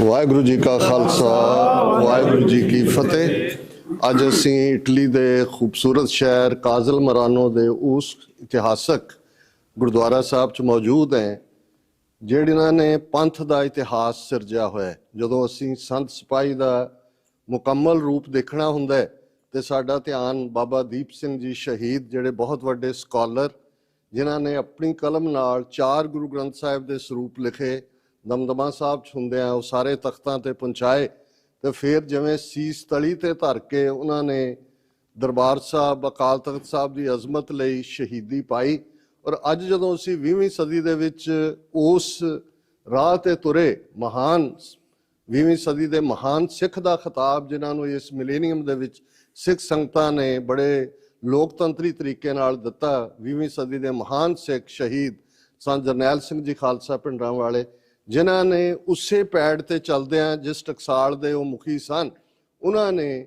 ਵਾਹਿਗੁਰੂ ਜੀ ਕਾ ਖਾਲਸਾ ਵਾਹਿਗੁਰੂ ਜੀ ਕੀ ਫਤਿਹ। ਅੱਜ ਅਸੀਂ ਇਟਲੀ ਦੇ ਖੂਬਸੂਰਤ ਸ਼ਹਿਰ ਕਾਜ਼ਲ ਮਰਾਨੋ ਦੇ ਉਸ ਇਤਿਹਾਸਕ ਗੁਰਦੁਆਰਾ ਸਾਹਿਬ 'ਚ ਮੌਜੂਦ ਹੈ ਜਿਹਨਾਂ ਨੇ ਪੰਥ ਦਾ ਇਤਿਹਾਸ ਸਿਰਜਿਆ ਹੋਇਆ। ਜਦੋਂ ਅਸੀਂ ਸੰਤ ਸਿਪਾਹੀ ਦਾ ਮੁਕੰਮਲ ਰੂਪ ਦੇਖਣਾ ਹੁੰਦਾ ਹੈ ਤੇ ਸਾਡਾ ਧਿਆਨ ਬਾਬਾ ਦੀਪ ਸਿੰਘ ਜੀ ਸ਼ਹੀਦ, ਜਿਹੜੇ ਬਹੁਤ ਵੱਡੇ ਸਕਾਲਰ, ਜਿਨ੍ਹਾਂ ਨੇ ਆਪਣੀ ਕਲਮ ਨਾਲ 4 ਗੁਰੂ ਗ੍ਰੰਥ ਸਾਹਿਬ ਦੇ ਸਰੂਪ ਲਿਖੇ, ਦਮਦਮਾ ਸਾਹਿਬ 'ਚ ਹੁੰਦਿਆਂ ਉਹ ਸਾਰੇ ਤਖਤਾਂ ਤੇ ਪਹੁੰਚਾਏ ਤੇ ਫਿਰ ਜਿਵੇਂ ਸੀਸ ਤਲੀ ਤੇ ਧਰ ਕੇ ਉਹਨਾਂ ਨੇ ਦਰਬਾਰ ਸਾਹਿਬ, ਅਕਾਲ ਤਖਤ ਸਾਹਿਬ ਦੀ ਅਜ਼ਮਤ ਲਈ ਸ਼ਹੀਦੀ ਪਾਈ। ਔਰ ਅੱਜ ਜਦੋਂ ਅਸੀਂ 20ਵੀਂ ਸਦੀ ਦੇ ਵਿੱਚ ਉਸ ਰਾਹ ਤੇ ਤੁਰੇ, ਮਹਾਨ 20ਵੀਂ ਸਦੀ ਦੇ ਮਹਾਨ ਸਿੱਖ ਦਾ ਖਿਤਾਬ ਜਿਨ੍ਹਾਂ ਨੂੰ ਇਸ ਮਿਲੇਨੀਅਮ ਦੇ ਵਿੱਚ ਸਿੱਖ ਸੰਗਤਾਂ ਨੇ ਬੜੇ ਲੋਕਤੰਤਰੀ ਤਰੀਕੇ ਨਾਲ ਦਿੱਤਾ, 20ਵੀਂ ਸਦੀ ਦੇ ਮਹਾਨ ਸਿੱਖ ਸ਼ਹੀਦ ਸੰਤ ਜਰਨੈਲ ਸਿੰਘ ਜੀ ਖਾਲਸਾ ਪਿੰਡਰਾਂ ਵਾਲੇ, ਜਿਨ੍ਹਾਂ ਨੇ ਉਸੇ ਪੈੜ ਤੇ ਚੱਲਦਿਆਂ ਜਿਸ ਟਕਸਾਲ ਦੇ ਉਹ ਮੁਖੀ ਸਨ, ਉਹਨਾਂ ਨੇ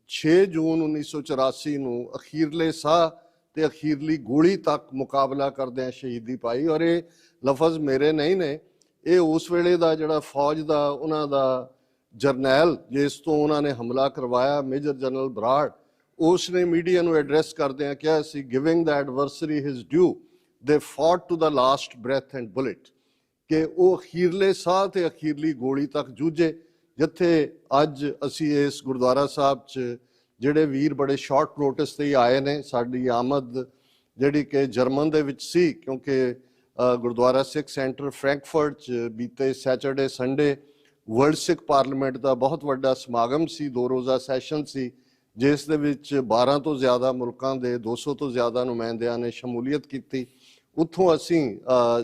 6 ਜੂਨ 1984 ਨੂੰ ਅਖੀਰਲੇ ਸਾਹ ਤੇ ਅਖੀਰਲੀ ਗੋਲੀ ਤੱਕ ਮੁਕਾਬਲਾ ਕਰਦਿਆਂ ਸ਼ਹੀਦੀ ਪਾਈ। ਔਰ ਇਹ ਲਫ਼ਜ਼ ਮੇਰੇ ਨਹੀਂ ਨੇ, ਇਹ ਉਸ ਵੇਲੇ ਦਾ ਜਿਹੜਾ ਫੌਜ ਦਾ ਉਹਨਾਂ ਦਾ ਜਰਨੈਲ ਜਿਸ ਤੋਂ ਉਹਨਾਂ ਨੇ ਹਮਲਾ ਕਰਵਾਇਆ, ਮੇਜਰ ਜਨਰਲ ਬਰਾੜ, ਉਸ ਨੇ ਮੀਡੀਆ ਨੂੰ ਐਡਰੈਸ ਕਰਦਿਆਂ ਕਿਹਾ ਸੀ, giving the ਐਡਵਰਸਰੀ his due they fought to the last breath and bullet, ਕਿ ਉਹ ਅਖੀਰਲੇ ਸਾਹ ਤੇ ਅਖੀਰਲੀ ਗੋਲੀ ਤੱਕ ਜੂਝੇ। ਜਿੱਥੇ ਅੱਜ ਅਸੀਂ ਇਸ ਗੁਰਦੁਆਰਾ ਸਾਹਿਬ 'ਚ ਜਿਹੜੇ ਵੀਰ ਬੜੇ ਸ਼ਾਰਟ ਨੋਟਿਸ ਤੇ ਹੀ ਆਏ ਨੇ, ਸਾਡੀ ਆਮਦ ਜਿਹੜੀ ਕਿ ਜਰਮਨ ਦੇ ਵਿੱਚ ਸੀ, ਕਿਉਂਕਿ ਗੁਰਦੁਆਰਾ ਸਿੱਖ ਸੈਂਟਰ ਫਰੈਂਕਫਰਟ 'ਚ ਬੀਤੇ ਸੈਚਰਡੇ ਸੰਡੇ ਵਰਲਡ ਸਿੱਖ ਪਾਰਲੀਮੈਂਟ ਦਾ ਬਹੁਤ ਵੱਡਾ ਸਮਾਗਮ ਸੀ, 2 ਰੋਜ਼ਾ ਸੈਸ਼ਨ ਸੀ, ਜਿਸ ਦੇ ਵਿੱਚ 12 ਤੋਂ ਜ਼ਿਆਦਾ ਮੁਲਕਾਂ ਦੇ 200 ਤੋਂ ਜ਼ਿਆਦਾ ਨੁਮਾਇੰਦਿਆਂ ਨੇ ਸ਼ਮੂਲੀਅਤ ਕੀਤੀ। ਉੱਥੋਂ ਅਸੀਂ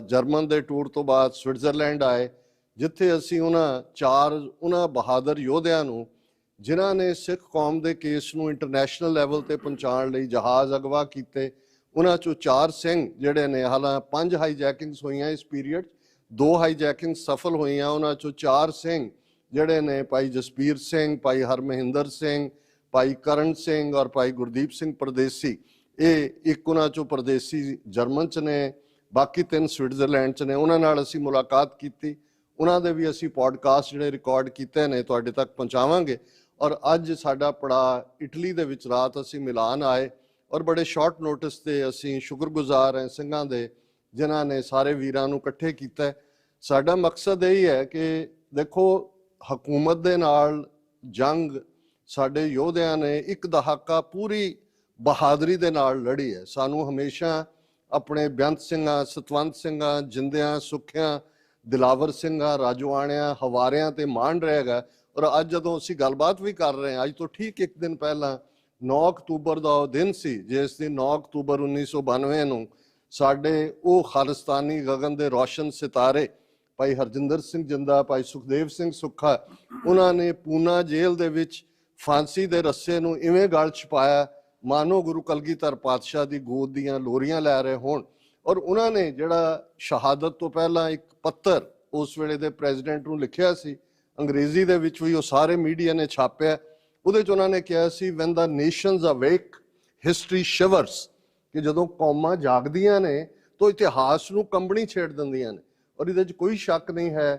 ਜਰਮਨ ਦੇ ਟੂਰ ਤੋਂ ਬਾਅਦ ਸਵਿਟਜ਼ਰਲੈਂਡ ਆਏ, ਜਿੱਥੇ ਅਸੀਂ ਉਹਨਾਂ ਬਹਾਦਰ ਯੋਧਿਆਂ ਨੂੰ, ਜਿਨ੍ਹਾਂ ਨੇ ਸਿੱਖ ਕੌਮ ਦੇ ਕੇਸ ਨੂੰ ਇੰਟਰਨੈਸ਼ਨਲ ਲੈਵਲ ਤੇ ਪਹੁੰਚਾਉਣ ਲਈ ਜਹਾਜ਼ ਅਗਵਾ ਕੀਤੇ, ਉਹਨਾਂ 'ਚੋਂ 4 ਸਿੰਘ ਜਿਹੜੇ ਨੇ, ਹਾਲਾਂ 5 ਹਾਈਜੈਕਿੰਗਸ ਹੋਈਆਂ ਇਸ ਪੀਰੀਅਡ, 2 ਹਾਈਜੈਕਿੰਗਸ ਸਫਲ ਹੋਈਆਂ, ਉਹਨਾਂ 'ਚੋਂ 4 ਸਿੰਘ ਜਿਹੜੇ ਨੇ ਭਾਈ ਜਸਪੀਰ ਸਿੰਘ, ਭਾਈ ਹਰਮਹਿੰਦਰ ਸਿੰਘ, ਭਾਈ ਕਰਨ ਸਿੰਘ ਔਰ ਭਾਈ ਗੁਰਦੀਪ ਸਿੰਘ ਪਰਦੇਸੀ, ਇਹ ਇੱਕ ਉਹਨਾਂ 'ਚੋਂ ਪਰਦੇਸੀ ਜਰਮਨ 'ਚ ਨੇ, ਬਾਕੀ 3 ਸਵਿਟਜ਼ਰਲੈਂਡ 'ਚ ਨੇ। ਉਹਨਾਂ ਨਾਲ ਅਸੀਂ ਮੁਲਾਕਾਤ ਕੀਤੀ, ਉਹਨਾਂ ਦੇ ਵੀ ਅਸੀਂ ਪੋਡਕਾਸਟ ਜਿਹੜੇ ਰਿਕਾਰਡ ਕੀਤੇ ਨੇ ਤੁਹਾਡੇ ਤੱਕ ਪਹੁੰਚਾਵਾਂਗੇ। ਔਰ ਅੱਜ ਸਾਡਾ ਪੜਾਅ ਇਟਲੀ ਦੇ ਵਿੱਚ, ਰਾਤ ਅਸੀਂ ਮਿਲਾਨ ਆਏ ਔਰ ਬੜੇ ਸ਼ਾਰਟ ਨੋਟਿਸ ਤੇ ਅਸੀਂ ਸ਼ੁਕਰਗੁਜ਼ਾਰ ਹਾਂ ਸਿੰਘਾਂ ਦੇ, ਜਿਨ੍ਹਾਂ ਨੇ ਸਾਰੇ ਵੀਰਾਂ ਨੂੰ ਇਕੱਠੇ ਕੀਤਾ। ਸਾਡਾ ਮਕਸਦ ਇਹ ਹੈ ਕਿ ਦੇਖੋ, ਹਕੂਮਤ ਦੇ ਨਾਲ ਜੰਗ ਸਾਡੇ ਯੋਧਿਆਂ ਨੇ 1 ਦਹਾਕਾ ਪੂਰੀ ਬਹਾਦਰੀ ਦੇ ਨਾਲ ਲੜੀ ਹੈ। ਸਾਨੂੰ ਹਮੇਸ਼ਾ ਆਪਣੇ ਬੇਅੰਤ ਸਿੰਘਾਂ, ਸਤਵੰਤ ਸਿੰਘਾਂ, ਜਿੰਦਿਆਂ, ਸੁੱਖਿਆਂ, ਦਿਲਾਵਰ ਸਿੰਘਾਂ, ਰਾਜਵਾਣਿਆਂ, ਹਵਾਰਿਆਂ ਤੇ ਮਾਣ ਰਹੇਗਾ। ਔਰ ਅੱਜ ਜਦੋਂ ਅਸੀਂ ਗੱਲਬਾਤ ਵੀ ਕਰ ਰਹੇ ਹਾਂ, ਅੱਜ ਤੋਂ ਠੀਕ 1 ਦਿਨ ਪਹਿਲਾਂ 9 ਅਕਤੂਬਰ ਦਾ ਉਹ ਦਿਨ ਸੀ, ਜਿਸ ਦਿਨ 9 ਅਕਤੂਬਰ 1992 ਨੂੰ ਸਾਡੇ ਉਹ ਖਾਲਿਸਤਾਨੀ ਗਗਨ ਦੇ ਰੋਸ਼ਨ ਸਿਤਾਰੇ ਭਾਈ ਹਰਜਿੰਦਰ ਸਿੰਘ ਜਿੰਦਾ, ਭਾਈ ਸੁਖਦੇਵ ਸਿੰਘ ਸੁੱਖਾ, ਉਹਨਾਂ ਨੇ ਪੂਨਾ ਜੇਲ੍ਹ ਦੇ ਵਿੱਚ ਫਾਂਸੀ ਦੇ ਰੱਸੇ ਨੂੰ ਇਵੇਂ ਗਲ 'ਚ ਪਾਇਆ ਮਾਨੋ ਗੁਰੂ ਕਲਗੀਧਰ ਪਾਤਸ਼ਾਹ ਦੀ ਗੋਦ ਦੀਆਂ ਲੋਰੀਆਂ ਲੈ ਰਹੇ ਹੋਣ। ਔਰ ਉਹਨਾਂ ਨੇ ਜਿਹੜਾ ਸ਼ਹਾਦਤ ਤੋਂ ਪਹਿਲਾਂ ਇੱਕ ਪੱਤਰ ਉਸ ਵੇਲੇ ਦੇ ਪ੍ਰੈਜ਼ੀਡੈਂਟ ਨੂੰ ਲਿਖਿਆ ਸੀ, ਅੰਗਰੇਜ਼ੀ ਦੇ ਵਿੱਚ ਵੀ ਉਹ ਸਾਰੇ ਮੀਡੀਆ ਨੇ ਛਾਪਿਆ। ਉਹਦੇ 'ਚ ਉਹਨਾਂ ਨੇ ਕਿਹਾ ਸੀ, ਵੈਨ ਦਾ ਨੇਸ਼ਨਸ ਅਵੇਕ ਹਿਸਟਰੀ ਸ਼ਿਵਰਸ, ਕਿ ਜਦੋਂ ਕੌਮਾਂ ਜਾਗਦੀਆਂ ਨੇ ਤਾਂ ਇਤਿਹਾਸ ਨੂੰ ਕੰਬਣੀ ਛੇੜ ਦਿੰਦੀਆਂ ਨੇ। ਔਰ ਇਹਦੇ 'ਚ ਕੋਈ ਸ਼ੱਕ ਨਹੀਂ ਹੈ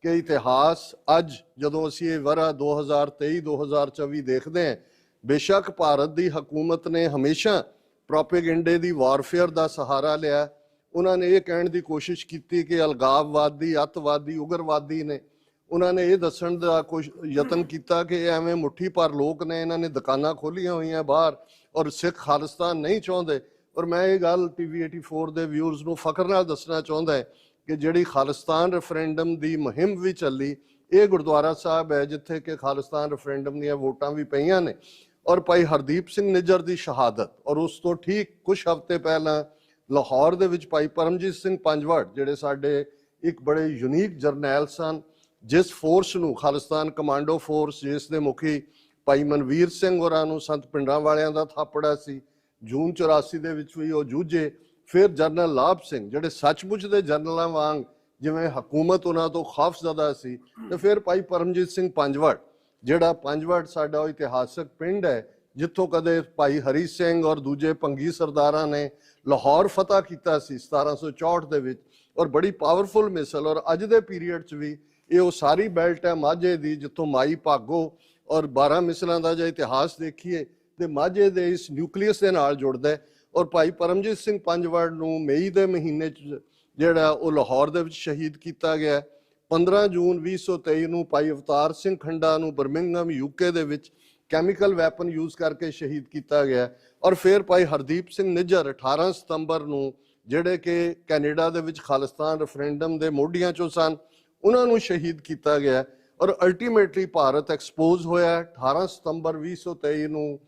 ਕਿ ਇਤਿਹਾਸ ਅੱਜ ਜਦੋਂ ਅਸੀਂ ਇਹ ਵਰ੍ਹਾ 2023-2024 ਦੇਖਦੇ ਹਾਂ, ਬੇਸ਼ੱਕ ਭਾਰਤ ਦੀ ਹਕੂਮਤ ਨੇ ਹਮੇਸ਼ਾ ਪ੍ਰੋਪੇਗੈਂਡੇ ਦੀ ਵਾਰਫੇਅਰ ਦਾ ਸਹਾਰਾ ਲਿਆ। ਉਹਨਾਂ ਨੇ ਇਹ ਕਹਿਣ ਦੀ ਕੋਸ਼ਿਸ਼ ਕੀਤੀ ਕਿ ਅਲਗਾਵਵਾਦੀ, ਅੱਤਵਾਦੀ, ਉਗਰਵਾਦੀ ਨੇ। ਉਹਨਾਂ ਨੇ ਇਹ ਦੱਸਣ ਦਾ ਯਤਨ ਕੀਤਾ ਕਿ ਇਹ ਐਵੇਂ ਮੁੱਠੀ ਭਰ ਲੋਕ ਨੇ, ਇਹਨਾਂ ਨੇ ਦੁਕਾਨਾਂ ਖੋਲੀਆਂ ਹੋਈਆਂ ਬਾਹਰ ਔਰ ਸਿੱਖ ਖਾਲਿਸਤਾਨ ਨਹੀਂ ਚਾਹੁੰਦੇ। ਔਰ ਮੈਂ ਇਹ ਗੱਲ TV 84 ਦੇ ਵਿਊਅਰਸ ਨੂੰ ਫਖਰ ਨਾਲ ਦੱਸਣਾ ਚਾਹੁੰਦਾ ਕਿ ਜਿਹੜੀ ਖਾਲਿਸਤਾਨ ਰੈਫਰੈਂਡਮ ਦੀ ਮੁਹਿੰਮ ਵੀ ਚੱਲੀ, ਇਹ ਗੁਰਦੁਆਰਾ ਸਾਹਿਬ ਹੈ ਜਿੱਥੇ ਕਿ ਖਾਲਿਸਤਾਨ ਰੈਫਰੈਂਡਮ ਦੀਆਂ ਵੋਟਾਂ ਵੀ ਪਈਆਂ ਨੇ। ਔਰ ਭਾਈ ਹਰਦੀਪ ਸਿੰਘ ਨਿੱਜਰ ਦੀ ਸ਼ਹਾਦਤ, ਔਰ ਉਸ ਤੋਂ ਠੀਕ ਕੁਝ ਹਫ਼ਤੇ ਪਹਿਲਾਂ ਲਾਹੌਰ ਦੇ ਵਿੱਚ ਭਾਈ ਪਰਮਜੀਤ ਸਿੰਘ ਪੰਜਵੜ, ਜਿਹੜੇ ਸਾਡੇ ਇੱਕ ਬੜੇ ਯੂਨੀਕ ਜਰਨੈਲ ਸਨ, ਜਿਸ ਫੋਰਸ ਨੂੰ ਖਾਲਿਸਤਾਨ ਕਮਾਂਡੋ ਫੋਰਸ, ਜਿਸ ਦੇ ਮੁਖੀ ਭਾਈ ਮਨਵੀਰ ਸਿੰਘ ਹੋਰਾਂ ਨੂੰ ਸੰਤ ਪਿੰਡਰਾਂ ਵਾਲਿਆਂ ਦਾ ਥਾਪੜਾ ਸੀ, ਜੂਨ 84 ਦੇ ਵਿੱਚ ਵੀ ਉਹ ਜੂਝੇ। ਫਿਰ ਜਨਰਲ ਲਾਭ ਸਿੰਘ, ਜਿਹੜੇ ਸੱਚਮੁੱਚ ਦੇ ਜਨਰਲਾਂ ਵਾਂਗ ਜਿਵੇਂ ਹਕੂਮਤ ਉਹਨਾਂ ਤੋਂ ਖੌਫਜ਼ਦਾ ਸੀ, ਤੇ ਫਿਰ ਭਾਈ ਪਰਮਜੀਤ ਸਿੰਘ ਪੰਜਵੜ, ਜਿਹੜਾ ਪੰਜਵੜ ਸਾਡਾ ਉਹ ਇਤਿਹਾਸਕ ਪਿੰਡ ਹੈ ਜਿੱਥੋਂ ਕਦੇ ਭਾਈ ਹਰੀ ਸਿੰਘ ਔਰ ਦੂਜੇ ਭੰਗੀ ਸਰਦਾਰਾਂ ਨੇ ਲਾਹੌਰ ਫਤਿਹ ਕੀਤਾ ਸੀ 1764 ਦੇ ਵਿੱਚ, ਔਰ ਬੜੀ ਪਾਵਰਫੁਲ ਮਿਸਲ। ਔਰ ਅੱਜ ਦੇ ਪੀਰੀਅਡ 'ਚ ਵੀ ਇਹ ਉਹ ਸਾਰੀ ਬੈਲਟ ਹੈ ਮਾਝੇ ਦੀ, ਜਿੱਥੋਂ ਮਾਈ ਭਾਗੋ ਔਰ 12 ਮਿਸਲਾਂ ਦਾ ਜੇ ਇਤਿਹਾਸ ਦੇਖੀਏ ਤੇ ਮਾਝੇ ਦੇ ਇਸ ਨਿਊਕਲੀਅਸ ਦੇ ਨਾਲ ਜੁੜਦਾ ਹੈ। ਔਰ ਭਾਈ ਪਰਮਜੀਤ ਸਿੰਘ ਪੰਜਵੜ ਨੂੰ ਮਈ ਦੇ ਮਹੀਨੇ 'ਚ ਜਿਹੜਾ ਉਹ ਲਾਹੌਰ ਦੇ ਵਿੱਚ ਸ਼ਹੀਦ ਕੀਤਾ ਗਿਆ। 15 ਜੂਨ 2023 ਨੂੰ ਭਾਈ ਅਵਤਾਰ ਸਿੰਘ ਖੰਡਾ ਨੂੰ ਬਰਮਿੰਗਮ UK ਦੇ ਵਿੱਚ ਕੈਮੀਕਲ ਵੈਪਨ ਯੂਜ਼ ਕਰਕੇ ਸ਼ਹੀਦ ਕੀਤਾ ਗਿਆ। ਔਰ ਫਿਰ ਭਾਈ ਹਰਦੀਪ ਸਿੰਘ ਨਿੱਜਰ 18 ਸਤੰਬਰ ਨੂੰ, ਜਿਹੜੇ ਕਿ ਕੈਨੇਡਾ ਦੇ ਵਿੱਚ ਖਾਲਿਸਤਾਨ ਰੈਫਰੈਂਡਮ ਦੇ ਮੋਢੀਆਂ ਚੋਂ ਸਨ, ਉਹਨਾਂ ਨੂੰ ਸ਼ਹੀਦ ਕੀਤਾ ਗਿਆ। ਔਰ ਅਲਟੀਮੇਟਲੀ ਭਾਰਤ ਐਕਸਪੋਜ਼ ਹੋਇਆ। 18 ਸਤੰਬਰ 2023 ਨੂੰ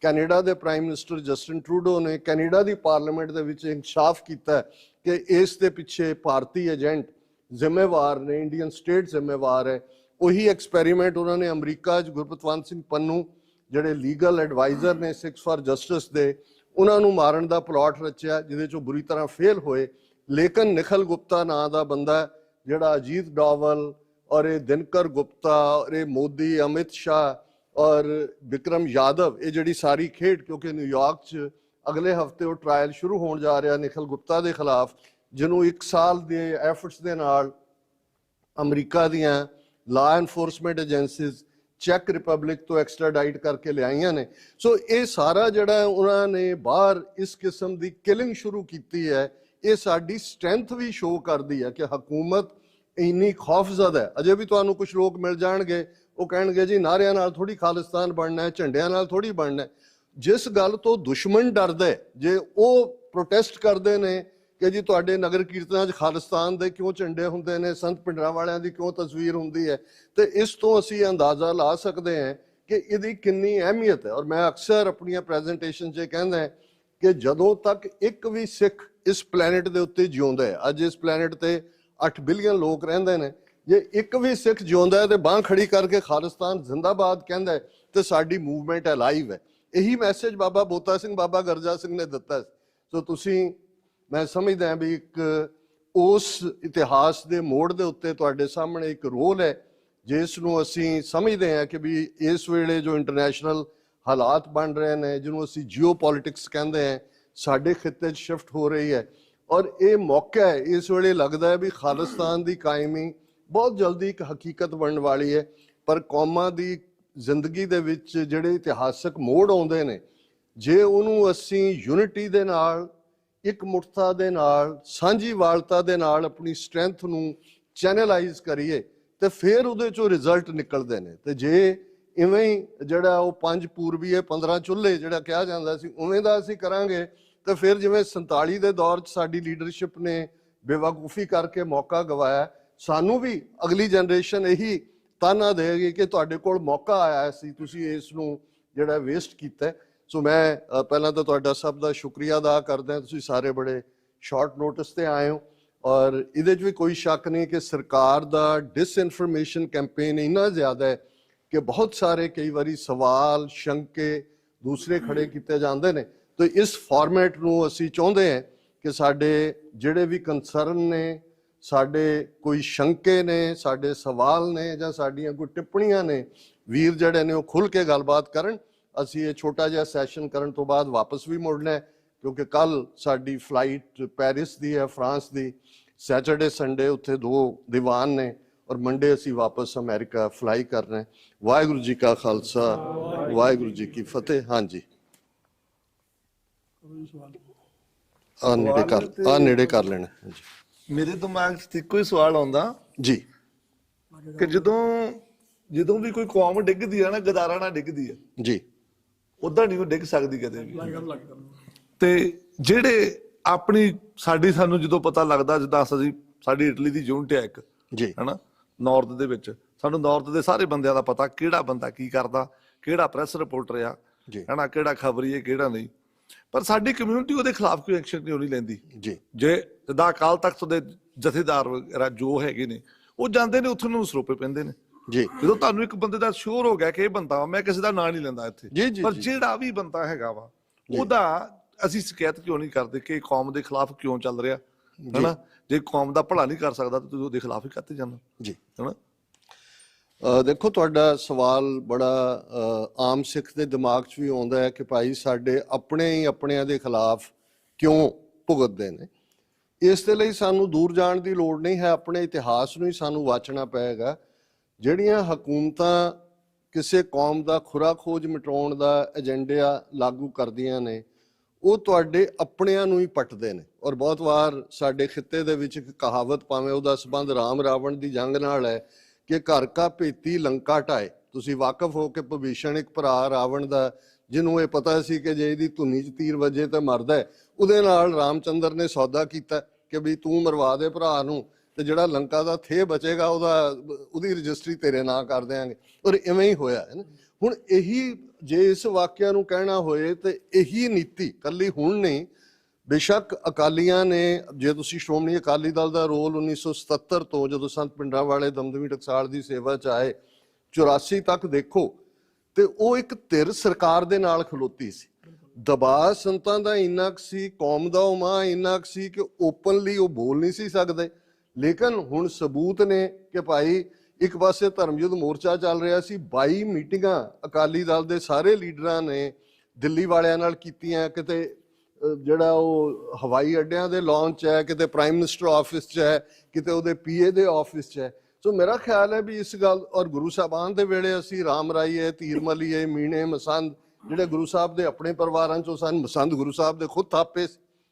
ਕੈਨੇਡਾ ਦੇ ਪ੍ਰਾਈਮ ਮਿਨਿਸਟਰ ਜਸਟਿਨ ਟਰੂਡੋ ਨੇ ਕੈਨੇਡਾ ਦੀ ਪਾਰਲੀਮੈਂਟ ਦੇ ਵਿੱਚ ਇਨਕਸ਼ਾਫ ਕੀਤਾ ਕਿ ਇਸ ਦੇ ਪਿੱਛੇ ਭਾਰਤੀ ਏਜੰਟ ਜ਼ਿੰਮੇਵਾਰ ਨੇ, ਇੰਡੀਅਨ ਸਟੇਟ ਜ਼ਿੰਮੇਵਾਰ ਹੈ। ਉਹੀ ਐਕਸਪੈਰੀਮੈਂਟ ਉਹਨਾਂ ਨੇ ਅਮਰੀਕਾ 'ਚ ਗੁਰਪਤਵੰਤ ਸਿੰਘ ਪੰਨੂ, ਜਿਹੜੇ ਲੀਗਲ ਐਡਵਾਈਜ਼ਰ ਨੇ ਸਿੱਖਸ ਫਾਰ ਜਸਟਿਸ ਦੇ, ਉਹਨਾਂ ਨੂੰ ਮਾਰਨ ਦਾ ਪਲਾਟ ਰਚਿਆ, ਜਿਹਦੇ 'ਚੋਂ ਬੁਰੀ ਤਰ੍ਹਾਂ ਫੇਲ ਹੋਏ। ਲੇਕਿਨ ਨਿਖਲ ਗੁਪਤਾ ਨਾਂ ਦਾ ਬੰਦਾ, ਜਿਹੜਾ ਅਜੀਤ ਡੋਵਲ ਔਰ ਇਹ ਦਿਨਕਰ ਗੁਪਤਾ ਔਰ ਇਹ ਮੋਦੀ, ਅਮਿਤ ਸ਼ਾਹ ਔਰ ਵਿਕਰਮ ਯਾਦਵ, ਇਹ ਜਿਹੜੀ ਸਾਰੀ ਖੇਡ, ਕਿਉਂਕਿ ਨਿਊਯਾਰਕ 'ਚ ਅਗਲੇ ਹਫਤੇ ਉਹ ਟਰਾਇਲ ਸ਼ੁਰੂ ਹੋਣ ਜਾ ਰਿਹਾ ਨਿਖਲ ਗੁਪਤਾ ਦੇ ਖਿਲਾਫ, ਜਿਹਨੂੰ 1 ਸਾਲ ਦੇ ਐਫਰਟਸ ਦੇ ਨਾਲ ਅਮਰੀਕਾ ਦੀਆਂ ਲਾ ਐਨਫੋਰਸਮੈਂਟ ਏਜੰਸੀਜ਼ ਚੈੱਕ ਰਿਪਬਲਿਕ ਤੋਂ ਐਕਸਟ੍ਰਾਡਾਈਟ ਕਰਕੇ ਲਿਆਈਆਂ ਨੇ। ਸੋ ਇਹ ਸਾਰਾ ਜਿਹੜਾ ਉਹਨਾਂ ਨੇ ਬਾਹਰ ਇਸ ਕਿਸਮ ਦੀ ਕਿਲਿੰਗ ਸ਼ੁਰੂ ਕੀਤੀ ਹੈ, ਇਹ ਸਾਡੀ ਸਟਰੈਂਥ ਵੀ ਸ਼ੋਅ ਕਰਦੀ ਹੈ ਕਿ ਹਕੂਮਤ ਇੰਨੀ ਖੌਫਜ਼ਦਾ ਹੈ। ਅਜੇ ਵੀ ਤੁਹਾਨੂੰ ਕੁਝ ਲੋਕ ਮਿਲ ਜਾਣਗੇ, ਉਹ ਕਹਿਣਗੇ ਜੀ ਨਾਰਿਆਂ ਨਾਲ ਥੋੜੀ ਖਾਲਿਸਤਾਨ ਬਣਨਾ ਹੈ, ਝੰਡਿਆਂ ਨਾਲ ਥੋੜੀ ਬਣਨਾ ਹੈ। ਜਿਸ ਗੱਲ ਤੋਂ ਦੁਸ਼ਮਣ ਡਰਦਾ ਹੈ, ਜੇ ਉਹ ਪ੍ਰੋਟੈਸਟ ਕਰਦੇ ਨੇ ਕਿ ਜੀ ਤੁਹਾਡੇ ਨਗਰ ਕੀਰਤਨਾਂ 'ਚ ਖਾਲਿਸਤਾਨ ਦੇ ਕਿਉਂ ਝੰਡੇ ਹੁੰਦੇ ਨੇ, ਸੰਤ ਭਿੰਡਰਾਂ ਵਾਲਿਆਂ ਦੀ ਕਿਉਂ ਤਸਵੀਰ ਹੁੰਦੀ ਹੈ, ਤੇ ਇਸ ਤੋਂ ਅਸੀਂ ਅੰਦਾਜ਼ਾ ਲਾ ਸਕਦੇ ਹਾਂ ਕਿ ਇਹਦੀ ਕਿੰਨੀ ਅਹਿਮੀਅਤ ਹੈ। ਔਰ ਮੈਂ ਅਕਸਰ ਆਪਣੀਆਂ ਪ੍ਰੈਜੈਂਟੇਸ਼ਨ 'ਚ ਕਹਿੰਦਾ ਕਿ ਜਦੋਂ ਤੱਕ ਇੱਕ ਵੀ ਸਿੱਖ ਇਸ ਪਲੈਨਟ ਦੇ ਉੱਤੇ ਜਿਉਂਦਾ ਹੈ, ਅੱਜ ਇਸ ਪਲੈਨਟ ਤੇ 8 ਬਿਲੀਅਨ ਲੋਕ ਰਹਿੰਦੇ ਨੇ, ਜੇ ਇੱਕ ਵੀ ਸਿੱਖ ਜਿਉਂਦਾ ਹੈ ਤੇ ਬਾਂਹ ਖੜੀ ਕਰਕੇ ਖਾਲਿਸਤਾਨ ਜ਼ਿੰਦਾਬਾਦ ਕਹਿੰਦਾ ਹੈ ਤੇ ਸਾਡੀ ਮੂਵਮੈਂਟ ਹੈ, ਲਾਈਵ ਹੈ। ਇਹੀ ਮੈਸੇਜ ਬਾਬਾ ਬੋਤਾ ਸਿੰਘ, ਬਾਬਾ ਗਰਜਾ ਸਿੰਘ ਨੇ ਦਿੱਤਾ। ਸੋ ਤੁਸੀਂ, ਮੈਂ ਸਮਝਦਾ ਵੀ ਇੱਕ ਉਸ ਇਤਿਹਾਸ ਦੇ ਮੋੜ ਦੇ ਉੱਤੇ ਤੁਹਾਡੇ ਸਾਹਮਣੇ ਇੱਕ ਰੋਲ ਹੈ, ਜਿਸ ਨੂੰ ਅਸੀਂ ਸਮਝਦੇ ਹਾਂ ਕਿ ਵੀ ਇਸ ਵੇਲੇ ਜੋ ਇੰਟਰਨੈਸ਼ਨਲ ਹਾਲਾਤ ਬਣ ਰਹੇ ਨੇ, ਜਿਹਨੂੰ ਅਸੀਂ ਜੀਓ ਪੋਲਿਟਿਕਸ ਕਹਿੰਦੇ ਹਾਂ, ਸਾਡੇ ਖਿੱਤੇ 'ਚ ਸ਼ਿਫਟ ਹੋ ਰਹੀ ਹੈ। ਔਰ ਇਹ ਮੌਕਾ ਹੈ, ਇਸ ਵੇਲੇ ਲੱਗਦਾ ਹੈ ਵੀ ਖਾਲਿਸਤਾਨ ਦੀ ਕਾਇਮੀ ਬਹੁਤ ਜਲਦੀ ਇੱਕ ਹਕੀਕਤ ਬਣਨ ਵਾਲੀ ਹੈ। ਪਰ ਕੌਮਾਂ ਦੀ ਜ਼ਿੰਦਗੀ ਦੇ ਵਿੱਚ ਜਿਹੜੇ ਇਤਿਹਾਸਕ ਮੋੜ ਆਉਂਦੇ ਨੇ, ਜੇ ਉਹਨੂੰ ਅਸੀਂ ਯੂਨਿਟੀ ਦੇ ਨਾਲ, ਇੱਕ ਮੁਠਤਾ ਦੇ ਨਾਲ, ਸਾਂਝੀਵਾਲਤਾ ਦੇ ਨਾਲ ਆਪਣੀ ਸਟਰੈਂਥ ਨੂੰ ਚੈਨਲਾਈਜ਼ ਕਰੀਏ ਤੇ ਫਿਰ ਉਹਦੇ ਚੋਂ ਰਿਜ਼ਲਟ ਨਿਕਲਦੇ ਨੇ। ਤੇ ਜੇ ਇਵੇਂ ਹੀ ਜਿਹੜਾ ਉਹ 5 ਪੂਰਬੀਏ 15 ਚੁੱਲ੍ਹੇ ਜਿਹੜਾ ਕਿਹਾ ਜਾਂਦਾ ਸੀ, ਉਵੇਂ ਦਾ ਅਸੀਂ ਕਰਾਂਗੇ ਤੇ ਫਿਰ ਜਿਵੇਂ 47 ਦੇ ਦੌਰ 'ਚ ਸਾਡੀ ਲੀਡਰਸ਼ਿਪ ਨੇ ਬੇਵਕੂਫੀ ਕਰਕੇ ਮੌਕਾ ਗਵਾਇਆ, ਸਾਨੂੰ ਵੀ ਅਗਲੀ ਜਨਰੇਸ਼ਨ ਇਹੀ ਤਾਨਾ ਦੇਗੀ ਕਿ ਤੁਹਾਡੇ ਕੋਲ ਮੌਕਾ ਆਇਆ ਸੀ, ਤੁਸੀਂ ਇਸ ਨੂੰ ਜਿਹੜਾ ਵੇਸਟ ਕੀਤਾ। ਸੋ ਮੈਂ ਪਹਿਲਾਂ ਤਾਂ ਤੁਹਾਡਾ ਸਭ ਦਾ ਸ਼ੁਕਰੀਆ ਅਦਾ ਕਰਦਾ, ਤੁਸੀਂ ਸਾਰੇ ਬੜੇ ਸ਼ਾਰਟ ਨੋਟਿਸ ਤੇ ਆਏ ਹੋ। ਔਰ ਇਹਦੇ 'ਚ ਵੀ ਕੋਈ ਸ਼ੱਕ ਨਹੀਂ ਕਿ ਸਰਕਾਰ ਦਾ ਡਿਸਇਨਫੋਰਮੇਸ਼ਨ ਕੈਂਪੇਨ ਇੰਨਾ ਜ਼ਿਆਦਾ ਹੈ ਕਿ ਬਹੁਤ ਸਾਰੇ ਕਈ ਵਾਰੀ ਸਵਾਲ, ਸ਼ੰਕੇ ਦੂਸਰੇ ਖੜੇ ਕੀਤੇ ਜਾਂਦੇ ਨੇ। ਤੇ ਇਸ ਫਾਰਮੈਟ ਨੂੰ ਅਸੀਂ ਚਾਹੁੰਦੇ ਹਾਂ ਕਿ ਸਾਡੇ ਜਿਹੜੇ ਵੀ ਕੰਸਰਨ ਨੇ, ਸਾਡੇ ਕੋਈ ਸ਼ੰਕੇ ਨੇ, ਸਾਡੇ ਸਵਾਲ ਨੇ ਜਾਂ ਸਾਡੀਆਂ ਕੋਈ ਟਿੱਪਣੀਆਂ ਨੇ, ਵੀਰ ਜਿਹੜੇ ਨੇ ਉਹ ਖੁੱਲ੍ਹ ਕੇ ਗੱਲਬਾਤ ਕਰਨ। ਅਸੀਂ ਇਹ ਛੋਟਾ ਜਿਹਾ ਸੈਸ਼ਨ ਕਰਨ ਤੋਂ ਬਾਅਦ ਵਾਪਸ ਵੀ ਮੁੜਨਾ ਹੈ, ਕਿਉਂਕਿ ਕੱਲ ਸਾਡੀ ਫਲਾਈਟ ਪੈਰਿਸ ਦੀ ਹੈ, ਫਰਾਂਸ ਦੀ। ਸੈਟਰਡੇ ਸੰਡੇ ਉੱਥੇ 2 ਦੀਵਾਨ ਨੇ ਔਰ ਮੰਡੇ ਅਸੀਂ ਵਾਪਸ ਅਮਰੀਕਾ ਫਲਾਈ ਕਰਨਾ ਹੈ। ਵਾਹਿਗੁਰੂ ਜੀ ਕਾ ਖਾਲਸਾ, ਵਾਹਿਗੁਰੂ ਜੀ ਕੀ ਫਤਿਹ। ਹਾਂਜੀ, ਨੇੜੇ ਕਰ ਲੈਣਾ ਜੀ। ਮੇਰੇ ਦਿਮਾਗ 'ਚ ਇੱਕੋ ਹੀ ਸਵਾਲ ਆਉਂਦਾ ਜੀ ਕਿ ਜਦੋਂ ਵੀ ਕੋਈ ਕੌਮ ਡਿੱਗਦੀ ਹੈ ਨਾ, ਗਦਾਰਾ ਨਾਲ ਡਿੱਗਦੀ ਹੈ ਜੀ, ਉਦਾਂ ਨਹੀਂ ਉਹ ਡਿੱਗ ਸਕਦੀ ਕਦੇ ਵੀ। ਤੇ ਜਿਹੜੇ ਸਾਨੂੰ ਜਦੋਂ ਪਤਾ ਲੱਗਦਾ, ਜਿੱਦਾਂ ਸਾਡੀ ਇਟਲੀ ਦੀ ਯੂਨਿਟ ਹੈ ਇੱਕ ਜੀ, ਹਨਾ, ਨਾਰਥ ਦੇ ਵਿੱਚ, ਸਾਨੂੰ ਨਾਰਥ ਦੇ ਸਾਰੇ ਬੰਦਿਆਂ ਦਾ ਪਤਾ, ਕਿਹੜਾ ਬੰਦਾ ਕੀ ਕਰਦਾ, ਕਿਹੜਾ ਪ੍ਰੈਸ ਰਿਪੋਰਟਰ ਆ ਹਨਾ, ਕਿਹੜਾ ਖਬਰੀ ਹੈ, ਕਿਹੜਾ ਨਹੀਂ। ਪਰ ਸਾਡੀ ਕਮਿਊਨਿਟੀ ਉਹਦੇ ਖਿਲਾਫ ਕੋਈ ਐਕਸ਼ਨ ਕਿਉਂ ਨਹੀਂ ਲੈਂਦੀ ਜੀ? ਜੇ ਜਿੱਦਾਂ ਅਕਾਲ ਤਖਤ ਦੇ ਜਥੇਦਾਰ ਵਗੈਰਾ ਜੋ ਹੈਗੇ ਨੇ, ਉਹ ਜਾਂਦੇ ਨੇ ਉੱਥੇ ਨੂੰ ਸਰੋਪੇ ਪੈਂਦੇ ਨੇ ਜੀ। ਜਦੋਂ ਤੁਹਾਨੂੰ ਇੱਕ ਬੰਦੇ ਦਾ ਸ਼ੋਰ ਹੋ ਗਿਆ ਕਿ ਇਹ ਬੰਦਾ, ਮੈਂ ਕਿਸੇ ਦਾ ਨਾਂ ਨਹੀਂ ਲੈਂਦਾ ਇੱਥੇ, ਪਰ ਜਿਹੜਾ ਵੀ ਬੰਦਾ ਹੈਗਾ ਵਾ, ਉਹਦਾ ਅਸੀਂ ਸ਼ਿਕਾਇਤ ਕਿਉਂ ਨਹੀਂ ਕਰਦੇ ਕਿ ਕੌਮ ਦੇ ਖਿਲਾਫ ਕਿਉਂ ਚੱਲ ਰਿਹਾ ਹਨਾ? ਜੇ ਕੌਮ ਦਾ ਭਲਾ ਨਹੀਂ ਕਰ ਸਕਦਾ ਤਾਂ ਤੁਸੀਂ ਉਹਦੇ ਖਿਲਾਫ ਹੀ ਕਰਤੇ ਜਾਣਾ ਜੀ ਹਨਾ। ਦੇਖੋ, ਤੁਹਾਡਾ ਸਵਾਲ ਬੜਾ ਆਮ ਸਿੱਖ ਦੇ ਦਿਮਾਗ 'ਚ ਵੀ ਆਉਂਦਾ ਹੈ ਕਿ ਭਾਈ ਸਾਡੇ ਆਪਣੇ ਹੀ ਆਪਣਿਆਂ ਦੇ ਖਿਲਾਫ ਕਿਉਂ ਭੁਗਤਦੇ ਨੇ। ਇਸ ਦੇ ਲਈ ਸਾਨੂੰ ਦੂਰ ਜਾਣ ਦੀ ਲੋੜ ਨਹੀਂ ਹੈ, ਆਪਣੇ ਇਤਿਹਾਸ ਨੂੰ ਹੀ ਸਾਨੂੰ ਵਾਚਣਾ ਪਏਗਾ। ਜਿਹੜੀਆਂ ਹਕੂਮਤਾਂ ਕਿਸੇ ਕੌਮ ਦਾ ਖੁਰਾ ਖੋਜ ਮਿਟਾਉਣ ਦਾ ਏਜੰਡਾ ਲਾਗੂ ਕਰਦੀਆਂ ਨੇ ਉਹ ਤੁਹਾਡੇ ਆਪਣਿਆਂ ਨੂੰ ਹੀ ਪੱਟਦੇ ਨੇ। ਔਰ ਬਹੁਤ ਵਾਰ ਸਾਡੇ ਖਿੱਤੇ ਦੇ ਵਿੱਚ ਇੱਕ ਕਹਾਵਤ, ਭਾਵੇਂ ਉਹਦਾ ਸੰਬੰਧ ਰਾਮ ਰਾਵਣ ਦੀ ਜੰਗ ਨਾਲ ਹੈ, ਕਿ ਘਰ ਕਾ ਭੇਤੀ ਲੰਕਾ ਢਾਏ। ਤੁਸੀਂ ਵਾਕਿਫ ਹੋ ਕਿ ਵਿਭੀਸ਼ਣ ਇੱਕ ਭਰਾ ਰਾਵਣ ਦਾ, ਜਿਹਨੂੰ ਇਹ ਪਤਾ ਸੀ ਕਿ ਜੇ ਇਹਦੀ ਧੁਨੀ 'ਚ ਤੀਰ ਵੱਜੇ ਤਾਂ ਮਰਦਾ ਹੈ, ਉਹਦੇ ਨਾਲ ਰਾਮਚੰਦਰ ਨੇ ਸੌਦਾ ਕੀਤਾ ਕਿ ਵੀ ਤੂੰ ਮਰਵਾ ਦੇ ਭਰਾ ਨੂੰ ਤੇ ਜਿਹੜਾ ਲੰਕਾ ਦਾ ਥੇ ਬਚੇਗਾ ਉਹਦੀ ਰਜਿਸਟਰੀ ਤੇਰੇ ਨਾਂ ਕਰ ਦਿਆਂਗੇ। ਔਰ ਇਵੇਂ ਹੀ ਹੋਇਆ ਹੈ ਨਾ। ਹੁਣ ਇਹੀ ਜੇ ਇਸ ਵਾਕਿਆ ਨੂੰ ਕਹਿਣਾ ਹੋਏ ਤੇ ਇਹੀ ਨੀਤੀ ਕੱਲੀ ਹੁਣ ਨਹੀਂ, ਬੇਸ਼ੱਕ ਅਕਾਲੀਆਂ ਨੇ, ਜੇ ਤੁਸੀਂ ਸ਼੍ਰੋਮਣੀ ਅਕਾਲੀ ਦਲ ਦਾ ਰੋਲ 1977 ਤੋਂ ਜਦੋਂ ਸੰਤ ਪਿੰਡਰਾਂਵਾਲੇ ਦਮਦਮੀ ਟਕਸਾਲ ਦੀ ਸੇਵਾ 'ਚ ਆਏ 84 ਤੱਕ ਦੇਖੋ, ਤੇ ਉਹ ਇੱਕ ਧਿਰ ਸਰਕਾਰ ਦੇ ਨਾਲ ਖਲੋਤੀ ਸੀ। ਦਬਾਅ ਸੰਤਾਂ ਦਾ ਇੰਨਾ ਕੁ ਸੀ, ਕੌਮ ਦਾ ਉਮਾ ਇੰਨਾ ਕੁ ਸੀ ਕਿ ਓਪਨਲੀ ਉਹ ਬੋਲ ਨਹੀਂ ਸੀ ਸਕਦੇ। ਲੇਕਿਨ ਹੁਣ ਸਬੂਤ ਨੇ ਕਿ ਭਾਈ ਇੱਕ ਪਾਸੇ ਧਰਮਯੁੱਧ ਮੋਰਚਾ ਚੱਲ ਰਿਹਾ ਸੀ, 22 ਮੀਟਿੰਗਾਂ ਅਕਾਲੀ ਦਲ ਦੇ ਸਾਰੇ ਲੀਡਰਾਂ ਨੇ ਦਿੱਲੀ ਵਾਲਿਆਂ ਨਾਲ ਕੀਤੀਆਂ। ਕਿਤੇ ਜਿਹੜਾ ਉਹ ਹਵਾਈ ਅੱਡਿਆਂ ਦੇ ਲਾਂਚ ਹੈ, ਕਿਤੇ ਪ੍ਰਾਈਮ ਮਿਨਿਸਟਰ ਆਫਿਸ 'ਚ ਹੈ, ਕਿਤੇ ਉਹਦੇ ਪੀਏ ਦੇ ਆਫਿਸ 'ਚ ਹੈ। ਸੋ ਮੇਰਾ ਖਿਆਲ ਹੈ ਵੀ ਇਸ ਗੱਲ, ਔਰ ਗੁਰੂ ਸਾਹਿਬਾਨ ਦੇ ਵੇਲੇ ਅਸੀਂ ਰਾਮ ਰਾਈਏ, ਧੀਰ ਮਲੀਏ, ਮੀਣੇ, ਮਸੰਦ, ਜਿਹੜੇ ਗੁਰੂ ਸਾਹਿਬ ਦੇ ਆਪਣੇ ਪਰਿਵਾਰਾਂ 'ਚੋਂ ਸਨ। ਮਸੰਦ ਗੁਰੂ ਸਾਹਿਬ ਦੇ ਖੁਦ ਥਾਪੇ,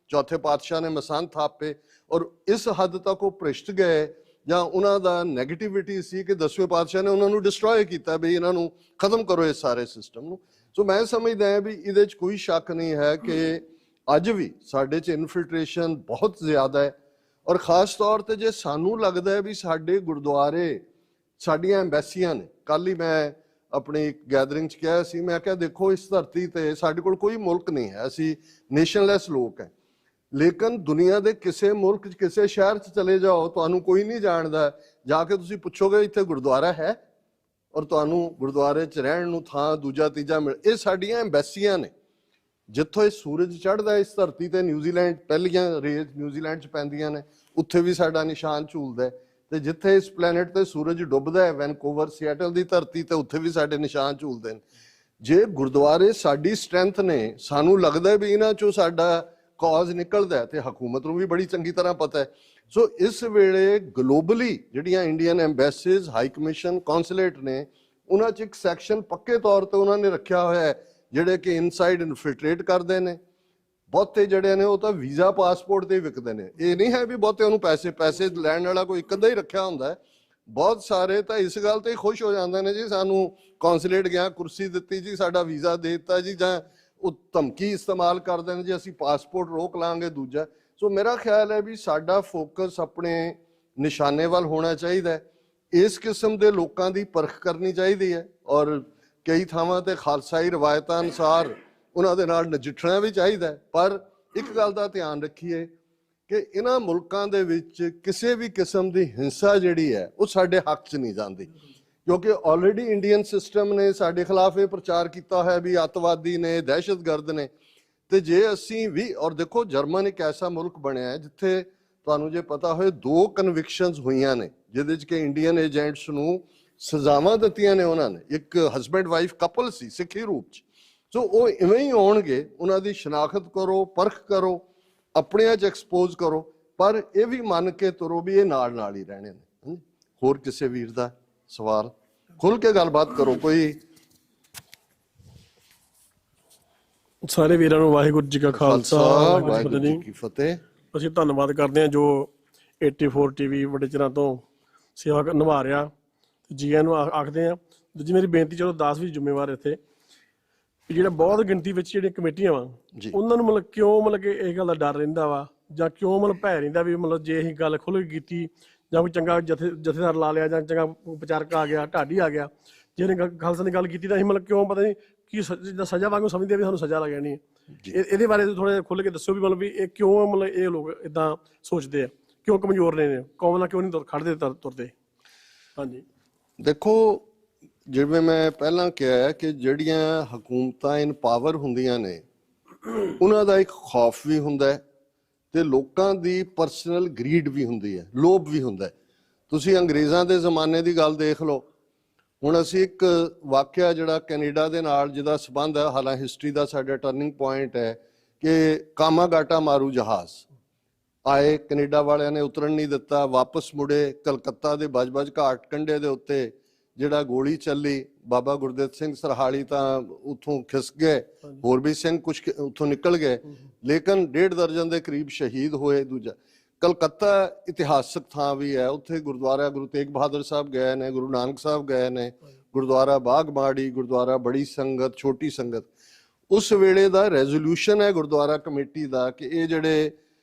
ਚੌਥੇ ਪਾਤਸ਼ਾਹ ਨੇ ਮਸੰਦ ਥਾਪੇ। ਔਰ ਇਸ ਹੱਦ ਤੱਕ ਉਹ ਭ੍ਰਿਸ਼ਟ ਗਏ ਜਾਂ ਉਹਨਾਂ ਦਾ ਨੈਗੇਟਿਵਿਟੀ ਸੀ ਕਿ 10ਵੇਂ ਪਾਤਸ਼ਾਹ ਨੇ ਉਹਨਾਂ ਨੂੰ ਡਿਸਟਰੋਏ ਕੀਤਾ, ਵੀ ਇਹਨਾਂ ਨੂੰ ਖਤਮ ਕਰੋ ਇਸ ਸਾਰੇ ਸਿਸਟਮ ਨੂੰ। ਸੋ ਮੈਂ ਸਮਝਦਾ ਹਾਂ ਵੀ ਇਹਦੇ 'ਚ ਕੋਈ ਸ਼ੱਕ ਨਹੀਂ ਹੈ ਕਿ ਅੱਜ ਵੀ ਸਾਡੇ 'ਚ ਇਨਫਿਲਟ੍ਰੇਸ਼ਨ ਬਹੁਤ ਜ਼ਿਆਦਾ ਹੈ। ਔਰ ਖਾਸ ਤੌਰ ਤੇ ਜੇ ਸਾਨੂੰ ਲੱਗਦਾ ਹੈ ਵੀ ਸਾਡੇ ਗੁਰਦੁਆਰੇ ਸਾਡੀਆਂ ਐਮਬੈਸੀਆਂ ਨੇ, ਕੱਲ ਹੀ ਮੈਂ ਆਪਣੀ ਇੱਕ ਗੈਦਰਿੰਗ 'ਚ ਕਿਹਾ ਸੀ, ਮੈਂ ਕਿਹਾ ਦੇਖੋ ਇਸ ਧਰਤੀ ਤੇ ਸਾਡੇ ਕੋਲ ਕੋਈ ਮੁਲਕ ਨਹੀਂ ਹੈ, ਅਸੀਂ ਨੇਸ਼ਨਲੈਸ ਲੋਕ ਹੈ। ਲੇਕਿਨ ਦੁਨੀਆ ਦੇ ਕਿਸੇ ਮੁਲਕ 'ਚ ਕਿਸੇ ਸ਼ਹਿਰ 'ਚ ਚਲੇ ਜਾਓ, ਤੁਹਾਨੂੰ ਕੋਈ ਨਹੀਂ ਜਾਣਦਾ, ਜਾ ਕੇ ਤੁਸੀਂ ਪੁੱਛੋਗੇ ਇੱਥੇ ਗੁਰਦੁਆਰਾ ਹੈ, ਔਰ ਤੁਹਾਨੂੰ ਗੁਰਦੁਆਰੇ 'ਚ ਰਹਿਣ ਨੂੰ ਥਾਂ ਦੂਜਾ ਤੀਜਾ ਮਿਲ। ਇਹ ਸਾਡੀਆਂ ਐਮਬੈਸੀਆਂ ਨੇ। ਜਿੱਥੋਂ ਇਹ ਸੂਰਜ ਚੜ੍ਹਦਾ ਇਸ ਧਰਤੀ ਤੇ, ਨਿਊਜ਼ੀਲੈਂਡ ਪਹਿਲੀਆਂ ਰੇਜ਼ ਨਿਊਜ਼ੀਲੈਂਡ 'ਚ ਪੈਂਦੀਆਂ ਨੇ, ਉੱਥੇ ਵੀ ਸਾਡਾ ਨਿਸ਼ਾਨ ਝੂਲਦਾ ਹੈ। ਤੇ ਜਿੱਥੇ ਇਸ ਪਲੈਨਟ ਤੇ ਸੂਰਜ ਡੁੱਬਦਾ ਹੈ, ਵੈਨਕੂਵਰ, ਸਿਐਟਲ ਦੀ ਧਰਤੀ ਤੇ, ਉੱਥੇ ਵੀ ਸਾਡੇ ਨਿਸ਼ਾਨ ਝੂਲਦੇ ਨੇ। ਜੇ ਗੁਰਦੁਆਰੇ ਸਾਡੀ ਸਟਰੈਂਥ ਨੇ, ਸਾਨੂੰ ਲੱਗਦਾ ਵੀ ਇਹਨਾਂ 'ਚੋਂ ਸਾਡਾ ਕਾਜ਼ ਨਿਕਲਦਾ, ਤੇ ਹਕੂਮਤ ਨੂੰ ਵੀ ਬੜੀ ਚੰਗੀ ਤਰ੍ਹਾਂ ਪਤਾ ਹੈ। ਸੋ ਇਸ ਵੇਲੇ ਗਲੋਬਲੀ ਜਿਹੜੀਆਂ Indian embassies, high commission, consulate ਨੇ, ਉਹਨਾਂ 'ਚ ਇੱਕ ਸੈਕਸ਼ਨ ਪੱਕੇ ਤੌਰ ਤੇ ਉਹਨਾਂ ਨੇ ਰੱਖਿਆ ਹੋਇਆ ਹੈ, ਜਿਹੜੇ ਕਿ ਇਨਸਾਈਡ ਇਨਫਿਲਟਰੇਟ ਕਰਦੇ ਨੇ। ਬਹੁਤੇ ਜਿਹੜੇ ਨੇ ਉਹ ਤਾਂ ਵੀਜ਼ਾ ਪਾਸਪੋਰਟ ਤੇ ਵਿਕਦੇ ਨੇ। ਇਹ ਨਹੀਂ ਹੈ ਵੀ ਬਹੁਤੇ ਨੂੰ ਪੈਸੇ ਲੈਣ ਵਾਲਾ ਕੋਈ ਇੱਕ ਅੱਧਾ ਹੀ ਰੱਖਿਆ ਹੁੰਦਾ ਹੈ। ਬਹੁਤ ਸਾਰੇ ਤਾਂ ਇਸ ਗੱਲ ਤੇ ਖੁਸ਼ ਹੋ ਜਾਂਦੇ ਨੇ, ਜੀ ਸਾਨੂੰ ਕੌਂਸੂਲੇਟ ਗਿਆ ਕੁਰਸੀ ਦਿੱਤੀ ਜੀ, ਸਾਡਾ ਵੀਜ਼ਾ ਦੇ ਦਿੱਤਾ ਜੀ, ਜਾਂ ਉਹ ਧਮਕੀ ਇਸਤੇਮਾਲ ਕਰਦੇ ਨੇ ਜੀ ਅਸੀਂ ਪਾਸਪੋਰਟ ਰੋਕ ਲਾਂਗੇ ਦੂਜਾ। ਸੋ ਮੇਰਾ ਖਿਆਲ ਹੈ ਵੀ ਸਾਡਾ ਫੋਕਸ ਆਪਣੇ ਨਿਸ਼ਾਨੇ ਵੱਲ ਹੋਣਾ ਚਾਹੀਦਾ ਹੈ। ਇਸ ਕਿਸਮ ਦੇ ਲੋਕਾਂ ਦੀ ਪਰਖ ਕਰਨੀ ਚਾਹੀਦੀ ਹੈ, ਔਰ ਕਈ ਥਾਵਾਂ ਤੇ ਖਾਲਸਾਈ ਰਵਾਇਤਾਂ ਅਨੁਸਾਰ ਉਹਨਾਂ ਦੇ ਨਾਲ ਨਜਿੱਠਣਾ ਵੀ ਚਾਹੀਦਾ ਹੈ। ਪਰ ਇੱਕ ਗੱਲ ਦਾ ਧਿਆਨ ਰੱਖੀਏ ਕਿ ਇਹਨਾਂ ਮੁਲਕਾਂ ਦੇ ਵਿੱਚ ਕਿਸੇ ਵੀ ਕਿਸਮ ਦੀ ਹਿੰਸਾ ਜਿਹੜੀ ਹੈ ਉਹ ਸਾਡੇ ਹੱਕ 'ਚ ਨਹੀਂ ਜਾਂਦੀ, ਕਿਉਂਕਿ ਆਲਰੇਡੀ ਇੰਡੀਅਨ ਸਿਸਟਮ ਨੇ ਸਾਡੇ ਖਿਲਾਫ ਇਹ ਪ੍ਰਚਾਰ ਕੀਤਾ ਹੋਇਆ ਵੀ ਅੱਤਵਾਦੀ ਨੇ, ਦਹਿਸ਼ਤਗਰਦ ਨੇ। ਤੇ ਜੇ ਅਸੀਂ ਵੀ, ਔਰ ਦੇਖੋ ਜਰਮਨ ਇੱਕ ਐਸਾ ਮੁਲਕ ਬਣਿਆ ਹੈ ਜਿੱਥੇ ਤੁਹਾਨੂੰ ਜੇ ਪਤਾ ਹੋਏ 2 ਕਨਵਿਕਸ਼ਨਸ ਹੋਈਆਂ ਨੇ, ਜਿਹਦੇ 'ਚ ਕਿ ਇੰਡੀਅਨ ਏਜੰਟਸ ਨੂੰ ਸਜ਼ਾਵਾਂ ਦਿੱਤੀਆਂ ਨੇ ਉਹਨਾਂ ਨੇ। ਇੱਕ ਹਸਬੈਂਡ ਵਾਈਫ ਕਪਲ ਸੀ ਸਿੱਖੀ ਰੂਪ 'ਚ। ਸੋ ਉਹ ਇਵੇਂ ਹੀ ਆਉਣਗੇ, ਉਹਨਾਂ ਦੀ ਸ਼ਨਾਖਤ ਕਰੋ, ਪਰਖ ਕਰੋ, ਆਪਣਿਆਂ 'ਚ ਐਕਸਪੋਜ਼ ਕਰੋ, ਪਰ ਇਹ ਵੀ ਮੰਨ ਕੇ ਤੁਰੋ ਵੀ ਇਹ ਨਾਲ ਹੀ ਰਹਿਣੇ ਨੇ। ਹੋਰ ਕਿਸੇ ਵੀਰ ਦਾ ਸਵਾਲ? ਖੁੱਲ ਕੇ ਗੱਲਬਾਤ ਕਰੋ ਕੋਈ। ਸਾਰੇ ਵੀਰਾਂ ਨੂੰ ਵਾਹਿਗੁਰੂ ਜੀ ਕਾ ਖਾਲਸਾ, ਵਾਹਿਗੁਰੂ ਜੀ ਕੀ ਫਤਿਹ। ਅਸੀਂ ਧੰਨਵਾਦ ਕਰਦੇ ਹਾਂ ਜੋ 84 ਟੀਵੀ ਵੱਡੇ ਚਿਰਾਂ ਤੋਂ ਸੇਵਾ ਨਿਭਾ ਰਿਹਾ, ਜੀਆਂ ਨੂੰ ਆਖਦੇ ਹਾਂ। ਦੂਜੀ ਮੇਰੀ ਬੇਨਤੀ, ਚਲੋ 10 ਵੀ ਜ਼ਿੰਮੇਵਾਰ ਇੱਥੇ, ਜਿਹੜਾ ਬਹੁਤ ਗਿਣਤੀ ਵਿੱਚ ਜਿਹੜੀਆਂ ਕਮੇਟੀਆਂ ਵਾ, ਉਹਨਾਂ ਨੂੰ ਮਤਲਬ ਕਿਉਂ ਮਤਲਬ ਕਿ ਇਹ ਗੱਲ ਦਾ ਡਰ ਰਹਿੰਦਾ ਵਾ, ਜਾਂ ਕਿਉਂ ਮਤਲਬ ਭੈ ਰਹਿੰਦਾ ਵੀ ਮਤਲਬ ਜੇ ਅਸੀਂ ਗੱਲ ਖੁੱਲ੍ਹ ਕੇ ਕੀਤੀ, ਜਾਂ ਕੋਈ ਚੰਗਾ ਜਥੇਦਾਰ ਲਾ ਲਿਆ, ਜਾਂ ਚੰਗਾ ਪ੍ਰਚਾਰਕ ਆ ਗਿਆ, ਢਾਡੀ ਆ ਗਿਆ, ਜੇ ਉਹਨੇ ਖਾਲਸਾ ਦੀ ਗੱਲ ਕੀਤੀ ਤਾਂ ਅਸੀਂ ਮਤਲਬ ਕਿਉਂ ਪਤਾ ਨਹੀਂ ਕੀ ਸਜ਼ਾ ਵਾਂਗੂ ਸਮਝਦੇ ਵੀ ਸਾਨੂੰ ਸਜ਼ਾ ਲੱਗ ਜਾਣੀ ਹੈ। ਇਹਦੇ ਬਾਰੇ ਥੋੜ੍ਹਾ ਜਿਹਾ ਖੁੱਲ੍ਹ ਕੇ ਦੱਸਿਓ ਵੀ ਮਤਲਬ ਵੀ ਇਹ ਕਿਉਂ, ਮਤਲਬ ਇਹ ਲੋਕ ਇਦਾਂ ਸੋਚਦੇ ਆ, ਕਿਉਂ ਕਮਜ਼ੋਰ ਨੇ, ਕੌਮ ਨਾਲ ਕਿਉਂ ਨਹੀਂ ਖੜਦੇ ਤੁਰਦੇ। ਹਾਂਜੀ ਦੇਖੋ, ਜਿਵੇਂ ਮੈਂ ਪਹਿਲਾਂ ਕਿਹਾ ਕਿ ਜਿਹੜੀਆਂ ਹਕੂਮਤਾਂ ਇਨ ਪਾਵਰ ਹੁੰਦੀਆਂ ਨੇ, ਉਹਨਾਂ ਦਾ ਇੱਕ ਖੌਫ ਵੀ ਹੁੰਦਾ ਹੈ ਤੇ ਲੋਕਾਂ ਦੀ ਪਰਸਨਲ ਗਰੀਡ ਵੀ ਹੁੰਦੀ ਹੈ, ਲੋਭ ਵੀ ਹੁੰਦਾ ਹੈ। ਤੁਸੀਂ ਅੰਗਰੇਜ਼ਾਂ ਦੇ ਜ਼ਮਾਨੇ ਦੀ ਗੱਲ ਦੇਖ ਲਓ। ਹੁਣ ਅਸੀਂ ਇੱਕ ਵਾਕਿਆ ਜਿਹੜਾ ਕੈਨੇਡਾ ਦੇ ਨਾਲ ਜਿਹਦਾ ਸੰਬੰਧ ਹੈ, ਹਾਲਾਂ ਹਿਸਟਰੀ ਦਾ ਸਾਡਾ ਟਰਨਿੰਗ ਪੁਆਇੰਟ ਹੈ, ਕਿ ਕਾਮਾਗਾਟਾ ਮਾਰੂ ਜਹਾਜ਼ ਆਏ, ਕੈਨੇਡਾ ਵਾਲਿਆਂ ਨੇ ਉਤਰਨ ਨਹੀਂ ਦਿੱਤਾ, ਵਾਪਸ ਮੁੜੇ। ਕਲਕੱਤਾ ਦੇ ਬਜਬਜ ਘਾਟ ਕੰਢੇ ਦੇ ਉੱਤੇ ਜਿਹੜਾ ਗੋਲੀ ਚੱਲੀ, ਬਾਬਾ ਗੁਰਦਿੱਤ ਸਿੰਘ ਸਰਹਾਲੀ ਤਾਂ ਉੱਥੋਂ ਖਿਸ ਗਏ, ਹੋਰ ਵੀ ਸਿੰਘ ਕੁਝ ਉੱਥੋਂ ਨਿਕਲ ਗਏ, ਲੇਕਿਨ 1.5 ਦਰਜਨ ਦੇ ਕਰੀਬ ਸ਼ਹੀਦ ਹੋਏ। ਦੂਜਾ ਕਲਕੱਤਾ ਇਤਿਹਾਸਕ ਥਾਂ ਵੀ ਹੈ, ਉੱਥੇ ਗੁਰਦੁਆਰਾ ਗੁਰੂ ਤੇਗ ਬਹਾਦਰ ਸਾਹਿਬ ਗਏ ਨੇ, ਗੁਰੂ ਨਾਨਕ ਸਾਹਿਬ ਗਏ ਨੇ, ਗੁਰਦੁਆਰਾ ਬਾਗ ਮਾੜੀ, ਗੁਰਦੁਆਰਾ ਬੜੀ ਸੰਗਤ, ਛੋਟੀ ਸੰਗਤ। ਉਸ ਵੇਲੇ ਦਾ ਰੈਜ਼ੋਲੂਸ਼ਨ ਹੈ ਗੁਰਦੁਆਰਾ ਕਮੇਟੀ ਦਾ ਕਿ ਇਹ ਜਿਹੜੇ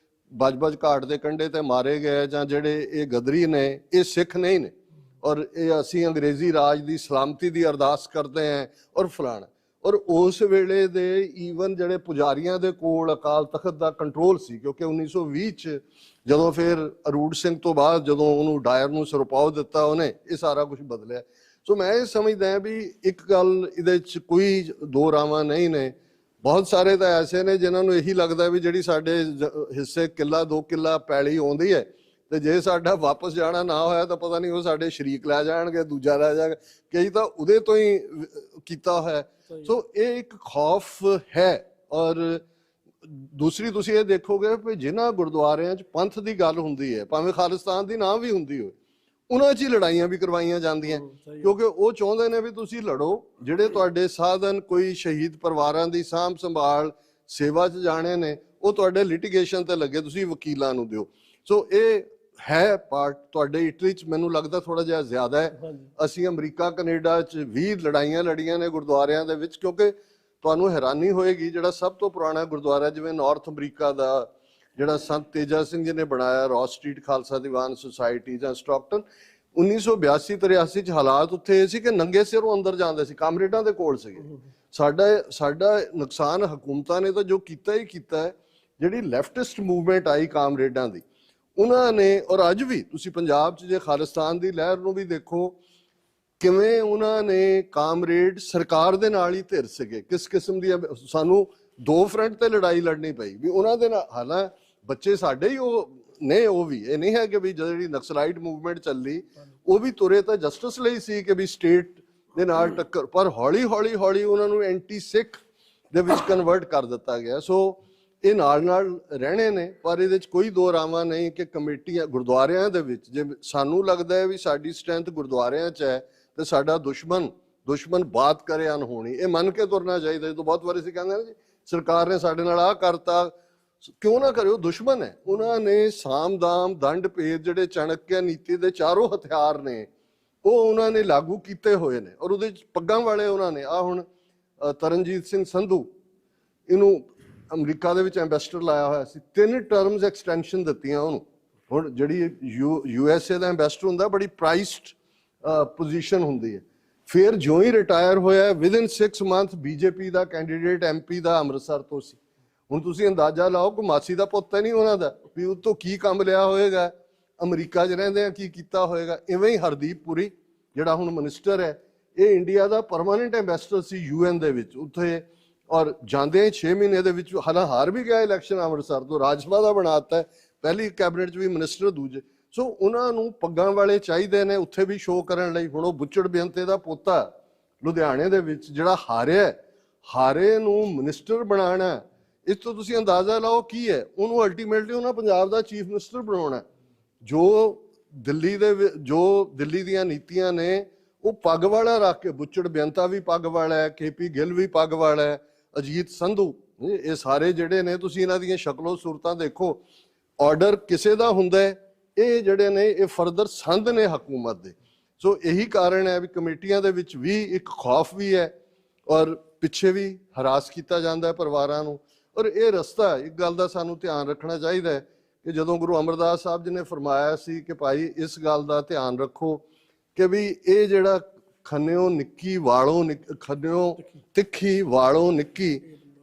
ਬਜਬਜ ਘਾਟ ਦੇ ਕੰਢੇ ਤੇ ਮਾਰੇ ਗਏ ਜਾਂ ਜਿਹੜੇ ਇਹ ਗਦਰੀ ਨੇ, ਇਹ ਸਿੱਖ ਨਹੀਂ ਨੇ, ਔਰ ਇਹ ਅਸੀਂ ਅੰਗਰੇਜ਼ੀ ਰਾਜ ਦੀ ਸਲਾਮਤੀ ਦੀ ਅਰਦਾਸ ਕਰਦੇ ਹਾਂ ਔਰ ਫਲਾਣਾ। ਔਰ ਉਸ ਵੇਲੇ ਦੇ ਈਵਨ ਜਿਹੜੇ ਪੁਜਾਰੀਆਂ ਦੇ ਕੋਲ ਅਕਾਲ ਤਖਤ ਦਾ ਕੰਟਰੋਲ ਸੀ, ਕਿਉਂਕਿ 1920 ਚ ਜਦੋਂ ਫਿਰ ਅਰੂੜ ਸਿੰਘ ਤੋਂ ਬਾਅਦ ਜਦੋਂ ਉਹਨੂੰ ਡਾਇਰ ਨੂੰ ਸਿਰਪਾਓ ਦਿੱਤਾ ਉਹਨੇ, ਇਹ ਸਾਰਾ ਕੁਝ ਬਦਲਿਆ। ਸੋ ਮੈਂ ਇਹ ਸਮਝਦਾ ਹਾਂ ਵੀ ਇੱਕ ਗੱਲ ਇਹਦੇ ਚ ਕੋਈ ਦੋ ਰਾਵਾਂ ਨਹੀਂ ਨੇ। ਬਹੁਤ ਸਾਰੇ ਤਾਂ ਐਸੇ ਨੇ ਜਿਨ੍ਹਾਂ ਨੂੰ ਇਹੀ ਲੱਗਦਾ ਵੀ ਜਿਹੜੀ ਸਾਡੇ ਹਿੱਸੇ ਕਿੱਲਾ 2 ਕਿੱਲਾ ਪੈਲੀ ਆਉਂਦੀ ਹੈ ਤੇ ਜੇ ਸਾਡਾ ਵਾਪਸ ਜਾਣਾ ਨਾ ਹੋਇਆ ਤਾਂ ਪਤਾ ਨਹੀਂ ਉਹ ਸਾਡੇ ਸ਼ਰੀਕ ਲੈ ਜਾਣਗੇ, ਦੂਜਾ ਲੈ ਜਾਏਗਾ, ਕਈ ਤਾਂ ਉਹਦੇ ਤੋਂ ਹੀ ਕੀਤਾ ਹੋਇਆ। ਸੋ ਇਹ ਇੱਕ ਖੌਫ ਹੈ। ਔਰ ਦੂਸਰੀ ਤੁਸੀਂ ਇਹ ਦੇਖੋਗੇ ਵੀ ਜਿਨ੍ਹਾਂ ਗੁਰਦੁਆਰਿਆਂ 'ਚ ਪੰਥ ਦੀ ਗੱਲ ਹੁੰਦੀ ਹੈ, ਭਾਵੇਂ ਖਾਲਿਸਤਾਨ ਦੀ ਨਾ ਵੀ ਹੁੰਦੀ ਹੋਵੇ, ਉਹਨਾਂ 'ਚ ਹੀ ਲੜਾਈਆਂ ਵੀ ਕਰਵਾਈਆਂ ਜਾਂਦੀਆਂ, ਕਿਉਂਕਿ ਉਹ ਚਾਹੁੰਦੇ ਨੇ ਵੀ ਤੁਸੀਂ ਲੜੋ, ਜਿਹੜੇ ਤੁਹਾਡੇ ਸਾਧਨ ਕੋਈ ਸ਼ਹੀਦ ਪਰਿਵਾਰਾਂ ਦੀ ਸਾਂਭ ਸੰਭਾਲ ਸੇਵਾ 'ਚ ਜਾਣੇ ਨੇ ਉਹ ਤੁਹਾਡੇ ਲਿਟੀਗੇਸ਼ਨ ਤੇ ਲੱਗੇ, ਤੁਸੀਂ ਵਕੀਲਾਂ ਨੂੰ ਦਿਓ। ਸੋ ਇਹ ਹੈ ਪਾਰਟ ਤੁਹਾਡੇ ਇਟਲੀ 'ਚ ਮੈਨੂੰ ਲੱਗਦਾ ਥੋੜਾ ਜਿਹਾ ਜ਼ਿਆਦਾ ਹੈ। ਅਸੀਂ ਅਮਰੀਕਾ ਕੈਨੇਡਾ 'ਚ ਵੀ ਲੜਾਈਆਂ ਲੜੀਆਂ ਨੇ ਗੁਰਦੁਆਰਿਆਂ ਦੇ ਵਿੱਚ, ਕਿਉਂਕਿ ਤੁਹਾਨੂੰ ਹੈਰਾਨੀ ਹੋਏਗੀ ਜਿਹੜਾ ਸਭ ਤੋਂ ਪੁਰਾਣਾ ਗੁਰਦੁਆਰਾ ਜਿਵੇਂ ਨਾਰਥ ਅਮਰੀਕਾ ਦਾ ਜਿਹੜਾ ਸੰਤ ਤੇਜਾ ਸਿੰਘ ਜੀ ਨੇ ਬਣਾਇਆ, ਰੌਸ ਸਟਰੀਟ ਖਾਲਸਾ ਦੀਵਾਨ ਸੁਸਾਇਟੀ ਜਾਂ ਸਟਾਕਟਨ, 1982-83 ਚ ਹਾਲਾਤ ਉੱਥੇ ਇਹ ਸੀ ਕਿ ਨੰਗੇ ਸਿਰੋਂ ਅੰਦਰ ਜਾਂਦੇ ਸੀ, ਕਾਮਰੇਡਾਂ ਦੇ ਕੋਲ ਸੀਗੇ। ਸਾਡਾ ਨੁਕਸਾਨ ਹਕੂਮਤਾਂ ਨੇ ਤਾਂ ਜੋ ਕੀਤਾ ਹੀ ਕੀਤਾ ਹੈ। ਜਿਹੜੀ ਲੈਫਟਿਸਟ ਮੂਵਮੈਂਟ ਆਈ ਕਾਮਰੇਡਾਂ ਦੀ, ਉਹਨਾਂ ਨੇ, ਔਰ ਅੱਜ ਵੀ ਤੁਸੀਂ ਪੰਜਾਬ 'ਚ ਜੇ ਖਾਲਿਸਤਾਨ ਦੀ ਲਹਿਰ ਨੂੰ ਵੀ ਦੇਖੋ, ਕਿਵੇਂ ਉਹਨਾਂ ਨੇ ਕਾਮਰੇਡ ਸਰਕਾਰ ਦੇ ਨਾਲ ਹੀ ਧਿਰ ਸੀਗੇ। ਕਿਸ ਕਿਸਮ ਦੀ ਸਾਨੂੰ 2 ਫਰੰਟ ਤੇ ਲੜਾਈ ਲੜਨੀ ਪਈ ਵੀ ਉਹਨਾਂ ਦੇ ਨਾਲ। ਹਾਲਾਂ ਬੱਚੇ ਸਾਡੇ ਹੀ ਉਹ ਨੇ, ਉਹ ਵੀ ਇਹ ਨਹੀਂ ਹੈ ਕਿ ਵੀ ਜਿਹੜੀ ਨਕਸਲਾਈਟ ਮੂਵਮੈਂਟ ਚੱਲੀ ਉਹ ਵੀ ਤੁਰੇ ਤਾਂ ਜਸਟਿਸ ਲਈ ਸੀ ਕਿ ਵੀ ਸਟੇਟ ਦੇ ਨਾਲ ਟੱਕਰ, ਪਰ ਹੌਲੀ ਹੌਲੀ ਉਹਨਾਂ ਨੂੰ ਐਂਟੀ ਸਿੱਖ ਦੇ ਵਿੱਚ ਕਨਵਰਟ ਕਰ ਦਿੱਤਾ ਗਿਆ। ਸੋ ਇਹ ਨਾਲ ਰਹਿਣੇ ਨੇ, ਪਰ ਇਹਦੇ 'ਚ ਕੋਈ ਦੋ ਰਾਵਾਂ ਨਹੀਂ ਕਿ ਕਮੇਟੀਆਂ ਗੁਰਦੁਆਰਿਆਂ ਦੇ ਵਿੱਚ, ਜੇ ਸਾਨੂੰ ਲੱਗਦਾ ਹੈ ਵੀ ਸਾਡੀ ਸਟਰੈਂਥ ਗੁਰਦੁਆਰਿਆਂ 'ਚ ਹੈ ਤੇ ਸਾਡਾ ਦੁਸ਼ਮਣ ਬਾਤ ਕਰੇ ਅਨਹੋਣੀ, ਇਹ ਮੰਨ ਕੇ ਤੁਰਨਾ ਚਾਹੀਦਾ। ਜਦੋਂ ਬਹੁਤ ਵਾਰੀ ਅਸੀਂ ਕਹਿੰਦੇ ਨਾ ਜੀ ਸਰਕਾਰ ਨੇ ਸਾਡੇ ਨਾਲ ਆਹ ਕਰਤਾ, ਕਿਉਂ ਨਾ ਕਰਿਓ, ਦੁਸ਼ਮਣ ਹੈ। ਉਹਨਾਂ ਨੇ ਸਾਮ ਦਾਮ ਦੰਡ ਭੇਦ ਜਿਹੜੇ ਚਾਣਕਿਆ ਨੀਤੀ ਦੇ 4 ਹਥਿਆਰ ਨੇ ਉਹ ਉਹਨਾਂ ਨੇ ਲਾਗੂ ਕੀਤੇ ਹੋਏ ਨੇ, ਔਰ ਉਹਦੇ 'ਚ ਪੱਗਾਂ ਵਾਲੇ ਉਹਨਾਂ ਨੇ। ਆ ਹੁਣ ਤਰਨਜੀਤ ਸਿੰਘ ਸੰਧੂ, ਇਹਨੂੰ ਅਮਰੀਕਾ ਦੇ ਵਿੱਚ ਐਂਬੈਸਡਰ ਲਾਇਆ ਹੋਇਆ ਸੀ, 3 ਟਰਮਸ ਐਕਸਟੈਂਸ਼ਨ ਦਿੱਤੀਆਂ ਉਹਨੂੰ। ਹੁਣ ਜਿਹੜੀ USA ਦਾ ਐਂਬੈਸਡਰ ਹੁੰਦਾ ਬੜੀ ਪ੍ਰਾਈਸਡ ਪੋਜੀਸ਼ਨ ਹੁੰਦੀ ਹੈ। ਫਿਰ ਜਿਉਂ ਹੀ ਰਿਟਾਇਰ ਹੋਇਆ, ਵਿਦਿਨ 6 ਮੰਥ ਬੀਜੇਪੀ ਦਾ ਕੈਂਡੀਡੇਟ MP ਦਾ ਅੰਮ੍ਰਿਤਸਰ ਤੋਂ ਸੀ। ਹੁਣ ਤੁਸੀਂ ਅੰਦਾਜ਼ਾ ਲਾਓ ਕਿ ਮਾਸੀ ਦਾ ਪੁੱਤ ਨਹੀਂ ਉਹਨਾਂ ਦਾ, ਵੀ ਉਹ ਤੋਂ ਕੀ ਕੰਮ ਲਿਆ ਹੋਏਗਾ, ਅਮਰੀਕਾ 'ਚ ਰਹਿੰਦੇ ਆ ਕੀ ਕੀਤਾ ਹੋਏਗਾ। ਇਵੇਂ ਹੀ ਹਰਦੀਪ ਪੁਰੀ ਜਿਹੜਾ ਹੁਣ ਮਿਨਿਸਟਰ ਹੈ, ਇਹ ਇੰਡੀਆ ਦਾ ਪਰਮਾਨੈਂਟ ਐਂਬੈਸਡਰ ਸੀ UN ਦੇ ਵਿੱਚ ਉੱਥੇ, ਔਰ ਜਾਂਦੇ 6 ਮਹੀਨੇ ਦੇ ਵਿੱਚ ਹਾਲਾਂ ਹਾਰ ਵੀ ਗਿਆ ਇਲੈਕਸ਼ਨ ਅੰਮ੍ਰਿਤਸਰ ਤੋਂ, ਰਾਜ ਸਭਾ ਦਾ ਬਣਾਤਾ, ਪਹਿਲੀ ਕੈਬਨਿਟ 'ਚ ਵੀ ਮਿਨਿਸਟਰ ਦੂਜੇ। ਸੋ ਉਹਨਾਂ ਨੂੰ ਪੱਗਾਂ ਵਾਲੇ ਚਾਹੀਦੇ ਨੇ ਉੱਥੇ ਵੀ ਸ਼ੋਅ ਕਰਨ ਲਈ। ਹੁਣ ਉਹ ਬੁੱਚੜ ਬੇਅੰਤੇ ਦਾ ਪੋਤਾ ਲੁਧਿਆਣੇ ਦੇ ਵਿੱਚ ਜਿਹੜਾ ਹਾਰੇ ਨੂੰ ਮਿਨਿਸਟਰ ਬਣਾਉਣਾ, ਇਸ ਤੋਂ ਤੁਸੀਂ ਅੰਦਾਜ਼ਾ ਲਾਓ ਕੀ ਹੈ। ਉਹਨੂੰ ਅਲਟੀਮੇਟਲੀ ਉਹਨਾਂ ਪੰਜਾਬ ਦਾ ਚੀਫ ਮਿਨਿਸਟਰ ਬਣਾਉਣਾ। ਜੋ ਦਿੱਲੀ ਦੀਆਂ ਨੀਤੀਆਂ ਨੇ ਉਹ ਪੱਗ ਵਾਲਾ ਰੱਖ ਕੇ, ਬੁੱਚੜ ਬੇਅੰਤਾ ਵੀ ਪੱਗ ਵਾਲਾ ਹੈ, KP ਗਿੱਲ ਵੀ ਪੱਗ ਵਾਲਾ ਹੈ, ਅਜੀਤ ਸੰਧੂ, ਇਹ ਸਾਰੇ ਜਿਹੜੇ ਨੇ ਤੁਸੀਂ ਇਹਨਾਂ ਦੀਆਂ ਸ਼ਕਲੋ ਸੂਰਤਾਂ ਦੇਖੋ। ਆਰਡਰ ਕਿਸੇ ਦਾ ਹੁੰਦਾ ਹੈ, ਇਹ ਜਿਹੜੇ ਨੇ ਇਹ ਫਰਦਰ ਸੰਦ ਨੇ ਹਕੂਮਤ ਦੇ। ਸੋ ਇਹੀ ਕਾਰਨ ਹੈ ਵੀ ਕਮੇਟੀਆਂ ਦੇ ਵਿੱਚ ਵੀ ਇੱਕ ਖੌਫ ਵੀ ਹੈ, ਔਰ ਪਿੱਛੇ ਵੀ ਹਰਾਸ ਕੀਤਾ ਜਾਂਦਾ ਹੈ ਪਰਿਵਾਰਾਂ ਨੂੰ। ਔਰ ਇਹ ਰਸਤਾ, ਇੱਕ ਗੱਲ ਦਾ ਸਾਨੂੰ ਧਿਆਨ ਰੱਖਣਾ ਚਾਹੀਦਾ ਹੈ ਕਿ ਜਦੋਂ ਗੁਰੂ ਅਮਰਦਾਸ ਸਾਹਿਬ ਜੀ ਨੇ ਫਰਮਾਇਆ ਸੀ ਕਿ ਭਾਈ ਇਸ ਗੱਲ ਦਾ ਧਿਆਨ ਰੱਖੋ ਕਿ ਵੀ ਇਹ ਜਿਹੜਾ ਖੰਨਿਓ ਨਿੱਕੀ ਵਾਲੋਂ ਖੰਨਿਓ ਤਿੱਖੀ ਵਾਲੋਂ ਨਿੱਕੀ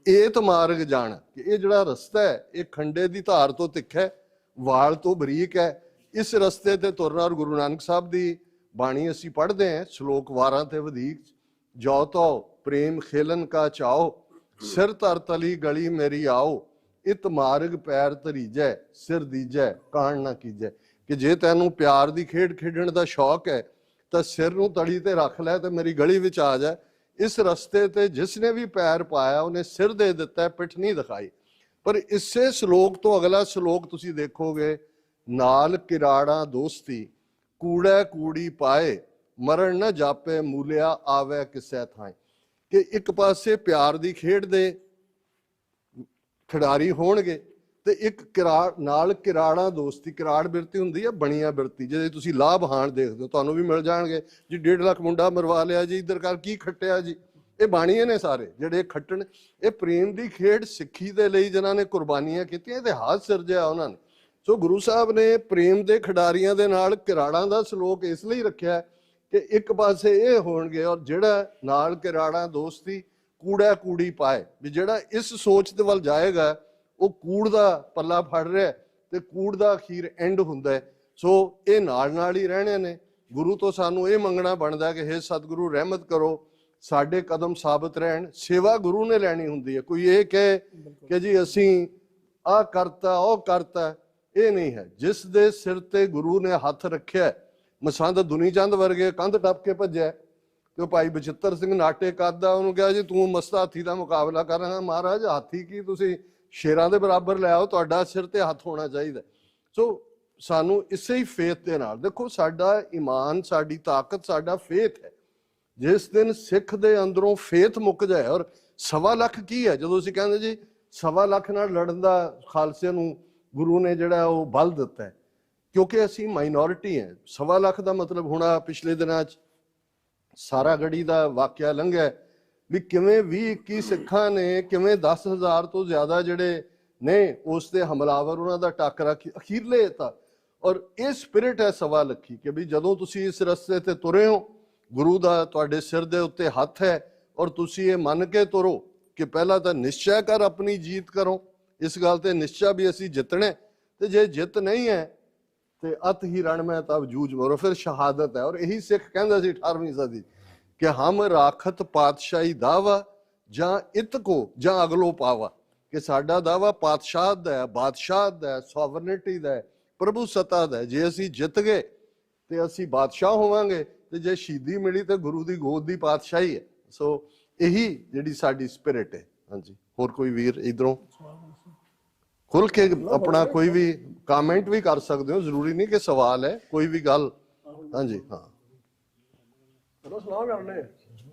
ਏਤ ਮਾਰਗ ਜਾਣ, ਕਿ ਇਹ ਜਿਹੜਾ ਰਸਤਾ ਹੈ ਇਹ ਖੰਡੇ ਦੀ ਧਾਰ ਤੋਂ ਤਿੱਖਾ ਹੈ, ਵਾਲ ਤੋਂ ਬਰੀਕ ਹੈ। ਇਸ ਰਸਤੇ ਤੇ ਤੁਰਨਾ। ਔਰ ਗੁਰੂ ਨਾਨਕ ਸਾਹਿਬ ਦੀ ਬਾਣੀ ਅਸੀਂ ਪੜ੍ਹਦੇ ਹਾਂ ਸ਼ਲੋਕ 12 ਤੇ ਵਧੇਕ, ਜੋ ਤੋ ਪ੍ਰੇਮ ਖੇਲਨ ਕਾ ਚਾਓ, ਸਿਰ ਧਰ ਤਲੀ ਗਲੀ ਮੇਰੀ ਆਓ, ਇਤ ਮਾਰਗ ਪੈਰ ਧਰੀਜੈ, ਸਿਰ ਦੀਜੈ ਕਾਣ ਨਾ ਕੀਜੈ। ਕਿ ਜੇ ਤੈਨੂੰ ਪਿਆਰ ਦੀ ਖੇਡ ਖੇਡਣ ਦਾ ਸ਼ੌਕ ਹੈ ਤਾਂ ਸਿਰ ਨੂੰ ਤਲੀ ਤੇ ਰੱਖ ਲੈ ਤੇ ਮੇਰੀ ਗਲੀ ਵਿੱਚ ਆ ਜਾ। ਇਸ ਰਸਤੇ ਤੇ ਜਿਸ ਨੇ ਵੀ ਪੈਰ ਪਾਇਆ ਉਹਨੇ ਸਿਰ ਦੇ ਦਿੱਤਾ, ਪਿੱਠ ਨਹੀਂ ਦਿਖਾਈ। ਪਰ ਇਸੇ ਸ਼ਲੋਕ ਤੋਂ ਅਗਲਾ ਸ਼ਲੋਕ ਤੁਸੀਂ ਦੇਖੋਗੇ, ਨਾਲ ਕਿਰਾੜਾ ਦੋਸਤੀ ਕੂੜਾ ਕੂੜੀ ਪਾਏ, ਮਰਨ ਨਾ ਜਾਪੇ ਮੂਲਿਆ ਆਵੇ ਕਿਸੇ ਥਾਂ। ਕਿ ਇੱਕ ਪਾਸੇ ਪਿਆਰ ਦੀ ਖੇਡ ਦੇ ਖਿਡਾਰੀ ਹੋਣਗੇ ਤੇ ਇੱਕ ਨਾਲ ਕਿਰਾੜਾ ਦੋਸਤੀ, ਕਿਰਾੜ ਬਿਰਤੀ ਹੁੰਦੀ ਹੈ ਬਣੀਆਂ ਬਿਰਤੀ, ਜਿਹਦੇ ਤੁਸੀਂ ਲਾਭ ਹਾਨ ਦੇਖਦੇ ਹੋ, ਤੁਹਾਨੂੰ ਵੀ ਮਿਲ ਜਾਣਗੇ ਜੀ। 1.5 ਲੱਖ ਮੁੰਡਾ ਮਰਵਾ ਲਿਆ ਜੀ, ਇੱਧਰ ਕਰ ਕੀ ਖੱਟਿਆ ਜੀ, ਇਹ ਬਾਣੀਏ ਨੇ ਸਾਰੇ ਜਿਹੜੇ ਖੱਟਣ। ਇਹ ਪ੍ਰੇਮ ਦੀ ਖੇਡ ਸਿੱਖੀ ਦੇ ਲਈ ਜਿਨ੍ਹਾਂ ਨੇ ਕੁਰਬਾਨੀਆਂ ਕੀਤੀਆਂ, ਇਤਿਹਾਸ ਸਿਰਜਿਆ ਉਹਨਾਂ ਨੇ। ਸੋ ਗੁਰੂ ਸਾਹਿਬ ਨੇ ਪ੍ਰੇਮ ਦੇ ਖਿਡਾਰੀਆਂ ਦੇ ਨਾਲ ਕਿਰਾੜਾਂ ਦਾ ਸ਼ਲੋਕ ਇਸ ਲਈ ਰੱਖਿਆ ਕਿ ਇੱਕ ਪਾਸੇ ਇਹ ਹੋਣਗੇ ਔਰ ਜਿਹੜਾ ਨਾਲ ਕਿਰਾੜਾਂ ਦੋਸਤੀ ਕੂੜਾ ਕੂੜੀ ਪਾਏ, ਵੀ ਜਿਹੜਾ ਇਸ ਸੋਚ ਦੇ ਵੱਲ ਜਾਏਗਾ ਉਹ ਕੂੜ ਦਾ ਪੱਲਾ ਫੜ ਰਿਹਾ ਤੇ ਕੂੜ ਦਾ ਅਖੀਰ ਐਂਡ ਹੁੰਦਾ। ਸੋ ਇਹ ਨਾਲ ਹੀ ਰਹਿਣੇ ਨੇ। ਗੁਰੂ ਤੋਂ ਸਾਨੂੰ ਇਹ ਮੰਗਣਾ ਬਣਦਾ ਕਿ ਹੇ ਸਤਿਗੁਰੂ ਰਹਿਮਤ ਕਰੋ, ਸਾਡੇ ਕਦਮ ਸਾਬਤ ਰਹਿਣ। ਸੇਵਾ ਗੁਰੂ ਨੇ ਲੈਣੀ ਹੁੰਦੀ ਹੈ। ਕੋਈ ਇਹ ਕਹੇ ਕਿ ਜੀ ਅਸੀਂ ਆਹ ਕਰਤਾ ਉਹ ਕਰਤਾ, ਇਹ ਨਹੀਂ ਹੈ। ਜਿਸ ਦੇ ਸਿਰ ਤੇ ਗੁਰੂ ਨੇ ਹੱਥ ਰੱਖਿਆ, ਮਸੰਦ ਦੁਨੀ ਚੰਦ ਵਰਗੇ ਕੰਧ ਟੱਪ ਕੇ ਭੱਜਿਆ ਤੇ ਭਾਈ ਬਚਿੱਤਰ ਸਿੰਘ ਨਾਟੇ ਕੱਦਾ, ਉਹਨੂੰ ਕਿਹਾ ਜੀ ਤੂੰ ਮਸਤ ਹਾਥੀ ਦਾ ਮੁਕਾਬਲਾ ਕਰ ਰਿਹਾ। ਮਹਾਰਾਜ ਹਾਥੀ ਕੀ, ਤੁਸੀਂ ਸ਼ੇਰਾਂ ਦੇ ਬਰਾਬਰ ਲੈ ਆਓ, ਤੁਹਾਡਾ ਸਿਰ ਤੇ ਹੱਥ ਹੋਣਾ ਚਾਹੀਦਾ। ਸੋ ਸਾਨੂੰ ਇਸੇ ਹੀ ਫੇਥ ਦੇ ਨਾਲ ਦੇਖੋ, ਸਾਡਾ ਈਮਾਨ, ਸਾਡੀ ਤਾਕਤ, ਸਾਡਾ ਫੇਥ ਹੈ। ਜਿਸ ਦਿਨ ਸਿੱਖ ਦੇ ਅੰਦਰੋਂ ਫੇਥ ਮੁੱਕ ਜਾਏ, ਔਰ 1.25 ਲੱਖ ਕੀ ਹੈ, ਜਦੋਂ ਅਸੀਂ ਕਹਿੰਦੇ ਜੀ 1.25 ਲੱਖ ਨਾਲ ਲੜਨ ਦਾ ਖਾਲਸੇ ਨੂੰ ਗੁਰੂ ਨੇ ਜਿਹੜਾ ਉਹ ਬਲ ਦਿੱਤਾ ਹੈ, ਕਿਉਂਕਿ ਅਸੀਂ ਮਾਈਨੋਰਿਟੀ ਹੈ। 1.25 ਲੱਖ ਦਾ ਮਤਲਬ ਹੋਣਾ, ਪਿਛਲੇ ਦਿਨਾਂ 'ਚ ਸਾਰਾ ਗੜੀ ਦਾ ਵਾਕਿਆ ਲੰਘਿਆ ਵੀ ਕਿਵੇਂ 20-21 ਸਿੱਖਾਂ ਨੇ, ਕਿਵੇਂ 10,000 ਤੋਂ ਜ਼ਿਆਦਾ ਜਿਹੜੇ ਨੇ ਉਸ ਦੇ ਹਮਲਾਵਰ, ਉਹਨਾਂ ਦਾ ਟਾਕਰਾ ਅਖੀਰਲੇ ਤਾਂ। ਔਰ ਇਹ ਸਪਿਰਿਟ ਹੈ 1.25 ਲੱਖੀ ਕਿ ਵੀ ਜਦੋਂ ਤੁਸੀਂ ਇਸ ਰਸਤੇ ਤੇ ਤੁਰੇ ਹੋ, ਗੁਰੂ ਦਾ ਤੁਹਾਡੇ ਸਿਰ ਦੇ ਉੱਤੇ ਹੱਥ ਹੈ ਔਰ ਤੁਸੀਂ ਇਹ ਮੰਨ ਕੇ ਤੁਰੋ ਕਿ ਪਹਿਲਾਂ ਤਾਂ ਨਿਸ਼ਚੈ ਕਰ ਆਪਣੀ ਜੀਤ ਕਰੋ, ਇਸ ਗੱਲ ਤੇ ਨਿਸ਼ਚਾ ਵੀ ਅਸੀਂ ਜਿੱਤਣਾ, ਤੇ ਜੇ ਜਿੱਤ ਨਹੀਂ ਹੈ ਤੇ ਅਤ ਹੀ ਰਣ ਮੈਂ ਤਬ ਜੂਝ ਮਰੋ, ਫਿਰ ਸ਼ਹਾਦਤ ਹੈ। ਔਰ ਇਹੀ ਸਿੱਖ ਕਹਿੰਦਾ ਸੀ 18ਵੀਂ ਸਦੀ ਕਿ ਹਮ ਰਾਖਤ ਪਾਤਸ਼ਾਹੀ ਦਾਵਾ ਜਾਂ ਇਤ ਕੋ ਜਾਂ ਅਗਲੋ ਪਾਵਾ, ਕਿ ਸਾਡਾ ਦਾਵਾ ਪਾਤਸ਼ਾਹ ਦਾ ਹੈ, ਬਾਦਸ਼ਾਹ ਦਾ ਹੈ, ਸੋਵਰਨਿਟੀ ਦਾ ਹੈ, ਪ੍ਰਭੂ ਸੱਤਾ ਦਾ ਹੈ। ਜੇ ਅਸੀਂ ਜਿੱਤ ਗਏ ਤੇ ਅਸੀਂ ਬਾਦਸ਼ਾਹ ਹੋਵਾਂਗੇ, ਤੇ ਜੇ ਸ਼ਹੀਦੀ ਮਿਲੀ ਤੇ ਗੁਰੂ ਦੀ ਗੋਦ ਦੀ ਪਾਤਸ਼ਾਹੀ ਹੈ। ਸੋ ਇਹੀ ਜਿਹੜੀ ਸਾਡੀ ਸਪਿਰਿਟ ਹੈ। ਹਾਂਜੀ, ਹੋਰ ਕੋਈ ਵੀਰ ਇਧਰੋਂ ਖੁੱਲ ਕੇ ਆਪਣਾ ਕੋਈ ਵੀ ਕਮੈਂਟ ਵੀ ਕਰ ਸਕਦੇ ਹੋ, ਜ਼ਰੂਰੀ ਨਹੀਂ ਕਿ ਸਵਾਲ ਹੈ, ਕੋਈ ਵੀ ਗੱਲ। ਹਾਂਜੀ, ਹਾਂ ਚਲੋ ਸਲਾਹ ਕਰ ਲੈ,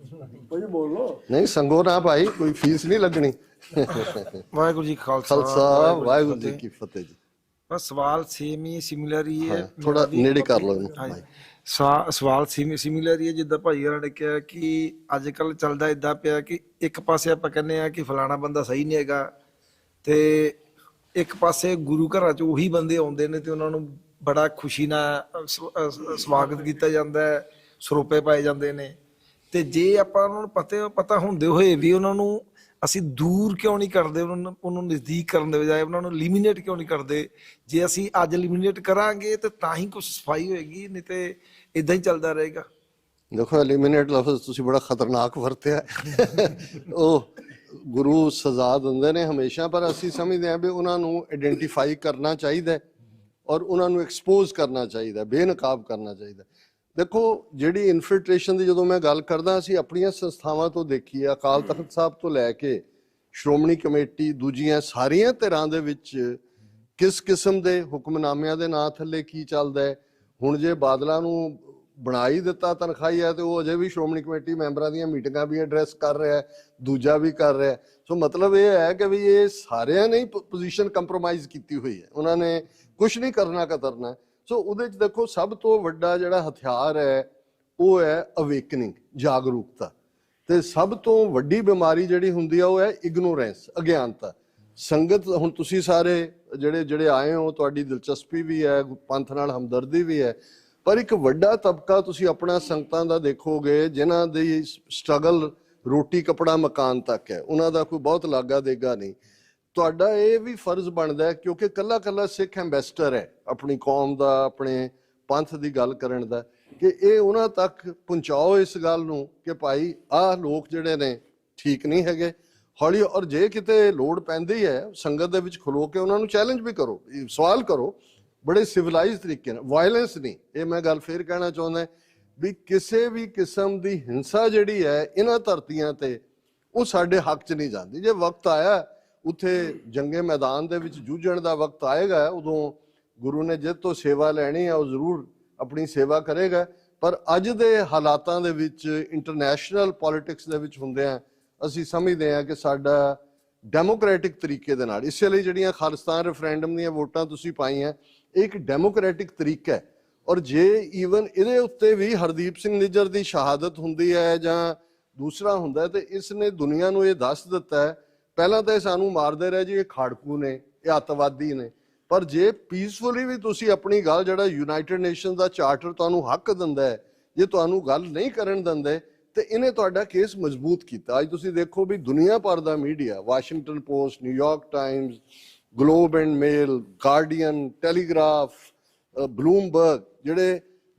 ਕੋਈ ਬੋਲ ਲੋ। ਨਹੀਂ ਸੰਗੋ ਨਾ ਭਾਈ, ਕੋਈ ਫੀਸ ਨਹੀਂ ਲੱਗਣੀ। ਵਾਹਿਗੁਰੂ ਜੀ ਖਾਲਸਾ, ਵਾਹਿਗੁਰੂ ਜੀ ਕੀ ਫਤਿਹ ਜੀ। ਬਸ ਸਵਾਲ ਸੇਮ ਹੀ, ਸਿਮਿਲਰ ਹੀ ਹੈ। ਥੋੜਾ ਨੇੜੇ ਕਰ ਲਓ। ਸਵਾਲ ਸਿਮਿਲਰ ਹੀ ਹੈ। ਜਿੱਦਾਂ ਭਾਈ ਹੋਰਾਂ ਨੇ ਕਿਹਾ ਕਿ ਅੱਜ ਕੱਲ ਚੱਲਦਾ ਏਦਾਂ ਪਿਆ ਕਿ ਇੱਕ ਪਾਸੇ ਆਪਾਂ ਕਹਿੰਦੇ ਆ ਕਿ ਫਲਾਣਾ ਬੰਦਾ ਸਹੀ ਨਹੀਂ ਹੈਗਾ, ਤੇ ਇੱਕ ਪਾਸੇ ਗੁਰੂ ਘਰਾਂ 'ਚ ਉਹੀ ਬੰਦੇ ਆਉਂਦੇ ਨੇ ਤੇ ਉਹਨਾਂ ਨੂੰ ਬੜਾ ਖੁਸ਼ੀ ਨਾਲ ਸਵਾਗਤ ਕੀਤਾ ਜਾਂਦਾ ਹੈ, ਸਰੋਪੇ ਪਾਏ ਜਾਂਦੇ ਨੇ। ਤੇ ਜੇ ਆਪਾਂ ਉਹਨਾਂ ਨੂੰ ਪਤਾ ਹੁੰਦੇ ਹੋਏ ਵੀ ਉਹਨਾਂ ਨੂੰ ਅਸੀਂ ਦੂਰ ਕਿਉਂ ਨਹੀਂ ਕਰਦੇ, ਉਹਨੂੰ ਨਜ਼ਦੀਕ ਕਰਨ ਦੇ ਬਜਾਏ ਉਹਨਾਂ ਨੂੰ ਲਿਮੀਨੇਟ ਕਿਉਂ ਨਹੀਂ ਕਰਦੇ? ਜੇ ਅਸੀਂ ਅੱਜ ਲਿਮੀਨੇਟ ਕਰਾਂਗੇ ਤੇ ਤਾਂ ਹੀ ਕੁਝ ਸਫਾਈ ਹੋਏਗੀ, ਨਹੀਂ ਤੇ ਇਦਾਂ ਹੀ ਚੱਲਦਾ ਰਹੇਗਾ। ਦੇਖੋ, ਐਲੀਮੀਨੇਟ ਲਫ਼ਜ਼ ਤੁਸੀਂ ਬੜਾ ਖਤਰਨਾਕ ਵਰਤਿਆ। ਉਹ ਗੁਰੂ ਸਜ਼ਾ ਦਿੰਦੇ ਨੇ ਹਮੇਸ਼ਾ, ਪਰ ਅਸੀਂ ਸਮਝਦੇ ਹਾਂ ਵੀ ਉਹਨਾਂ ਨੂੰ ਆਇਡੈਂਟੀਫਾਈ ਕਰਨਾ ਚਾਹੀਦਾ ਔਰ ਉਹਨਾਂ ਨੂੰ ਐਕਸਪੋਜ਼ ਕਰਨਾ ਚਾਹੀਦਾ, ਬੇਨਕਾਬ ਕਰਨਾ ਚਾਹੀਦਾ। ਦੇਖੋ, ਜਿਹੜੀ ਇਨਫਿਲਟ੍ਰੇਸ਼ਨ ਦੀ ਜਦੋਂ ਮੈਂ ਗੱਲ ਕਰਦਾ, ਅਸੀਂ ਆਪਣੀਆਂ ਸੰਸਥਾਵਾਂ ਤੋਂ ਦੇਖੀ ਹੈ, ਅਕਾਲ ਤਖਤ ਸਾਹਿਬ ਤੋਂ ਲੈ ਕੇ ਸ਼੍ਰੋਮਣੀ ਕਮੇਟੀ, ਦੂਜੀਆਂ ਸਾਰੀਆਂ ਧਿਰਾਂ ਦੇ ਵਿੱਚ ਕਿਸ ਕਿਸਮ ਦੇ ਹੁਕਮਨਾਮਿਆਂ ਦੇ ਨਾਂ ਥੱਲੇ ਕੀ ਚੱਲਦਾ ਹੈ। ਹੁਣ ਜੇ ਬਾਦਲਾਂ ਨੂੰ ਬਣਾ ਹੀ ਦਿੱਤਾ ਤਨਖਾਹੀ ਹੈ ਤੇ ਉਹ ਅਜੇ ਵੀ ਸ਼੍ਰੋਮਣੀ ਕਮੇਟੀ ਮੈਂਬਰਾਂ ਦੀਆਂ ਮੀਟਿੰਗਾਂ ਵੀ ਐਡਰੈਸ ਕਰ ਰਿਹਾ, ਦੂਜਾ ਵੀ ਕਰ ਰਿਹਾ। ਸੋ ਮਤਲਬ ਇਹ ਹੈ ਕਿ ਵੀ ਇਹ ਸਾਰਿਆਂ ਨੇ ਪੋਜੀਸ਼ਨ ਕੰਪਰੋਮਾਈਜ਼ ਕੀਤੀ ਹੋਈ ਹੈ, ਉਹਨਾਂ ਨੇ ਕੁਝ ਨਹੀਂ ਕਰਨਾ ਕਤਰਨਾ। ਸੋ ਉਹਦੇ 'ਚ ਦੇਖੋ, ਸਭ ਤੋਂ ਵੱਡਾ ਜਿਹੜਾ ਹਥਿਆਰ ਹੈ ਉਹ ਹੈ ਅਵੇਕਨਿੰਗ, ਜਾਗਰੂਕਤਾ। ਤੇ ਸਭ ਤੋਂ ਵੱਡੀ ਬਿਮਾਰੀ ਜਿਹੜੀ ਹੁੰਦੀ ਆ ਉਹ ਹੈ ਇਗਨੋਰੈਂਸ, ਅਗਿਆਨਤਾ। ਸੰਗਤ, ਹੁਣ ਤੁਸੀਂ ਸਾਰੇ ਜਿਹੜੇ ਆਏ ਹੋ, ਤੁਹਾਡੀ ਦਿਲਚਸਪੀ ਵੀ ਹੈ, ਪੰਥ ਨਾਲ ਹਮਦਰਦੀ ਵੀ ਹੈ, ਪਰ ਇੱਕ ਵੱਡਾ ਤਬਕਾ ਤੁਸੀਂ ਆਪਣਾ ਸੰਗਤਾਂ ਦਾ ਦੇਖੋਗੇ ਜਿਨ੍ਹਾਂ ਦੀ ਸਟਰਗਲ ਰੋਟੀ ਕੱਪੜਾ ਮਕਾਨ ਤੱਕ ਹੈ, ਉਹਨਾਂ ਦਾ ਕੋਈ ਬਹੁਤ ਲਾਗਾ ਦੇਗਾ ਨਹੀਂ। ਤੁਹਾਡਾ ਇਹ ਵੀ ਫਰਜ਼ ਬਣਦਾ ਹੈ, ਕਿਉਂਕਿ ਕੱਲਾ ਕੱਲਾ ਸਿੱਖ ਐਂਬੈਸਡਰ ਹੈ ਆਪਣੀ ਕੌਮ ਦਾ, ਆਪਣੇ ਪੰਥ ਦੀ ਗੱਲ ਕਰਨ ਦਾ, ਕਿ ਇਹ ਉਹਨਾਂ ਤੱਕ ਪਹੁੰਚਾਓ ਇਸ ਗੱਲ ਨੂੰ ਕਿ ਭਾਈ ਆਹ ਲੋਕ ਜਿਹੜੇ ਨੇ ਠੀਕ ਨਹੀਂ ਹੈਗੇ, ਹੌਲੀ। ਔਰ ਜੇ ਕਿਤੇ ਲੋੜ ਪੈਂਦੀ ਹੈ, ਸੰਗਤ ਦੇ ਵਿੱਚ ਖਲੋ ਕੇ ਉਹਨਾਂ ਨੂੰ ਚੈਲੰਜ ਵੀ ਕਰੋ, ਸਵਾਲ ਕਰੋ, ਬੜੇ ਸਿਵਲਾਈਜ਼ ਤਰੀਕੇ ਨਾਲ, ਵਾਇਲੈਂਸ ਨਹੀਂ। ਇਹ ਮੈਂ ਗੱਲ ਫੇਰ ਕਹਿਣਾ ਚਾਹੁੰਦਾ ਵੀ ਕਿਸੇ ਵੀ ਕਿਸਮ ਦੀ ਹਿੰਸਾ ਜਿਹੜੀ ਹੈ ਇਹਨਾਂ ਧਰਤੀਆਂ ਤੇ, ਉਹ ਸਾਡੇ ਹੱਕ 'ਚ ਨਹੀਂ ਜਾਂਦੀ। ਜੇ ਵਕਤ ਆਇਆ ਉੱਥੇ ਜੰਗੇ ਮੈਦਾਨ ਦੇ ਵਿੱਚ ਜੂਝਣ ਦਾ ਵਕਤ ਆਏਗਾ, ਉਦੋਂ ਗੁਰੂ ਨੇ ਜਿਹ ਤੋਂ ਸੇਵਾ ਲੈਣੀ ਹੈ ਉਹ ਜ਼ਰੂਰ ਆਪਣੀ ਸੇਵਾ ਕਰੇਗਾ। ਪਰ ਅੱਜ ਦੇ ਹਾਲਾਤਾਂ ਦੇ ਵਿੱਚ, ਇੰਟਰਨੈਸ਼ਨਲ ਪੋਲਿਟਿਕਸ ਦੇ ਵਿੱਚ ਹੁੰਦੇ ਆ, ਅਸੀਂ ਸਮਝਦੇ ਹਾਂ ਕਿ ਸਾਡਾ ਡੈਮੋਕ੍ਰੈਟਿਕ ਤਰੀਕੇ ਦੇ ਨਾਲ, ਇਸੇ ਲਈ ਜਿਹੜੀਆਂ ਖਾਲਿਸਤਾਨ ਰੈਫਰੈਂਡਮ ਦੀਆਂ ਵੋਟਾਂ ਤੁਸੀਂ ਪਾਈਆਂ, ਇਹ ਇੱਕ ਡੈਮੋਕ੍ਰੈਟਿਕ ਤਰੀਕਾ ਹੈ। ਔਰ ਜੇ ਈਵਨ ਇਹਦੇ ਉੱਤੇ ਵੀ ਹਰਦੀਪ ਸਿੰਘ ਨਿੱਜਰ ਦੀ ਸ਼ਹਾਦਤ ਹੁੰਦੀ ਹੈ ਜਾਂ ਦੂਸਰਾ ਹੁੰਦਾ, ਤੇ ਇਸ ਨੇ ਦੁਨੀਆ ਨੂੰ ਇਹ ਦੱਸ ਦਿੱਤਾ ਹੈ, ਪਹਿਲਾਂ ਤਾਂ ਇਹ ਸਾਨੂੰ ਮਾਰਦੇ ਰਹੇ ਜੀ, ਇਹ ਖਾੜਕੂ ਨੇ, ਇਹ ਅੱਤਵਾਦੀ ਨੇ, ਪਰ ਜੇ ਪੀਸਫੁਲੀ ਵੀ ਤੁਸੀਂ ਆਪਣੀ ਗੱਲ, ਜਿਹੜਾ ਯੂਨਾਈਟਿਡ ਨੇਸ਼ਨ ਦਾ ਚਾਰਟਰ ਤੁਹਾਨੂੰ ਹੱਕ ਦਿੰਦਾ ਹੈ, ਜੇ ਤੁਹਾਨੂੰ ਗੱਲ ਨਹੀਂ ਕਰਨ ਦਿੰਦੇ, ਤੇ ਇਹਨੇ ਤੁਹਾਡਾ ਕੇਸ ਮਜ਼ਬੂਤ ਕੀਤਾ। ਅੱਜ ਤੁਸੀਂ ਦੇਖੋ ਵੀ ਦੁਨੀਆ ਭਰ ਦਾ media, Washington Post, New York Times, Globe and Mail, Guardian, Telegraph, Bloomberg,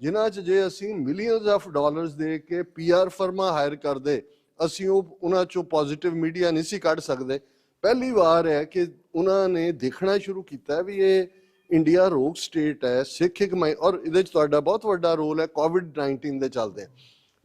ਜਿਨ੍ਹਾਂ 'ਚ ਜੇ ਅਸੀਂ ਮਿਲੀਅਨਸ ਆਫ ਡਾਲਰਸ ਦੇ ਕੇ PR ਫਰਮਾਂ ਹਾਇਰ ਕਰਦੇ, ਅਸੀਂ ਉਹਨਾਂ 'ਚੋਂ ਪੋਜ਼ਿਟਿਵ ਮੀਡੀਆ ਨਹੀਂ ਸੀ ਕੱਢ ਸਕਦੇ। ਪਹਿਲੀ ਵਾਰ ਹੈ ਕਿ ਉਹਨਾਂ ਨੇ ਦੇਖਣਾ ਸ਼ੁਰੂ ਕੀਤਾ ਵੀ ਇਹ ਇੰਡੀਆ ਰੋਗ ਸਟੇਟ ਹੈ, ਸਿੱਖ ਇੱਕ ਔਰ ਇਹਦੇ 'ਚ ਤੁਹਾਡਾ ਬਹੁਤ ਵੱਡਾ ਰੋਲ ਹੈ। COVID-19 ਦੇ ਚੱਲਦੇ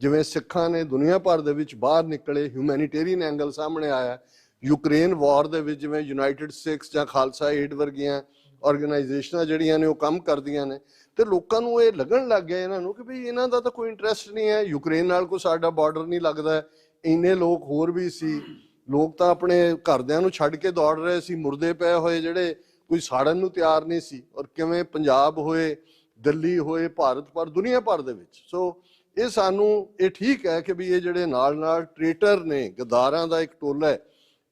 ਜਿਵੇਂ ਸਿੱਖਾਂ ਨੇ ਦੁਨੀਆ ਭਰ ਦੇ ਵਿੱਚ ਬਾਹਰ ਨਿਕਲੇ, ਹਿਊਮੈਨੀਟੇਰੀਅਨ ਐਂਗਲ ਸਾਹਮਣੇ ਆਇਆ। ਯੂਕਰੇਨ ਵਾਰ ਦੇ ਵਿੱਚ ਜਿਵੇਂ ਯੂਨਾਈਟਿਡ ਸਿੱਖਸ ਜਾਂ ਖਾਲਸਾ ਏਡ ਵਰਗੀਆਂ ਆਰਗੇਨਾਈਜੇਸ਼ਨਾਂ ਜਿਹੜੀਆਂ ਨੇ ਉਹ ਕੰਮ ਕਰਦੀਆਂ ਨੇ, ਤੇ ਲੋਕਾਂ ਨੂੰ ਇਹ ਲੱਗਣ ਲੱਗ ਗਿਆ ਇਹਨਾਂ ਨੂੰ ਕਿ ਵੀ ਇਹਨਾਂ ਦਾ ਤਾਂ ਕੋਈ ਇੰਟਰਸਟ ਨਹੀਂ ਹੈ, ਯੂਕਰੇਨ ਨਾਲ ਕੋਈ ਸਾਡਾ ਬਾਰਡਰ ਨਹੀਂ ਲੱਗਦਾ। ਇੰਨੇ ਲੋਕ ਹੋਰ ਵੀ ਸੀ, ਲੋਕ ਤਾਂ ਆਪਣੇ ਘਰਦਿਆਂ ਨੂੰ ਛੱਡ ਕੇ ਦੌੜ ਰਹੇ ਸੀ, ਮੁਰਦੇ ਪਏ ਹੋਏ ਜਿਹੜੇ ਕੋਈ ਸਾੜਨ ਨੂੰ ਤਿਆਰ ਨਹੀਂ ਸੀ। ਔਰ ਕਿਵੇਂ ਪੰਜਾਬ ਹੋਏ, ਦਿੱਲੀ ਹੋਏ, ਭਾਰਤ ਪਰ ਦੁਨੀਆ ਭਰ ਦੇ ਵਿੱਚ। ਸੋ ਇਹ ਸਾਨੂੰ ਇਹ ਠੀਕ ਹੈ ਕਿ ਵੀ ਇਹ ਜਿਹੜੇ ਨਾਲ ਨਾਲ ਟ੍ਰੇਟਰ ਨੇ, ਗਦਾਰਾਂ ਦਾ ਇੱਕ ਟੋਲਾ ਹੈ,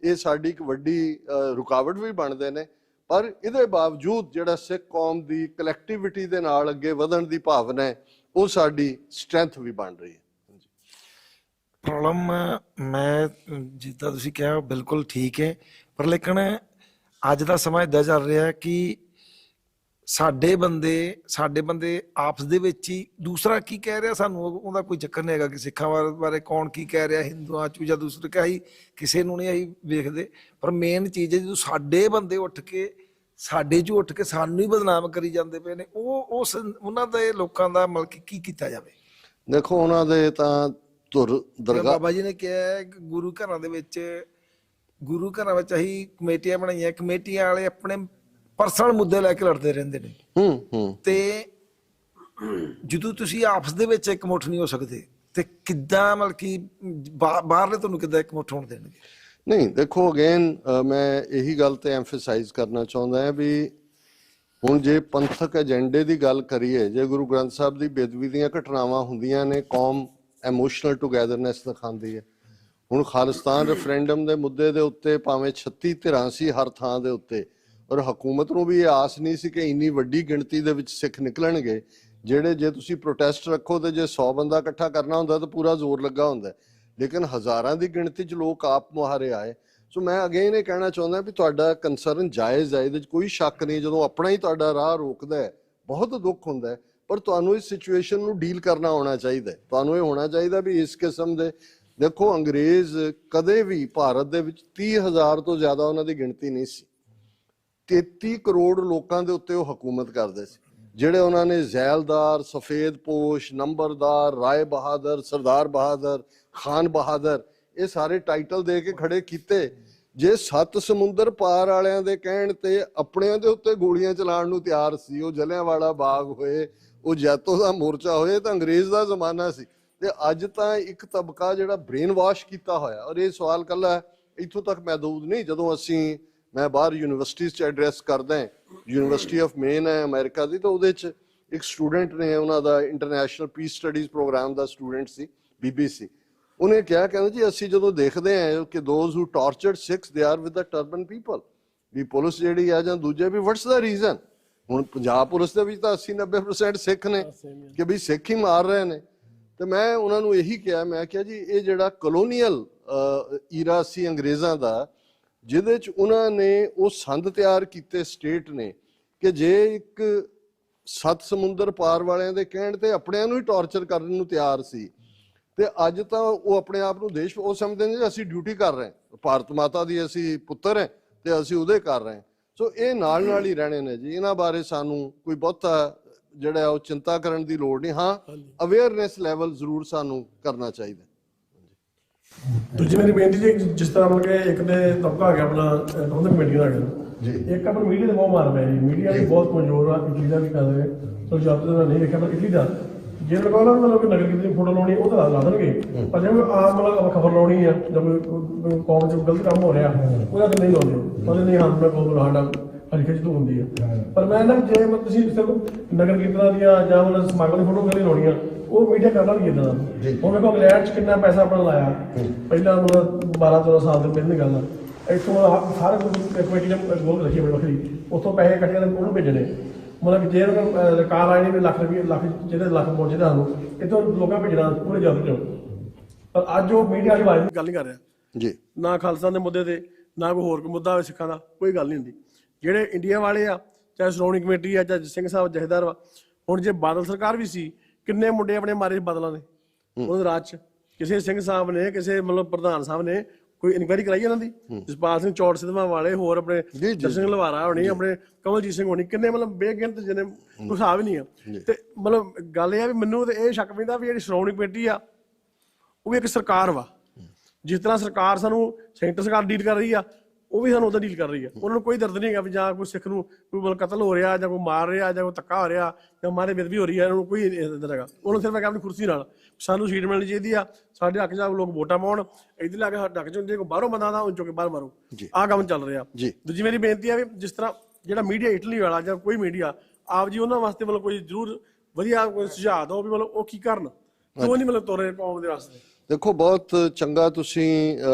ਇਹ ਸਾਡੀ ਇੱਕ ਵੱਡੀ ਰੁਕਾਵਟ ਵੀ ਬਣਦੇ ਨੇ। ਪਰ ਇਹਦੇ ਬਾਵਜੂਦ ਜਿਹੜਾ ਸਿੱਖ ਕੌਮ ਦੀ ਕਲੈਕਟੀਵਿਟੀ ਦੇ ਨਾਲ ਅੱਗੇ ਵਧਣ ਦੀ ਭਾਵਨਾ ਹੈ, ਉਹ ਸਾਡੀ ਸਟਰੈਂਥ ਵੀ ਬਣ ਰਹੀ ਹੈ। ਪ੍ਰੋਬਲਮ ਮੈਂ ਜਿੱਦਾਂ ਤੁਸੀਂ ਕਿਹਾ ਬਿਲਕੁਲ ਠੀਕ ਹੈ, ਪਰ ਲੇਕਿਨ ਅੱਜ ਦਾ ਸਮਾਂ ਇੱਦਾਂ ਚੱਲ ਰਿਹਾ ਕਿ ਸਾਡੇ ਬੰਦੇ ਆਪਸ ਦੇ ਵਿੱਚ ਹੀ, ਦੂਸਰਾ ਕੀ ਕਹਿ ਰਿਹਾ ਸਾਨੂੰ ਉਹਦਾ ਕੋਈ ਚੱਕਰ ਨਹੀਂ ਹੈਗਾ ਕਿ ਸਿੱਖਾਂ ਬਾਰੇ ਕੌਣ ਕੀ ਕਹਿ ਰਿਹਾ, ਹਿੰਦੂਆਂ ਚ ਜਾਂ ਦੂਸਰੇ ਕਹੀ, ਕਿਸੇ ਨੂੰ ਨਹੀਂ ਅਸੀਂ ਵੇਖਦੇ। ਪਰ ਮੇਨ ਚੀਜ਼ ਹੈ ਜਦੋਂ ਸਾਡੇ ਬੰਦੇ ਉੱਠ ਕੇ ਸਾਨੂੰ ਹੀ ਬਦਨਾਮ ਕਰੀ ਜਾਂਦੇ ਪਏ ਨੇ, ਉਹਨਾਂ ਦੇ ਲੋਕਾਂ ਦਾ ਮਤਲਬ ਕਿ ਕੀ ਕੀਤਾ ਜਾਵੇ। ਦੇਖੋ ਉਹਨਾਂ ਦੇ ਤਾਂ ਦਰਗਾਹ, ਬਾਬਾ ਜੀ ਨੇ ਕਿਹਾ ਕਿ ਗੁਰੂ ਘਰਾਂ ਵਿੱਚ ਅਸੀਂ ਕਮੇਟੀਆਂ ਬਣਾਈਆਂ, ਕਮੇਟੀਆਂ ਵਾਲੇ ਆਪਣੇ ਪਰਸਨਲ ਮੁੱਦੇ ਲੈ ਕੇ ਲੜਦੇ ਰਹਿੰਦੇ ਨੇ। ਤੇ ਜਦੋਂ ਤੁਸੀਂ ਆਪਸ ਦੇ ਵਿੱਚ ਇਕਮੁੱਠ ਨਹੀਂ ਹੋ ਸਕਦੇ, ਤੇ ਕਿੱਦਾਂ ਮਤਲਬ ਕਿ ਬਾਹਰਲੇ ਤੁਹਾਨੂੰ ਕਿੱਦਾਂ ਇਕਮੁੱਠ ਹੋਣ ਦੇਣਗੇ? ਨਹੀਂ, ਦੇਖੋ ਅਗੇਨ ਮੈਂ ਇਹੀ ਗੱਲ ਤੇ ਐਮਫਸਾਈਜ਼ ਕਰਨਾ ਚਾਹੁੰਦਾ ਹਾਂ ਵੀ ਹੁਣ ਜੇ ਪੰਥਕ ਏਜੰਡੇ ਦੀ ਗੱਲ ਕਰੀਏ, ਜੇ ਗੁਰੂ ਗ੍ਰੰਥ ਸਾਹਿਬ ਦੀ ਬੇਅਦਬੀ ਦੀਆਂ ਘਟਨਾਵਾਂ ਹੁੰਦੀਆਂ ਨੇ, ਕੌਮ ਇਮੋਸ਼ਨਲ ਟੂਗੈਦਰਨੈਸ ਦਿਖਾਉਂਦੀ ਹੈ। ਹੁਣ ਖਾਲਿਸਤਾਨ ਰੈਫਰੈਂਡਮ ਦੇ ਮੁੱਦੇ ਦੇ ਉੱਤੇ ਭਾਵੇਂ 36 ਧਿਰਾਂ ਸੀ ਹਰ ਥਾਂ ਦੇ ਉੱਤੇ, ਔਰ ਹਕੂਮਤ ਨੂੰ ਵੀ ਇਹ ਆਸ ਨਹੀਂ ਸੀ ਕਿ ਇੰਨੀ ਵੱਡੀ ਗਿਣਤੀ ਦੇ ਵਿੱਚ ਸਿੱਖ ਨਿਕਲਣਗੇ ਜਿਹੜੇ, ਜੇ ਤੁਸੀਂ ਪ੍ਰੋਟੈਸਟ ਰੱਖੋ ਤੇ ਜੇ 100 ਬੰਦਾ ਇਕੱਠਾ ਕਰਨਾ ਹੁੰਦਾ ਤਾਂ ਪੂਰਾ ਜ਼ੋਰ ਲੱਗਾ ਹੁੰਦਾ, ਲੇਕਿਨ ਹਜ਼ਾਰਾਂ ਦੀ ਗਿਣਤੀ 'ਚ ਲੋਕ ਆਪ ਮੁਹਾਰੇ ਆਏ। ਸੋ ਮੈਂ ਅਗੇਨ ਇਹ ਕਹਿਣਾ ਚਾਹੁੰਦਾ ਵੀ ਤੁਹਾਡਾ ਕੰਸਰਨ ਜਾਇਜ਼ ਹੈ, ਇਹਦੇ 'ਚ ਕੋਈ ਸ਼ੱਕ ਨਹੀਂ। ਜਦੋਂ ਆਪਣਾ ਹੀ ਤੁਹਾਡਾ ਰਾਹ ਰੋਕਦਾ ਹੈ, ਬਹੁਤ ਦੁੱਖ ਹੁੰਦਾ ਹੈ, ਪਰ ਤੁਹਾਨੂੰ ਇਸ ਸਿਚੁਏਸ਼ਨ ਨੂੰ ਡੀਲ ਕਰਨਾ ਆਉਣਾ ਚਾਹੀਦਾ। ਤੁਹਾਨੂੰ ਇਹ ਹੋਣਾ ਚਾਹੀਦਾ ਵੀ ਇਸ ਕਿਸਮ ਦੇ, ਦੇਖੋ ਅੰਗਰੇਜ਼ ਕਦੇ ਵੀ ਭਾਰਤ ਦੇ ਵਿੱਚ 30,000 ਤੋਂ ਜ਼ਿਆਦਾ ਉਹਨਾਂ ਦੀ ਗਿਣਤੀ ਨਹੀਂ ਸੀ, 33 ਕਰੋੜ ਲੋਕਾਂ ਦੇ ਉੱਤੇ ਉਹ ਹਕੂਮਤ ਕਰਦੇ ਸੀ, ਜਿਹੜੇ ਉਹਨਾਂ ਨੇ ਜ਼ੈਲਦਾਰ, ਸਫੇਦ ਪੋਸ਼, ਨੰਬਰਦਾਰ, ਰਾਏ ਬਹਾਦਰ, ਸਰਦਾਰ ਬਹਾਦਰ, ਖਾਨ ਬਹਾਦਰ, ਇਹ ਸਾਰੇ ਟਾਈਟਲ ਦੇ ਕੇ ਖੜੇ ਕੀਤੇ। ਜੇ 7 ਸਮੁੰਦਰ ਪਾਰ ਵਾਲਿਆਂ ਦੇ ਕਹਿਣ ਤੇ ਆਪਣਿਆਂ ਦੇ ਉੱਤੇ ਗੋਲੀਆਂ ਚਲਾਉਣ ਨੂੰ ਤਿਆਰ ਸੀ, ਉਹ ਜਲਿਆਂਵਾਲਾ ਬਾਗ ਹੋਏ, ਉਹ ਜੈਤੋ ਦਾ ਮੋਰਚਾ ਹੋਏ, ਤਾਂ ਅੰਗਰੇਜ਼ ਦਾ ਜ਼ਮਾਨਾ ਸੀ। ਤੇ ਅੱਜ ਤਾਂ ਇੱਕ ਤਬਕਾ ਜਿਹੜਾ ਬ੍ਰੇਨ ਵਾਸ਼ ਕੀਤਾ ਹੋਇਆ। ਔਰ ਇਹ ਸਵਾਲ ਕੱਲਾ ਇੱਥੋਂ ਤੱਕ ਮਹਿਦੂਦ ਨਹੀਂ, ਜਦੋਂ ਮੈਂ ਬਾਹਰ ਯੂਨੀਵਰਸਿਟੀਜ਼ 'ਚ ਐਡਰੈਸ ਕਰਦਾ, ਯੂਨੀਵਰਸਿਟੀ ਆਫ ਮੇਨ ਹੈ ਅਮਰੀਕਾ ਦੀ, ਤਾਂ ਉਹਦੇ 'ਚ ਇੱਕ ਸਟੂਡੈਂਟ ਨੇ, ਉਹਨਾਂ ਦਾ ਇੰਟਰਨੈਸ਼ਨਲ ਪੀਸ ਸਟੱਡੀਜ਼ ਪ੍ਰੋਗਰਾਮ ਦਾ ਸਟੂਡੈਂਟ ਸੀ, BBC, ਉਹਨੇ ਕਿਹਾ, ਕਹਿੰਦਾ ਜੀ ਅਸੀਂ ਜਦੋਂ ਦੇਖਦੇ ਹਾਂ ਕਿ those who tortured Sikhs they are with the turban people, ਵੀ ਪੁਲਿਸ ਜਿਹੜੀ ਆ ਜਾਂ ਦੂਜੇ ਵੀ, ਵਟਸ ਦਾ ਰੀਜ਼ਨ? ਹੁਣ ਪੰਜਾਬ ਪੁਲਿਸ ਦੇ ਵਿੱਚ ਤਾਂ 80-90% ਸਿੱਖ ਨੇ ਕਿ ਵੀ ਸਿੱਖ ਹੀ ਮਾਰ ਰਹੇ ਨੇ। ਤੇ ਮੈਂ ਉਹਨਾਂ ਨੂੰ ਇਹੀ ਕਿਹਾ, ਮੈਂ ਕਿਹਾ ਜੀ ਇਹ ਜਿਹੜਾ ਕਲੋਨੀਅਲ ਈਰਾ ਸੀ ਅੰਗਰੇਜ਼ਾਂ ਦਾ, ਜਿਹਦੇ 'ਚ ਉਹਨਾਂ ਨੇ ਉਹ ਸੰਦ ਤਿਆਰ ਕੀਤੇ ਸਟੇਟ ਨੇ ਕਿ ਜੇ ਇੱਕ 7 ਸਮੁੰਦਰ ਪਾਰ ਵਾਲਿਆਂ ਦੇ ਕਹਿਣ ਤੇ ਆਪਣਿਆਂ ਨੂੰ ਹੀ ਟਾਰਚਰ ਕਰਨ ਨੂੰ ਤਿਆਰ ਸੀ, ਤੇ ਅੱਜ ਤਾਂ ਉਹ ਆਪਣੇ ਆਪ ਨੂੰ ਦੇਸ਼ ਉਹ ਸਮਝਦੇ ਨੇ ਅਸੀਂ ਡਿਊਟੀ ਕਰ ਰਹੇ ਹਾਂ, ਭਾਰਤ ਮਾਤਾ ਦੀ ਅਸੀਂ ਪੁੱਤਰ ਹੈ ਤੇ ਅਸੀਂ ਉਹਦੇ ਕਰ ਰਹੇ ਹਾਂ। ਸੋ ਇਹ ਨਾਲ ਨਾਲ ਹੀ ਰਹਿਣੇ ਨੇ ਜੀ, ਇਹਨਾਂ ਬਾਰੇ ਸਾਨੂੰ ਕੋਈ ਬਹੁਤਾ ਜਿਹੜਾ ਉਹ ਚਿੰਤਾ ਕਰਨ ਦੀ ਲੋੜ ਨਹੀਂ। ਹਾਂ, ਅਵੇਅਰਨੈਸ ਲੈਵਲ ਜ਼ਰੂਰ ਸਾਨੂੰ ਕਰਨਾ ਚਾਹੀਦਾ। ਦੂਜੀ ਮੇਰੀ ਬੇਨਤੀ ਜੀ, ਜਿਸ ਤਰ੍ਹਾਂ ਮਤਲਬ ਕਿ ਇੱਕ ਤੇ ਤਬਕਾ ਆ ਗਿਆ ਆਪਣਾ ਪ੍ਰਬੰਧਕ ਕਮੇਟੀ ਦਾ ਆ ਗਿਆ ਜੀ। ਇੱਕ ਆਪਣਾ ਮੀਡੀਆ ਦੇ ਬਹੁਤ ਮਾਰ ਪਿਆ ਜੀ। ਮੀਡੀਆ ਵੀ ਬਹੁਤ ਕਮਜ਼ੋਰ ਆ, ਇਟਲੀ ਦਾ ਵੀ ਕਰ ਰਹੇ ਸੋ ਜਦ ਤੱਕ ਨਹੀਂ ਵੇਖਿਆ, ਪਰ ਇਟਲੀ ਦਾ ਜੇ ਲਗਾ ਉਹਨਾਂ ਮਤਲਬ ਕਿ ਨਗਰ ਕੀਰਤਨ ਦੀ ਫੋਟੋ ਲਾਉਣੀ ਉਹ ਤਾਂ ਲਾ ਦੇਣਗੇ, ਪਰ ਜੇ ਆਮ ਮਤਲਬ ਖਬਰ ਲਾਉਣੀ ਆ ਜਦ ਕੋਈ ਕੌਮ 'ਚ ਗਲਤ ਕੰਮ ਹੋ ਰਿਹਾ ਉਹਦਾ ਤਾਂ ਨਹੀਂ ਲਾਉਂਦੇ, ਉਹਦੇ ਨਹੀਂ ਹੱਥ ਨਾਲ ਕੌਮ ਸਾਡਾ ਹਲਕੇ 'ਚ ਤੋਂ ਹੁੰਦੀ ਆ। ਪਰ ਮੈਂ ਨਾ ਜੇ ਤੁਸੀਂ ਸਿਰਫ ਨਗਰ ਕੀਰਤਨਾਂ ਦੀਆਂ ਜਾਂ ਮਤਲਬ ਸਮਾਗਮ ਦੀ ਫੋਟੋ ਕਰੀ ਲਾਉਣੀਆਂ, ਉਹ ਮੀਡੀਆ ਕਰਨਾ ਵੀ ਇੱਦਾਂ ਦਾ। ਹੁਣ ਵੇਖੋ ਇੰਗਲੈਂਡ 'ਚ ਕਿੰਨਾ ਪੈਸਾ ਆਪਣਾ ਲਾਇਆ, ਪਹਿਲਾਂ ਮਤਲਬ 12-14 ਸਾਲ ਦੇ ਪਹਿਲਾਂ ਦੀ ਗੱਲ ਆ, ਇੱਥੋਂ ਸਾਰੇ ਕਮੇਟੀ ਨੇ ਗੋਲ ਰੱਖੀ ਬੜੀ ਵੱਖਰੀ, ਉੱਥੋਂ ਪੈਸੇ ਇਕੱਠੇ ਕਰਕੇ ਉਹਨੂੰ ਭੇਜਣੇ। ਮਤਲਬ ਕਿ ਜੇ ਕਾਰ ਆਈ ਨਹੀਂ ਲੱਖ ਰੁਪਏ, ਲੱਖ ਜਿਹਦੇ ਲੱਖ ਪਹੁੰਚੇ ਸਾਨੂੰ ਇੱਥੋਂ ਲੋਕਾਂ ਭੇਜਣਾ ਪੂਰੇ ਜੱਗ 'ਚ। ਪਰ ਅੱਜ ਉਹ ਮੀਡੀਆ ਵਾਲੀ ਆਵਾਜ਼ ਦੀ ਗੱਲ ਨਹੀਂ ਕਰ ਰਿਹਾ ਜੀ, ਨਾ ਖਾਲਸਾ ਦੇ ਮੁੱਦੇ ਤੇ, ਨਾ ਕੋਈ ਹੋਰ ਕੋਈ ਮੁੱਦਾ ਹੋਵੇ ਸਿੱਖਾਂ ਦਾ, ਕੋਈ ਗੱਲ ਨਹੀਂ ਹੁੰਦੀ। ਜਿਹੜੇ ਇੰਡੀਆ ਵਾਲੇ ਆ, ਚਾਹੇ ਸ਼੍ਰੋਮਣੀ ਕਮੇਟੀ ਆ, ਚਾਹੇ ਸਿੰਘ ਸਾਹਿਬ ਜਥੇਦਾਰ ਵਾ, ਹੁਣ ਜੇ ਬਾਦਲ ਸਰਕਾਰ ਵੀ ਸੀ, ਕਿੰਨੇ ਮੁੰਡੇ ਆਪਣੇ ਮਾਰੇ ਬਾਦਲਾਂ ਦੇ ਉਹਦੇ ਰਾਜ 'ਚ। ਕਿਸੇ ਸਿੰਘ ਸਾਹਿਬ ਨੇ, ਕਿਸੇ ਮਤਲਬ ਪ੍ਰਧਾਨ ਸਾਹਿਬ ਨੇ ਕੋਈ ਇਨਕੁਆਇਰੀ ਕਰਾਈ ਇਹਨਾਂ ਦੀ? ਜਸਪਾਲ ਸਿੰਘ ਚੌੜ ਸਿੱਧਵਾਂ ਵਾਲੇ, ਹੋਰ ਆਪਣੇ ਜਸ਼ਨ ਲਵਾਰਾ ਹੋਣੀ, ਆਪਣੇ ਕਮਲਜੀਤ ਸਿੰਘ ਹੋਣੀ, ਕਿੰਨੇ ਮਤਲਬ ਬੇਗਿਣਤ ਜਿਹਨੇ ਕੋਈ ਹਿਸਾਬ ਹੀ ਨਹੀਂ ਆ। ਤੇ ਮਤਲਬ ਗੱਲ ਇਹ ਆ ਵੀ ਮੈਨੂੰ ਤੇ ਇਹ ਸ਼ੱਕ ਪੈਂਦਾ ਵੀ ਜਿਹੜੀ ਸ਼੍ਰੋਮਣੀ ਕਮੇਟੀ ਆ ਉਹ ਵੀ ਇੱਕ ਸਰਕਾਰ ਵਾ। ਜਿਸ ਤਰ੍ਹਾਂ ਸਰਕਾਰ ਸਾਨੂੰ ਸੈਂਟਰ ਸਰਕਾਰ ਡੀਲ ਕਰ ਰਹੀ ਆ, ਉਹ ਵੀ ਸਾਨੂੰ ਉਹਦਾ ਡੀਲ ਕਰ ਰਹੀ ਆ। ਉਹਨਾਂ ਨੂੰ ਕੋਈ ਦਰਦ ਨਹੀਂ ਹੈਗਾ ਵੀ ਜਾਂ ਕੋਈ ਸਿੱਖ ਨੂੰ ਕੋਈ ਮਤਲਬ ਕਤਲ ਹੋ ਰਿਹਾ, ਜਾਂ ਕੋਈ ਮਾਰ ਰਿਹਾ, ਜਾਂ ਕੋਈ ਧੱਕਾ ਹੋ ਰਿਹਾ, ਜਾਂ ਮਾਰੇ ਬੇਦਬੀ ਹੋ ਰਹੀ ਹੈ, ਉਹਨਾਂ ਨੂੰ ਕੋਈ ਦਰਦ ਹੈਗਾ। ਉਹਨੂੰ ਸਿਰਫ ਆਪਣੀ ਕੁਰਸੀ ਨਾਲ ਸਾਨੂੰ ਸੀਟ ਮਿਲਣੀ ਚਾਹੀਦੀ ਆ, ਸਾਡੇ ਹੱਕ 'ਚ ਲੋਕ ਵੋਟਾਂ ਪਾਉਣ, ਇੱਧਰ ਲਾ ਕੇ ਸਾਡੇ ਹੱਕ 'ਚ ਹੁੰਦੇ ਕੋਈ ਬਾਹਰੋਂ ਬੰਦਾ ਆਉਂਦਾ ਉਹ ਚੁੱਕ ਕੇ ਬਾਹਰ ਮਾਰੋ, ਆਹ ਕੰਮ ਚੱਲ ਰਿਹਾ। ਦੂਜੀ ਮੇਰੀ ਬੇਨਤੀ ਆ ਵੀ ਜਿਸ ਤਰ੍ਹਾਂ ਜਿਹੜਾ ਮੀਡੀਆ ਇਟਲੀ ਵਾਲਾ ਜਾਂ ਕੋਈ ਮੀਡੀਆ ਆਪ ਜੀ ਉਹਨਾਂ ਵਾਸਤੇ ਮਤਲਬ ਕੋਈ ਜ਼ਰੂਰ ਵਧੀਆ ਕੋਈ ਸੁਝਾਅ ਦਿਓ ਵੀ ਮਤਲਬ ਉਹ ਕੀ ਕਰਨ, ਕਿਉਂ ਨਹੀਂ ਮਤਲਬ ਤੋਰੇ ਕੌਮ ਦੇ ਵਾਸਤੇ। ਦੇਖੋ ਬਹੁਤ ਚੰਗਾ ਤੁਸੀਂ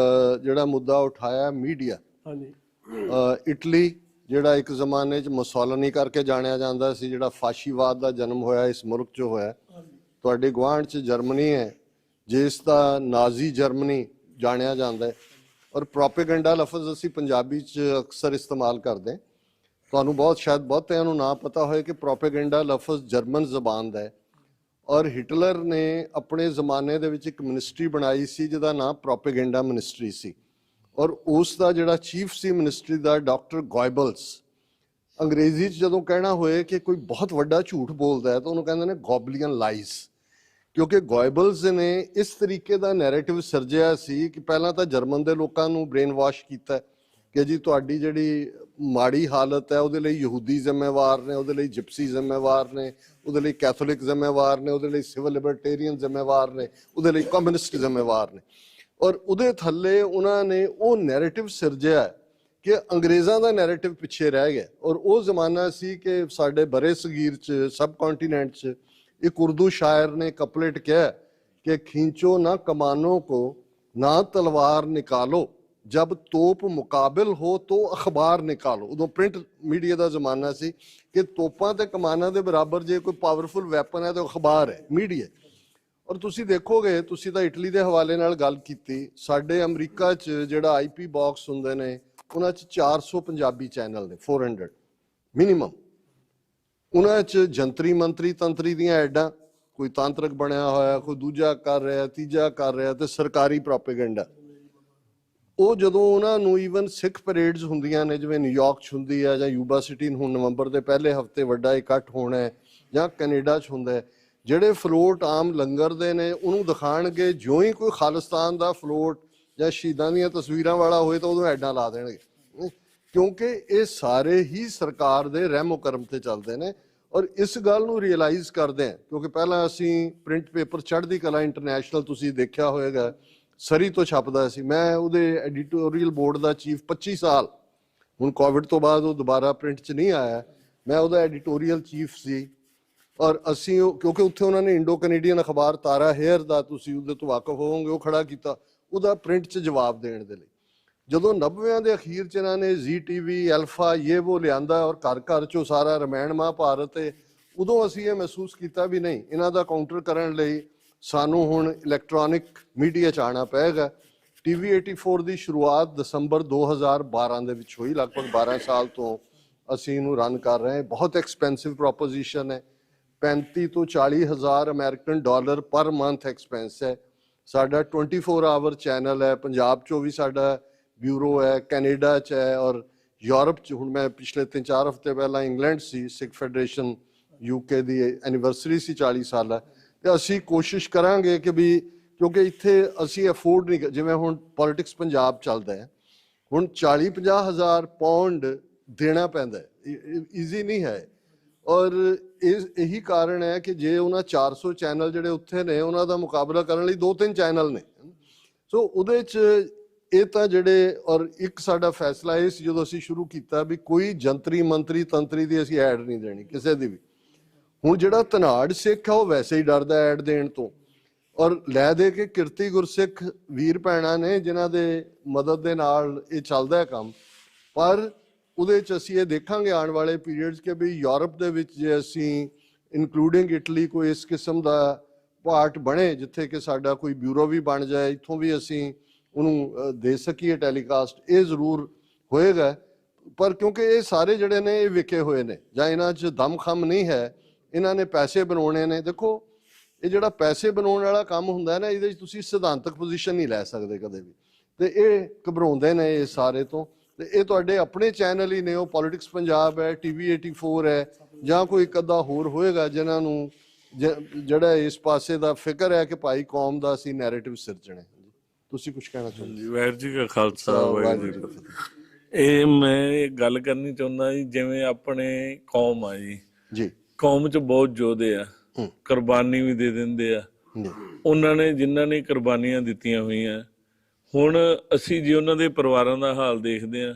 ਜਿਹੜਾ ਮੁੱਦਾ ਉਠਾਇਆ ਮੀਡੀਆ। ਹਾਂਜੀ, ਇਟਲੀ ਜਿਹੜਾ ਇੱਕ ਜ਼ਮਾਨੇ 'ਚ ਮੁਸੋਲਿਨੀ ਕਰਕੇ ਜਾਣਿਆ ਜਾਂਦਾ ਸੀ, ਜਿਹੜਾ ਫਾਸ਼ੀਵਾਦ ਦਾ ਜਨਮ ਹੋਇਆ ਇਸ ਮੁਲਕ 'ਚ ਹੋਇਆ। ਤੁਹਾਡੇ ਗੁਆਂਢ 'ਚ ਜਰਮਨੀ ਹੈ ਜਿਸ ਦਾ ਨਾਜ਼ੀ ਜਰਮਨੀ ਜਾਣਿਆ ਜਾਂਦਾ ਹੈ। ਔਰ ਪ੍ਰੋਪੇਗੈਂਡਾ ਲਫ਼ਜ਼ ਅਸੀਂ ਪੰਜਾਬੀ 'ਚ ਅਕਸਰ ਇਸਤੇਮਾਲ ਕਰਦੇ। ਤੁਹਾਨੂੰ ਬਹੁਤ ਸ਼ਾਇਦ ਬਹੁਤਿਆਂ ਨੂੰ ਨਾ ਪਤਾ ਹੋਏ ਕਿ ਪ੍ਰੋਪੇਗੈਂਡਾ ਲਫ਼ਜ਼ ਜਰਮਨ ਜ਼ਬਾਨ ਦਾ ਹੈ। ਔਰ ਹਿਟਲਰ ਨੇ ਆਪਣੇ ਜ਼ਮਾਨੇ ਦੇ ਵਿੱਚ ਇੱਕ ਮਿਨਿਸਟਰੀ ਬਣਾਈ ਸੀ ਜਿਹਦਾ ਨਾਮ ਪ੍ਰੋਪੇਗੈਂਡਾ ਮਿਨਿਸਟਰੀ ਸੀ। ਔਰ ਉਸ ਦਾ ਜਿਹੜਾ ਚੀਫ ਸੀ ਮਿਨਿਸਟਰੀ ਦਾ ਡਾਕਟਰ ਗੋਇਬਲਸ। ਅੰਗਰੇਜ਼ੀ 'ਚ ਜਦੋਂ ਕਹਿਣਾ ਹੋਏ ਕਿ ਕੋਈ ਬਹੁਤ ਵੱਡਾ ਝੂਠ ਬੋਲਦਾ ਹੈ ਤਾਂ ਉਹਨੂੰ ਕਹਿੰਦੇ ਨੇ ਗੋਬਲੀਅਨ ਲਾਈਜ਼, ਕਿਉਂਕਿ ਗੋਇਬਲਸ ਨੇ ਇਸ ਤਰੀਕੇ ਦਾ ਨੈਰੇਟਿਵ ਸਿਰਜਿਆ ਸੀ ਕਿ ਪਹਿਲਾਂ ਤਾਂ ਜਰਮਨ ਦੇ ਲੋਕਾਂ ਨੂੰ ਬ੍ਰੇਨ ਵਾਸ਼ ਕੀਤਾ ਕਿ ਜੀ ਤੁਹਾਡੀ ਜਿਹੜੀ ਮਾੜੀ ਹਾਲਤ ਹੈ ਉਹਦੇ ਲਈ ਯਹੂਦੀ ਜ਼ਿੰਮੇਵਾਰ ਨੇ, ਉਹਦੇ ਲਈ ਜਿਪਸੀ ਜ਼ਿੰਮੇਵਾਰ ਨੇ, ਉਹਦੇ ਲਈ ਕੈਥੋਲਿਕ ਜ਼ਿੰਮੇਵਾਰ ਨੇ, ਉਹਦੇ ਲਈ ਸਿਵਲ ਲਿਬਰਟੇਰੀਅਨ ਜ਼ਿੰਮੇਵਾਰ ਨੇ, ਉਹਦੇ ਲਈ ਕਮਿਊਨਿਸਟ ਜ਼ਿੰਮੇਵਾਰ ਨੇ। ਔਰ ਉਹਦੇ ਥੱਲੇ ਉਹਨਾਂ ਨੇ ਉਹ ਨੈਰੇਟਿਵ ਸਿਰਜਿਆ ਕਿ ਅੰਗਰੇਜ਼ਾਂ ਦਾ ਨੈਰੇਟਿਵ ਪਿੱਛੇ ਰਹਿ ਗਿਆ। ਔਰ ਉਹ ਜ਼ਮਾਨਾ ਸੀ ਕਿ ਸਾਡੇ ਬਰੇ ਸਗੀਰ 'ਚ, ਸਬ ਕੌਂਟੀਨੈਂਟ 'ਚ ਇੱਕ ਉਰਦੂ ਸ਼ਾਇਰ ਨੇ ਕਪਲੇਟ ਕਿਹਾ ਕਿ ਖੀंचो ना कमानों को ना तलवार निकालो, जब तोप मुकाबिल हो तो अखबार निकालो। उदों प्रिंट मीडिया का जमाना सी कि तोपां ते कमानां दे बराबर जे कोई पावरफुल वैपन है तो अखबार है, मीडिया। ਔਰ ਤੁਸੀਂ ਦੇਖੋਗੇ, ਤੁਸੀਂ ਤਾਂ ਇਟਲੀ ਦੇ ਹਵਾਲੇ ਨਾਲ ਗੱਲ ਕੀਤੀ, ਸਾਡੇ ਅਮਰੀਕਾ 'ਚ ਜਿਹੜਾ IP ਬਾਕਸ ਹੁੰਦੇ ਨੇ ਉਹਨਾਂ 'ਚ 400 ਪੰਜਾਬੀ ਚੈਨਲ ਨੇ, 400 ਮਿਨੀਮਮ। ਉਹਨਾਂ 'ਚ ਜੰਤਰੀ ਮੰਤਰੀ ਤੰਤਰੀ ਦੀਆਂ ਐਡਾਂ, ਕੋਈ ਤਾਂਤਰਿਕ ਬਣਿਆ ਹੋਇਆ, ਕੋਈ ਦੂਜਾ ਕਰ ਰਿਹਾ, ਤੀਜਾ ਕਰ ਰਿਹਾ, ਤੇ ਸਰਕਾਰੀ ਪ੍ਰੋਪੇਗੈਂਡਾ। ਉਹ ਜਦੋਂ ਉਹਨਾਂ ਨੂੰ ਈਵਨ ਸਿੱਖ ਪਰੇਡਸ ਹੁੰਦੀਆਂ ਨੇ, ਜਿਵੇਂ ਨਿਊਯਾਰਕ 'ਚ ਹੁੰਦੀ ਹੈ, ਜਾਂ ਯੂਬਾ ਸਿਟੀ ਹੁਣ ਨਵੰਬਰ ਦੇ ਪਹਿਲੇ ਹਫਤੇ ਵੱਡਾ ਇਕੱਠ ਹੋਣਾ ਹੈ, ਜਾਂ ਕੈਨੇਡਾ 'ਚ ਹੁੰਦਾ ਹੈ, ਜਿਹੜੇ ਫਲੋਟ ਆਮ ਲੰਗਰ ਦੇ ਨੇ ਉਹਨੂੰ ਦਿਖਾਣਗੇ। ਜਿਉਂ ਹੀ ਕੋਈ ਖਾਲਿਸਤਾਨ ਦਾ ਫਲੋਟ ਜਾਂ ਸ਼ਹੀਦਾਂ ਦੀਆਂ ਤਸਵੀਰਾਂ ਵਾਲਾ ਹੋਏ ਤਾਂ ਉਦੋਂ ਐਡਾਂ ਲਾ ਦੇਣਗੇ, ਕਿਉਂਕਿ ਇਹ ਸਾਰੇ ਹੀ ਸਰਕਾਰ ਦੇ ਰਹਿਮੋ ਕਰਮ ਤੇ ਚੱਲਦੇ ਨੇ। ਔਰ ਇਸ ਗੱਲ ਨੂੰ ਰਿਅਲਾਈਜ਼ ਕਰਦੇ ਹਾਂ ਕਿਉਂਕਿ ਪਹਿਲਾਂ ਅਸੀਂ ਪ੍ਰਿੰਟ ਪੇਪਰ ਚੜ੍ਹਦੀ ਕਲਾ ਇੰਟਰਨੈਸ਼ਨਲ, ਤੁਸੀਂ ਦੇਖਿਆ ਹੋਏਗਾ, ਸਰੀ ਤੋਂ ਛਪਦਾ ਸੀ। ਮੈਂ ਉਹਦੇ ਐਡੀਟੋਰੀਅਲ ਬੋਰਡ ਦਾ ਚੀਫ 25 ਸਾਲ, ਹੁਣ ਕੋਵਿਡ ਤੋਂ ਬਾਅਦ ਉਹ ਦੁਬਾਰਾ ਪ੍ਰਿੰਟ 'ਚ ਨਹੀਂ ਆਇਆ, ਮੈਂ ਉਹਦਾ ਐਡੀਟੋਰੀਅਲ ਚੀਫ ਸੀ। ਔਰ ਅਸੀਂ ਕਿਉਂਕਿ ਉੱਥੇ ਉਹਨਾਂ ਨੇ ਇੰਡੋ ਕੈਨੇਡੀਅਨ ਅਖਬਾਰ ਤਾਰਾ ਹੇਅਰ ਦਾ, ਤੁਸੀਂ ਉਹਦੇ ਤੋਂ ਵਾਕਫ ਹੋਵੋਗੇ, ਉਹ ਖੜਾ ਕੀਤਾ ਉਹਦਾ ਪ੍ਰਿੰਟ 'ਚ ਜਵਾਬ ਦੇਣ ਦੇ ਲਈ। ਜਦੋਂ 90ਵਿਆਂ ਦੇ ਅਖੀਰ 'ਚ ਇਹਨਾਂ ਨੇ ZTV, ਅਲਫਾ, ਇਹ ਉਹ ਲਿਆਂਦਾ ਔਰ ਘਰ ਘਰ 'ਚੋਂ ਸਾਰਾ ਰਮਾਇਣ ਮਹਾਭਾਰਤ, ਉਦੋਂ ਅਸੀਂ ਇਹ ਮਹਿਸੂਸ ਕੀਤਾ ਵੀ ਨਹੀਂ, ਇਹਨਾਂ ਦਾ ਕਾਊਂਟਰ ਕਰਨ ਲਈ ਸਾਨੂੰ ਹੁਣ ਇਲੈਕਟ੍ਰੋਨਿਕ ਮੀਡੀਆ 'ਚ ਆਉਣਾ ਪਏਗਾ। TV 84 ਦੀ ਸ਼ੁਰੂਆਤ ਦਸੰਬਰ 2012 ਦੇ ਵਿੱਚ ਹੋਈ। ਲਗਭਗ 12 ਸਾਲ ਤੋਂ ਅਸੀਂ ਇਹਨੂੰ ਰਨ ਕਰ ਰਹੇ ਹਾਂ। ਬਹੁਤ ਐਕਸਪੈਂਸਿਵ ਪ੍ਰੋਪੋਜੀਸ਼ਨ ਹੈ, 35 ਤੋਂ 40 ਹਜ਼ਾਰ American dollar per month expense ਹੈ। ਸਾਡਾ 24 ਆਵਰ ਚੈਨਲ ਹੈ। ਪੰਜਾਬ 'ਚੋਂ ਵੀ ਸਾਡਾ ਬਿਊਰੋ ਹੈ, ਕੈਨੇਡਾ 'ਚ ਹੈ, ਔਰ ਯੂਰਪ 'ਚ। ਹੁਣ ਮੈਂ ਪਿਛਲੇ 3-4 ਹਫ਼ਤੇ ਪਹਿਲਾਂ ਇੰਗਲੈਂਡ ਸੀ, ਸਿੱਖ ਫੈਡਰੇਸ਼ਨ UK ਦੀ ਐਨੀਵਰਸਰੀ ਸੀ 40 ਸਾਲ ਹੈ। ਤੇ ਅਸੀਂ ਕੋਸ਼ਿਸ਼ ਕਰਾਂਗੇ ਕਿ ਵੀ ਕਿਉਂਕਿ ਇੱਥੇ ਅਸੀਂ ਅਫੋਰਡ ਨਹੀਂ, ਜਿਵੇਂ ਹੁਣ ਪੋਲਿਟਿਕਸ ਪੰਜਾਬ ਚੱਲਦਾ ਹੈ, ਹੁਣ 40-50 ਹਜ਼ਾਰ ਪੌਂਡ ਦੇਣਾ ਪੈਂਦਾ, ਈਜ਼ੀ ਨਹੀਂ ਹੈ। ਔਰ ਇਹੀ ਕਾਰਨ ਹੈ ਕਿ ਜੇ ਉਹਨਾਂ 400 ਚੈਨਲ ਜਿਹੜੇ ਉੱਥੇ ਨੇ ਉਹਨਾਂ ਦਾ ਮੁਕਾਬਲਾ ਕਰਨ ਲਈ 2-3 ਚੈਨਲ ਨੇ, ਸੋ ਉਹਦੇ 'ਚ ਇਹ ਤਾਂ ਜਿਹੜੇ, ਔਰ ਇੱਕ ਸਾਡਾ ਫੈਸਲਾ ਇਹ ਸੀ ਜਦੋਂ ਅਸੀਂ ਸ਼ੁਰੂ ਕੀਤਾ ਵੀ ਕੋਈ ਜੰਤਰੀ ਮੰਤਰੀ ਤੰਤਰੀ ਦੀ ਅਸੀਂ ਐਡ ਨਹੀਂ ਦੇਣੀ ਕਿਸੇ ਦੀ ਵੀ। ਹੁਣ ਜਿਹੜਾ ਧਨਾੜ ਸਿੱਖ ਆ ਉਹ ਵੈਸੇ ਹੀ ਡਰਦਾ ਐਡ ਦੇਣ ਤੋਂ, ਔਰ ਲੈ ਦੇ ਕੇ ਕਿਰਤੀ ਗੁਰਸਿੱਖ ਵੀਰ ਭੈਣਾਂ ਨੇ ਜਿਨ੍ਹਾਂ ਦੇ ਮਦਦ ਦੇ ਨਾਲ ਇਹ ਚੱਲਦਾ ਹੈ ਕੰਮ। ਪਰ ਉਹਦੇ 'ਚ ਅਸੀਂ ਇਹ ਦੇਖਾਂਗੇ ਆਉਣ ਵਾਲੇ ਪੀਰੀਅਡਸ ਕਿ ਵੀ ਯੂਰਪ ਦੇ ਵਿੱਚ ਜੇ ਅਸੀਂ ਇਨਕਲੂਡਿੰਗ ਇਟਲੀ ਕੋਈ ਇਸ ਕਿਸਮ ਦਾ ਪਾਰਟ ਬਣੇ ਜਿੱਥੇ ਕਿ ਸਾਡਾ ਕੋਈ ਬਿਊਰੋ ਵੀ ਬਣ ਜਾਏ, ਇੱਥੋਂ ਵੀ ਅਸੀਂ ਉਹਨੂੰ ਦੇ ਸਕੀਏ ਟੈਲੀਕਾਸਟ, ਇਹ ਜ਼ਰੂਰ ਹੋਏਗਾ। ਪਰ ਕਿਉਂਕਿ ਇਹ ਸਾਰੇ ਜਿਹੜੇ ਨੇ ਇਹ ਵਿਕੇ ਹੋਏ ਨੇ ਜਾਂ ਇਹਨਾਂ 'ਚ ਦਮਖਮ ਨਹੀਂ ਹੈ, ਇਹਨਾਂ ਨੇ ਪੈਸੇ ਬਣਾਉਣੇ ਨੇ। ਦੇਖੋ ਇਹ ਜਿਹੜਾ ਪੈਸੇ ਬਣਾਉਣ ਵਾਲਾ ਕੰਮ ਹੁੰਦਾ ਹੈ ਨਾ, ਇਹਦੇ 'ਚ ਤੁਸੀਂ ਸਿਧਾਂਤਕ ਪੋਜੀਸ਼ਨ ਨਹੀਂ ਲੈ ਸਕਦੇ ਕਦੇ ਵੀ, ਤੇ ਇਹ ਘਬਰਾਉਂਦੇ ਨੇ ਇਹ ਸਾਰੇ ਤੋਂ। ਤੇ ਇਹ ਤੁਹਾਡੇ ਆਪਣੇ ਚੈਨਲ ਹੀ ਨੇ, ਉਹ ਪੋਲਿਟਿਕਸ ਪੰਜਾਬ ਹੈ, TV 84 ਹੈ, ਜਾਂ ਕੋਈ ਇੱਕ ਅੱਧਾ ਹੋਰ ਹੋਏਗਾ ਜਿਨ੍ਹਾਂ ਨੂੰ ਜਿਹੜਾ ਇਸ ਪਾਸੇ ਦਾ ਫਿਕਰ ਹੈ ਕਿ ਭਾਈ ਕੌਮ ਦਾ ਅਸੀਂ ਨੈਰੇਟਿਵ ਸਿਰਜਣਾ। ਤੁਸੀਂ ਕੁਝ ਕਹਿਣਾ ਚਾਹੁੰਦੇ? ਵਾਹਿਗੁਰੂ ਜੀ ਕਾ ਖਾਲਸਾ ਵਾਹਿਗੁਰੂ ਜੀ ਕੀ ਫਤਿਹ। ਇਹ ਮੈਂ ਇਹ ਗੱਲ ਕਰਨੀ ਚਾਹੁੰਦਾ ਜੀ, ਜਿਵੇਂ ਆਪਣੇ ਕੌਮ ਆ ਜੀ, ਕੌਮ 'ਚ ਬਹੁਤ ਯੋਧੇ ਆ, ਕੁਰਬਾਨੀ ਵੀ ਦੇ ਦਿੰਦੇ ਆ। ਉਹਨਾਂ ਨੇ ਜਿਨ੍ਹਾਂ ਨੇ ਕੁਰਬਾਨੀਆਂ ਦਿੱਤੀਆਂ ਹੋਈਆਂ, ਹੁਣ ਅਸੀਂ ਜੇ ਉਹਨਾਂ ਦੇ ਪਰਿਵਾਰਾਂ ਦਾ ਹਾਲ ਦੇਖਦੇ ਆ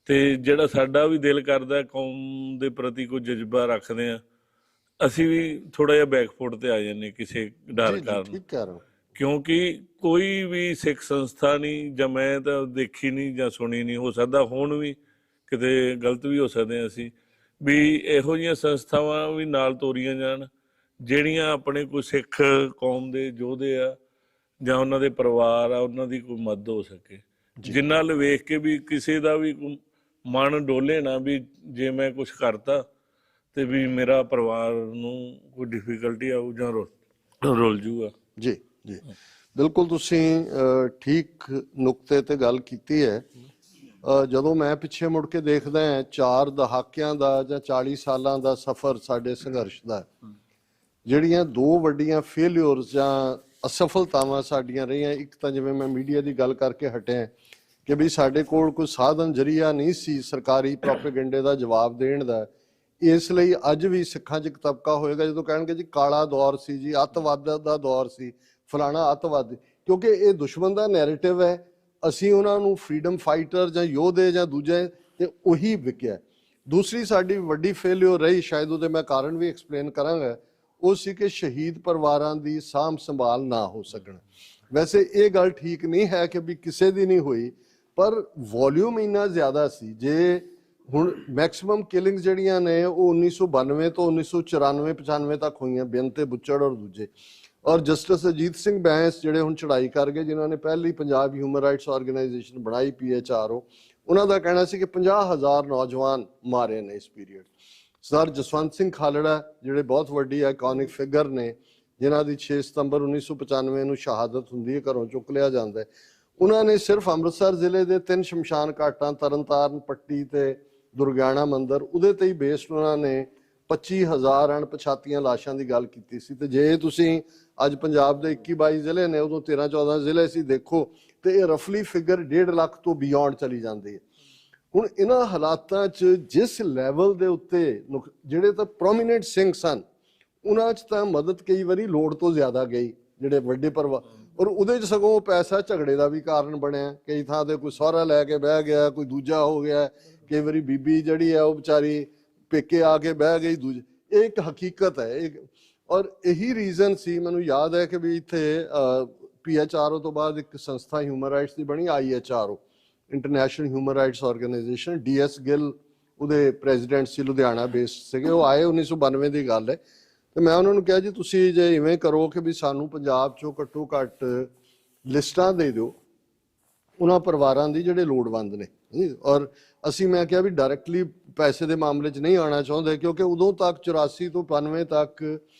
ਤੇ ਜਿਹੜਾ ਸਾਡਾ ਵੀ ਦਿਲ ਕਰਦਾ ਕੌਮ ਦੇ ਪ੍ਰਤੀ ਕੋਈ ਜਜ਼ਬਾ ਰੱਖਦੇ ਆ, ਅਸੀਂ ਵੀ ਥੋੜਾ ਜਿਹਾ ਬੈਕਫੁੱਟ ਤੇ ਆ ਜਾਂਦੇ ਕਿਸੇ ਡਰ ਕਾਰਨ। ਕਿਉਂਕਿ ਕੋਈ ਵੀ ਸਿੱਖ ਸੰਸਥਾ ਨਹੀਂ, ਜਾਂ ਮੈਂ ਤਾਂ ਦੇਖੀ ਨਹੀਂ ਜਾਂ ਸੁਣੀ ਨਹੀਂ, ਹੋ ਸਕਦਾ ਹੁਣ ਵੀ ਕਿਤੇ ਗਲਤ ਵੀ ਹੋ ਸਕਦੇ ਹਾਂ ਅਸੀਂ, ਵੀ ਇਹੋ ਜਿਹੀਆਂ ਸੰਸਥਾਵਾਂ ਵੀ ਨਾਲ ਤੋਰੀਆਂ ਜਾਣ ਜਿਹੜੀਆਂ ਆਪਣੇ ਕੋਈ ਸਿੱਖ ਕੌਮ ਦੇ ਯੋਧੇ ਆ ਜਾਂ ਉਹਨਾਂ ਦੇ ਪਰਿਵਾਰ ਆ, ਉਹਨਾਂ ਦੀ ਕੋਈ ਮਦਦ ਹੋ ਸਕੇ, ਜਿਨ੍ਹਾਂ ਵੱਲ ਵੇਖ ਕੇ ਵੀ ਕਿਸੇ ਦਾ ਵੀ ਮਨ ਡੋਲੇ ਨਾ ਵੀ ਜੇ ਮੈਂ ਕੁਛ ਕਰਤਾ ਤੇ ਵੀ ਮੇਰਾ ਪਰਿਵਾਰ ਨੂੰ ਕੋਈ ਡਿਫਿਕਲਟੀ ਆਊ ਜਾਂ ਰੁਲ ਜੂਗਾ। ਜੀ ਜੀ, ਬਿਲਕੁਲ ਤੁਸੀਂ ਠੀਕ ਨੁਕਤੇ ਤੇ ਗੱਲ ਕੀਤੀ ਹੈ। ਜਦੋਂ ਮੈਂ ਪਿੱਛੇ ਮੁੜ ਕੇ ਦੇਖਦਾ 4 ਦਹਾਕਿਆਂ ਦਾ ਜਾਂ 40 ਸਾਲਾਂ ਦਾ ਸਫ਼ਰ ਸਾਡੇ ਸੰਘਰਸ਼ ਦਾ, ਜਿਹੜੀਆਂ 2 ਵੱਡੀਆਂ ਫੇਲਿਅਰਸ ਜਾਂ ਅਸਫਲਤਾਵਾਂ ਸਾਡੀਆਂ ਰਹੀਆਂ, ਇੱਕ ਤਾਂ ਜਿਵੇਂ ਮੈਂ ਮੀਡੀਆ ਦੀ ਗੱਲ ਕਰਕੇ ਹਟਿਆ ਕਿ ਵੀ ਸਾਡੇ ਕੋਲ ਕੋਈ ਸਾਧਨ ਜਰੀਆ ਨਹੀਂ ਸੀ ਸਰਕਾਰੀ ਪ੍ਰੋਪੇਗੈਂਡੇ ਦਾ ਜਵਾਬ ਦੇਣ ਦਾ। ਇਸ ਲਈ ਅੱਜ ਵੀ ਸਿੱਖਾਂ 'ਚ ਇੱਕ ਤਬਕਾ ਹੋਏਗਾ ਜਦੋਂ ਕਹਿਣਗੇ ਜੀ ਕਾਲਾ ਦੌਰ ਸੀ ਜੀ, ਅੱਤਵਾਦ ਦਾ ਦੌਰ ਸੀ, ਫਲਾਣਾ ਅੱਤਵਾਦ, ਕਿਉਂਕਿ ਇਹ ਦੁਸ਼ਮਣ ਦਾ ਨੈਰੇਟਿਵ ਹੈ। ਅਸੀਂ ਉਹਨਾਂ ਨੂੰ ਫਰੀडम ਫਾਈਟਰ ਜਾਂ ਯੋਧੇ ਜਾਂ ਦੂਜੇ, ਤੇ ਉਹੀ ਵਿਕਿਆ। ਦੂਸਰੀ ਸਾਡੀ ਵੱਡੀ ਫੇਲਿਅਰ ਰਹੀ, ਸ਼ਾਇਦ ਉਹਦੇ ਮੈਂ ਕਾਰਨ ਵੀ ਐਕਸਪਲੇਨ ਕਰਾਂਗਾ, ਉਹ ਸੀ ਕਿ ਸ਼ਹੀਦ ਪਰਿਵਾਰਾਂ ਦੀ ਸਾਂਭ ਸੰਭਾਲ ਨਾ ਹੋ ਸਕਣ। ਵੈਸੇ ਇਹ ਗੱਲ ਠੀਕ ਨਹੀਂ ਹੈ ਕਿ ਵੀ ਕਿਸੇ ਦੀ ਨਹੀਂ ਹੋਈ, ਪਰ ਵੋਲਿਊਮ ਇੰਨਾ ਜ਼ਿਆਦਾ ਸੀ। ਜੇ ਹੁਣ ਮੈਕਸਿਮਮ ਕਿਲਿੰਗਸ ਜਿਹੜੀਆਂ ਨੇ ਉਹ 1992 ਤੋਂ 1994-95 ਤੱਕ ਹੋਈਆਂ, ਬੇਨਤੇ ਬੁੱਚੜ ਔਰ ਦੂਜੇ, ਔਰ ਜਸਟਿਸ ਅਜੀਤ ਸਿੰਘ ਬੈਂਸ ਜਿਹੜੇ ਹੁਣ ਚੜ੍ਹਾਈ ਕਰ ਗਏ, ਜਿਨ੍ਹਾਂ ਨੇ ਪਹਿਲੀ ਪੰਜਾਬ ਹਿਊਮਨ ਰਾਈਟਸ ਆਰਗੇਨਾਈਜੇਸ਼ਨ ਬਣਾਈ PHRO, ਉਹਨਾਂ ਦਾ ਕਹਿਣਾ ਸੀ ਕਿ 50,000 ਨੌਜਵਾਨ ਮਾਰੇ ਨੇ ਇਸ ਪੀਰੀਅਡ। ਸਰ ਜਸਵੰਤ ਸਿੰਘ ਖਾਲੜਾ ਜਿਹੜੇ ਬਹੁਤ ਵੱਡੀ ਆਈਕੋਨਿਕ ਫਿਗਰ ਨੇ, ਜਿਨ੍ਹਾਂ ਦੀ 6 ਸਤੰਬਰ 1995 ਨੂੰ ਸ਼ਹਾਦਤ ਹੁੰਦੀ ਹੈ, ਘਰੋਂ ਚੁੱਕ ਲਿਆ ਜਾਂਦਾ ਹੈ, ਉਹਨਾਂ ਨੇ ਸਿਰਫ ਅੰਮ੍ਰਿਤਸਰ ਜ਼ਿਲ੍ਹੇ ਦੇ 3 ਸ਼ਮਸ਼ਾਨ ਘਾਟਾਂ, ਤਰਨਤਾਰਨ ਪੱਟੀ ਤੇ ਦੁਰਗਿਆਣਾ ਮੰਦਿਰ, ਉਹਦੇ ਤੇ ਹੀ ਬੇਸਡ ਉਹਨਾਂ ਨੇ 25,000 ਅਣਪਛਾਤੀਆਂ ਲਾਸ਼ਾਂ ਦੀ ਗੱਲ ਕੀਤੀ ਸੀ। ਤੇ ਜੇ ਤੁਸੀਂ ਅੱਜ ਪੰਜਾਬ ਦੇ 21-22 ਜ਼ਿਲ੍ਹੇ ਨੇ, ਉਦੋਂ 13-14 ਜ਼ਿਲ੍ਹੇ ਸੀ, ਦੇਖੋ ਤੇ ਇਹ ਰਫਲੀ ਫਿਗਰ 1.5 ਲੱਖ ਤੋਂ ਬਿਯੋਂਡ ਚਲੀ ਜਾਂਦੀ ਹੈ। ਹੁਣ ਇਹਨਾਂ ਹਾਲਾਤਾਂ 'ਚ ਜਿਸ ਲੈਵਲ ਦੇ ਉੱਤੇ ਜਿਹੜੇ ਤਾਂ ਪ੍ਰੋਮੀਨੈਂਟ ਸਿੰਘ ਸਨ, ਉਹਨਾਂ 'ਚ ਤਾਂ ਮਦਦ ਕਈ ਵਾਰੀ ਲੋੜ ਤੋਂ ਜ਼ਿਆਦਾ ਗਈ, ਜਿਹੜੇ ਵੱਡੇ ਪਰਿਵਾਰ, ਔਰ ਉਹਦੇ 'ਚ ਸਗੋਂ ਪੈਸਾ ਝਗੜੇ ਦਾ ਵੀ ਕਾਰਨ ਬਣਿਆ। ਕਈ ਥਾਂ ਤੇ ਕੋਈ ਸਹੁਰਾ ਲੈ ਕੇ ਬਹਿ ਗਿਆ, ਕੋਈ ਦੂਜਾ ਹੋ ਗਿਆ, ਕਈ ਵਾਰੀ ਬੀਬੀ ਜਿਹੜੀ ਹੈ ਉਹ ਵਿਚਾਰੀ ਪੇਕੇ ਆ ਕੇ ਬਹਿ ਗਈ ਦੂਜੇ। ਇਹ ਇੱਕ ਹਕੀਕਤ ਹੈ। ਔਰ ਇਹੀ ਰੀਜ਼ਨ ਸੀ, ਮੈਨੂੰ ਯਾਦ ਹੈ ਕਿ ਵੀ ਇੱਥੇ PHRO ਤੋਂ ਬਾਅਦ ਇੱਕ ਸੰਸਥਾ ਹਿਊਮਨ ਰਾਈਟਸ ਦੀ ਬਣੀ, IHRO, international human rights organisation. DS Gill ਉਹਦੇ ਪ੍ਰੈਜ਼ੀਡੈਂਟ ਸੀ, ਲੁਧਿਆਣਾ ਬੇਸਡ ਸੀਗੇ, ਉਹ ਆਏ 1992 ਦੀ ਗੱਲ ਹੈ। ਤੇ ਮੈਂ ਉਹਨਾਂ ਨੂੰ ਕਿਹਾ ਜੀ ਤੁਸੀਂ ਜੇ ਇਵੇਂ ਕਰੋ ਕਿ ਵੀ ਸਾਨੂੰ ਪੰਜਾਬ 'ਚੋਂ ਘੱਟੋ ਘੱਟ ਲਿਸਟਾਂ ਦੇ ਦਿਓ ਉਹਨਾਂ ਪਰਿਵਾਰਾਂ ਦੀ ਜਿਹੜੇ ਲੋੜਵੰਦ ਨੇ। ਔਰ ਅਸੀਂ, ਮੈਂ ਕਿਹਾ ਵੀ ਡਾਇਰੈਕਟਲੀ ਪੈਸੇ ਦੇ ਮਾਮਲੇ 'ਚ ਨਹੀਂ ਆਉਣਾ ਚਾਹੁੰਦੇ, ਕਿਉਂਕਿ ਉਦੋਂ ਤੱਕ 84 ਤੋਂ 95 ਤੱਕ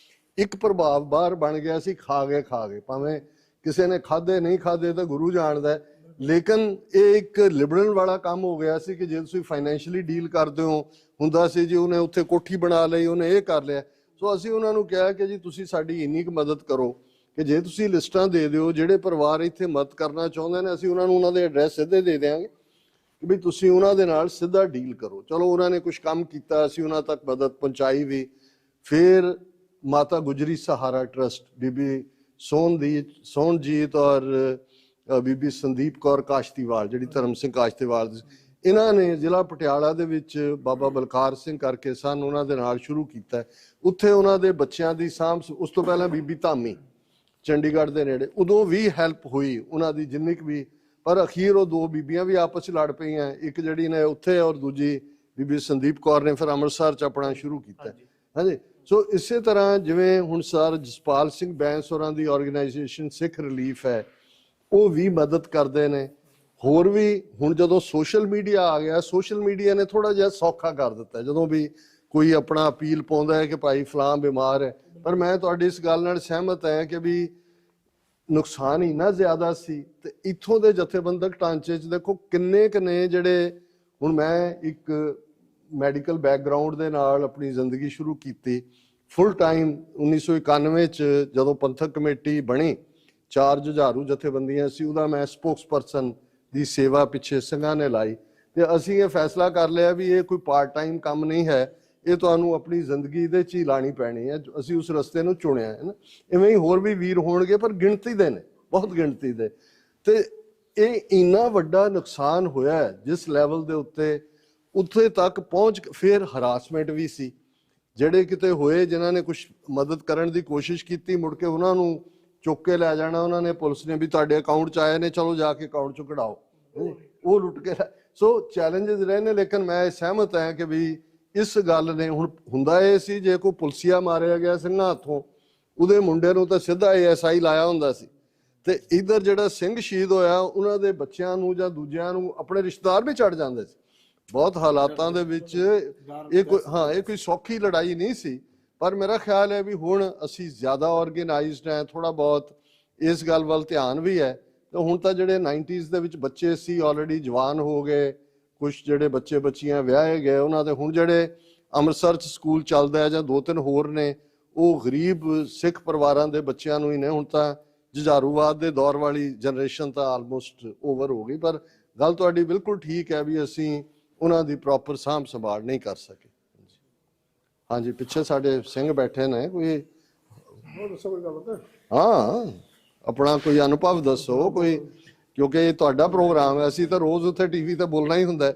ਇੱਕ ਪ੍ਰਭਾਵ ਬਾਹਰ ਬਣ ਗਿਆ ਸੀ, ਖਾ ਗਏ, ਭਾਵੇਂ ਕਿਸੇ ਨੇ ਖਾਧੇ ਨਹੀਂ ਖਾਧੇ ਤਾਂ ਗੁਰੂ ਜਾਣਦਾ, ਲੇਕਿਨ ਇਹ ਇੱਕ ਲਿਬਰਲ ਵਾਲਾ ਕੰਮ ਹੋ ਗਿਆ ਸੀ ਕਿ ਜੇ ਤੁਸੀਂ ਫਾਈਨੈਂਸ਼ੀਅਲੀ ਡੀਲ ਕਰਦੇ ਹੋ ਹੁੰਦਾ ਸੀ ਜੀ ਉਹਨੇ ਉੱਥੇ ਕੋਠੀ ਬਣਾ ਲਈ, ਉਹਨੇ ਇਹ ਕਰ ਲਿਆ। ਸੋ ਅਸੀਂ ਉਹਨਾਂ ਨੂੰ ਕਿਹਾ ਕਿ ਜੀ ਤੁਸੀਂ ਸਾਡੀ ਇੰਨੀ ਕੁ ਮਦਦ ਕਰੋ ਕਿ ਜੇ ਤੁਸੀਂ ਲਿਸਟਾਂ ਦੇ ਦਿਓ ਜਿਹੜੇ ਪਰਿਵਾਰ ਇੱਥੇ ਮਦਦ ਕਰਨਾ ਚਾਹੁੰਦੇ ਨੇ, ਅਸੀਂ ਉਹਨਾਂ ਨੂੰ ਉਹਨਾਂ ਦੇ ਐਡਰੈਸ ਸਿੱਧੇ ਦੇ ਦਿਆਂਗੇ ਕਿ ਵੀ ਤੁਸੀਂ ਉਹਨਾਂ ਦੇ ਨਾਲ ਸਿੱਧਾ ਡੀਲ ਕਰੋ। ਚਲੋ ਉਹਨਾਂ ਨੇ ਕੁਝ ਕੰਮ ਕੀਤਾ, ਅਸੀਂ ਉਹਨਾਂ ਤੱਕ ਮਦਦ ਪਹੁੰਚਾਈ ਵੀ। ਫਿਰ ਮਾਤਾ ਗੁਜਰੀ ਸਹਾਰਾ ਟਰਸਟ, ਬੀਬੀ ਸੋਹਣਜੀਤ ਔਰ ਬੀਬੀ ਸੰਦੀਪ ਕੌਰ ਕਾਸ਼ਤੀਵਾਲ, ਜਿਹੜੀ ਧਰਮ ਸਿੰਘ ਕਾਸ਼ਤੀਵਾਲ ਦੀ, ਇਹਨਾਂ ਨੇ ਜ਼ਿਲ੍ਹਾ ਪਟਿਆਲਾ ਦੇ ਵਿੱਚ ਬਾਬਾ ਬਲਕਾਰ ਸਿੰਘ ਕਰਕੇ ਸਨ, ਉਹਨਾਂ ਦੇ ਨਾਲ ਸ਼ੁਰੂ ਕੀਤਾ। ਉੱਥੇ ਉਹਨਾਂ ਦੇ ਬੱਚਿਆਂ ਦੀ ਸਾਂਭ। ਉਸ ਤੋਂ ਪਹਿਲਾਂ ਬੀਬੀ ਧਾਮੀ ਚੰਡੀਗੜ੍ਹ ਦੇ ਨੇੜੇ, ਉਦੋਂ ਵੀ ਹੈਲਪ ਹੋਈ ਉਹਨਾਂ ਦੀ ਜਿੰਨੀ ਕੁ ਵੀ, ਪਰ ਅਖੀਰ ਉਹ ਦੋ ਬੀਬੀਆਂ ਵੀ ਆਪਸ 'ਚ ਲੜ ਪਈਆਂ, ਇੱਕ ਜਿਹੜੀ ਨੇ ਉੱਥੇ ਔਰ ਦੂਜੀ ਬੀਬੀ ਸੰਦੀਪ ਕੌਰ ਨੇ ਫਿਰ ਅੰਮ੍ਰਿਤਸਰ 'ਚ ਆਪਣਾ ਸ਼ੁਰੂ ਕੀਤਾ। ਹਾਂਜੀ, ਸੋ ਇਸੇ ਤਰ੍ਹਾਂ ਜਿਵੇਂ ਹੁਣ ਸਰ ਜਸਪਾਲ ਸਿੰਘ ਬੈਂਸ ਹੋਰਾਂ ਦੀ ਆਰਗੇਨਾਈਜੇਸ਼ਨ ਸਿੱਖ ਰਿਲੀਫ ਹੈ, ਉਹ ਵੀ ਮਦਦ ਕਰਦੇ ਨੇ। ਹੋਰ ਵੀ ਹੁਣ ਜਦੋਂ ਸੋਸ਼ਲ ਮੀਡੀਆ ਆ ਗਿਆ, ਸੋਸ਼ਲ ਮੀਡੀਆ ਨੇ ਥੋੜਾ ਜਿਹਾ ਸੌਖਾ ਕਰ ਦਿੱਤਾ। ਜਦੋਂ ਵੀ ਕੋਈ ਆਪਣਾ ਅਪੀਲ ਪਾਉਂਦਾ ਹੈ ਕਿ ਭਾਈ ਫਲਾਂ ਬਿਮਾਰ ਹੈ, ਪਰ ਮੈਂ ਤੁਹਾਡੀ ਇਸ ਗੱਲ ਨਾਲ ਸਹਿਮਤ ਹਾਂ ਕਿ ਵੀ ਨੁਕਸਾਨ ਇੰਨਾ ਜ਼ਿਆਦਾ ਸੀ। ਤੇ ਇੱਥੋਂ ਦੇ ਜਥੇਬੰਦਕ ਢਾਂਚੇ 'ਚ ਦੇਖੋ ਕਿੰਨੇ ਨੇ ਜਿਹੜੇ, ਹੁਣ ਮੈਂ ਇੱਕ ਮੈਡੀਕਲ ਬੈਕਗਰਾਊਂਡ ਦੇ ਨਾਲ ਆਪਣੀ ਜ਼ਿੰਦਗੀ ਸ਼ੁਰੂ ਕੀਤੀ ਫੁੱਲ ਟਾਈਮ 1991 'ਚ ਜਦੋਂ ਪੰਥਕ ਕਮੇਟੀ ਬਣੀ, 4 ਜੁਝਾਰੂ ਜਥੇਬੰਦੀਆਂ ਸੀ, ਉਹਦਾ ਮੈਂ ਸਪੋਕਸ ਪਰਸਨ ਦੀ ਸੇਵਾ ਪਿੱਛੇ ਸਿੰਘਾਂ ਨੇ ਲਾਈ। ਤੇ ਅਸੀਂ ਇਹ ਫੈਸਲਾ ਕਰ ਲਿਆ ਵੀ ਇਹ ਕੋਈ ਪਾਰਟ ਟਾਈਮ ਕੰਮ ਨਹੀਂ ਹੈ, ਇਹ ਤੁਹਾਨੂੰ ਆਪਣੀ ਜ਼ਿੰਦਗੀ ਦੇ 'ਚ ਹੀ ਲਾਣੀ ਪੈਣੀ ਹੈ। ਅਸੀਂ ਉਸ ਰਸਤੇ ਨੂੰ ਚੁਣਿਆ ਹੈ ਨਾ। ਇਵੇਂ ਹੀ ਹੋਰ ਵੀ ਵੀਰ ਹੋਣਗੇ, ਪਰ ਗਿਣਤੀ ਦੇ ਨੇ, ਬਹੁਤ ਗਿਣਤੀ ਦੇ। ਤੇ ਇਹ ਇੰਨਾ ਵੱਡਾ ਨੁਕਸਾਨ ਹੋਇਆ ਜਿਸ ਲੈਵਲ ਦੇ ਉੱਤੇ, ਉੱਥੇ ਤੱਕ ਪਹੁੰਚ। ਫਿਰ ਹਰਾਸਮੈਂਟ ਵੀ ਸੀ, ਜਿਹੜੇ ਕਿਤੇ ਹੋਏ ਜਿਨ੍ਹਾਂ ਨੇ ਕੁਝ ਮਦਦ ਕਰਨ ਦੀ ਕੋਸ਼ਿਸ਼ ਕੀਤੀ, ਮੁੜ ਕੇ ਉਹਨਾਂ ਨੂੰ ਚੁੱਕ ਕੇ ਲੈ ਜਾਣਾ ਉਹਨਾਂ ਨੇ, ਪੁਲਿਸ ਨੇ ਵੀ ਤੁਹਾਡੇ ਅਕਾਊਂਟ 'ਚ ਆਏ ਨੇ, ਚਲੋ ਜਾ ਕੇ ਅਕਾਊਂਟ 'ਚੋਂ ਕਢਾਓ, ਉਹ ਲੁੱਟ ਕੇ। ਸੋ ਚੈਲੰਜਸ ਰਹੇ ਨੇ, ਲੇਕਿਨ ਮੈਂ ਸਹਿਮਤ ਹਾਂ ਕਿ ਵੀ ਇਸ ਗੱਲ ਨੇ, ਹੁਣ ਹੁੰਦਾ ਇਹ ਸੀ ਜੇ ਕੋਈ ਪੁਲਸੀਆ ਮਾਰਿਆ ਗਿਆ ਸਿੰਘਾਂ ਹੱਥੋਂ, ਉਹਦੇ ਮੁੰਡੇ ਨੂੰ ਤਾਂ ਸਿੱਧਾ ASI ਲਾਇਆ ਹੁੰਦਾ ਸੀ। ਤੇ ਇੱਧਰ ਜਿਹੜਾ ਸਿੰਘ ਸ਼ਹੀਦ ਹੋਇਆ, ਉਹਨਾਂ ਦੇ ਬੱਚਿਆਂ ਨੂੰ ਜਾਂ ਦੂਜਿਆਂ ਨੂੰ ਆਪਣੇ ਰਿਸ਼ਤੇਦਾਰ ਵੀ ਚੜ ਜਾਂਦੇ ਸੀ। ਬਹੁਤ ਹਾਲਾਤਾਂ ਦੇ ਵਿੱਚ ਇਹ ਕੋਈ ਸੌਖੀ ਲੜਾਈ ਨਹੀਂ ਸੀ। ਪਰ ਮੇਰਾ ਖਿਆਲ ਹੈ ਵੀ ਹੁਣ ਅਸੀਂ ਜ਼ਿਆਦਾ ਆਰਗੇਨਾਈਜ਼ਡ ਹੈ, ਥੋੜਾ ਬਹੁਤ ਇਸ ਗੱਲ ਵੱਲ ਧਿਆਨ ਵੀ ਹੈ। ਤੇ ਹੁਣ ਤਾਂ ਜਿਹੜੇ 90s ਦੇ ਵਿੱਚ ਬੱਚੇ ਸੀ ਆਲਰੇਡੀ ਜਵਾਨ ਹੋ ਗਏ, ਕੁਛ ਜਿਹੜੇ ਬੱਚੇ ਬੱਚੀਆਂ ਵਿਆਹੇ ਗਏ ਉਹਨਾਂ ਦੇ। ਹੁਣ ਜਿਹੜੇ ਅੰਮ੍ਰਿਤਸਰ 'ਚ ਸਕੂਲ ਚੱਲਦਾ ਹੈ ਜਾਂ 2-3 ਹੋਰ ਨੇ, ਉਹ ਗਰੀਬ ਸਿੱਖ ਪਰਿਵਾਰਾਂ ਦੇ ਬੱਚਿਆਂ ਨੂੰ ਹੀ ਨੇ। ਹੁਣ ਤਾਂ ਜੁਝਾਰੂਵਾਦ ਦੇ ਦੌਰ ਵਾਲੀ ਜਨਰੇਸ਼ਨ ਤਾਂ ਆਲਮੋਸਟ ਓਵਰ ਹੋ ਗਈ। ਪਰ ਗੱਲ ਤੁਹਾਡੀ ਬਿਲਕੁਲ ਠੀਕ ਹੈ ਵੀ ਅਸੀਂ ਉਹਨਾਂ ਦੀ ਪ੍ਰੋਪਰ ਸਾਂਭ ਸੰਭਾਲ ਨਹੀਂ ਕਰ ਸਕੇ। ਹਾਂਜੀ, ਪਿੱਛੇ ਸਾਡੇ ਸਿੰਘ ਬੈਠੇ ਨੇ, ਕੋਈ ਦੱਸੋ ਕੋਈ ਗੱਲ। ਹਾਂ, ਆਪਣਾ ਕੋਈ ਅਨੁਭਵ ਦੱਸੋ ਕੋਈ, ਕਿਉਂਕਿ ਇਹ ਤੁਹਾਡਾ ਪ੍ਰੋਗਰਾਮ ਹੈ, ਅਸੀਂ ਤਾਂ ਰੋਜ਼ ਉੱਥੇ ਟੀਵੀ ਤੇ ਬੋਲਣਾ ਹੀ ਹੁੰਦਾ ਹੈ।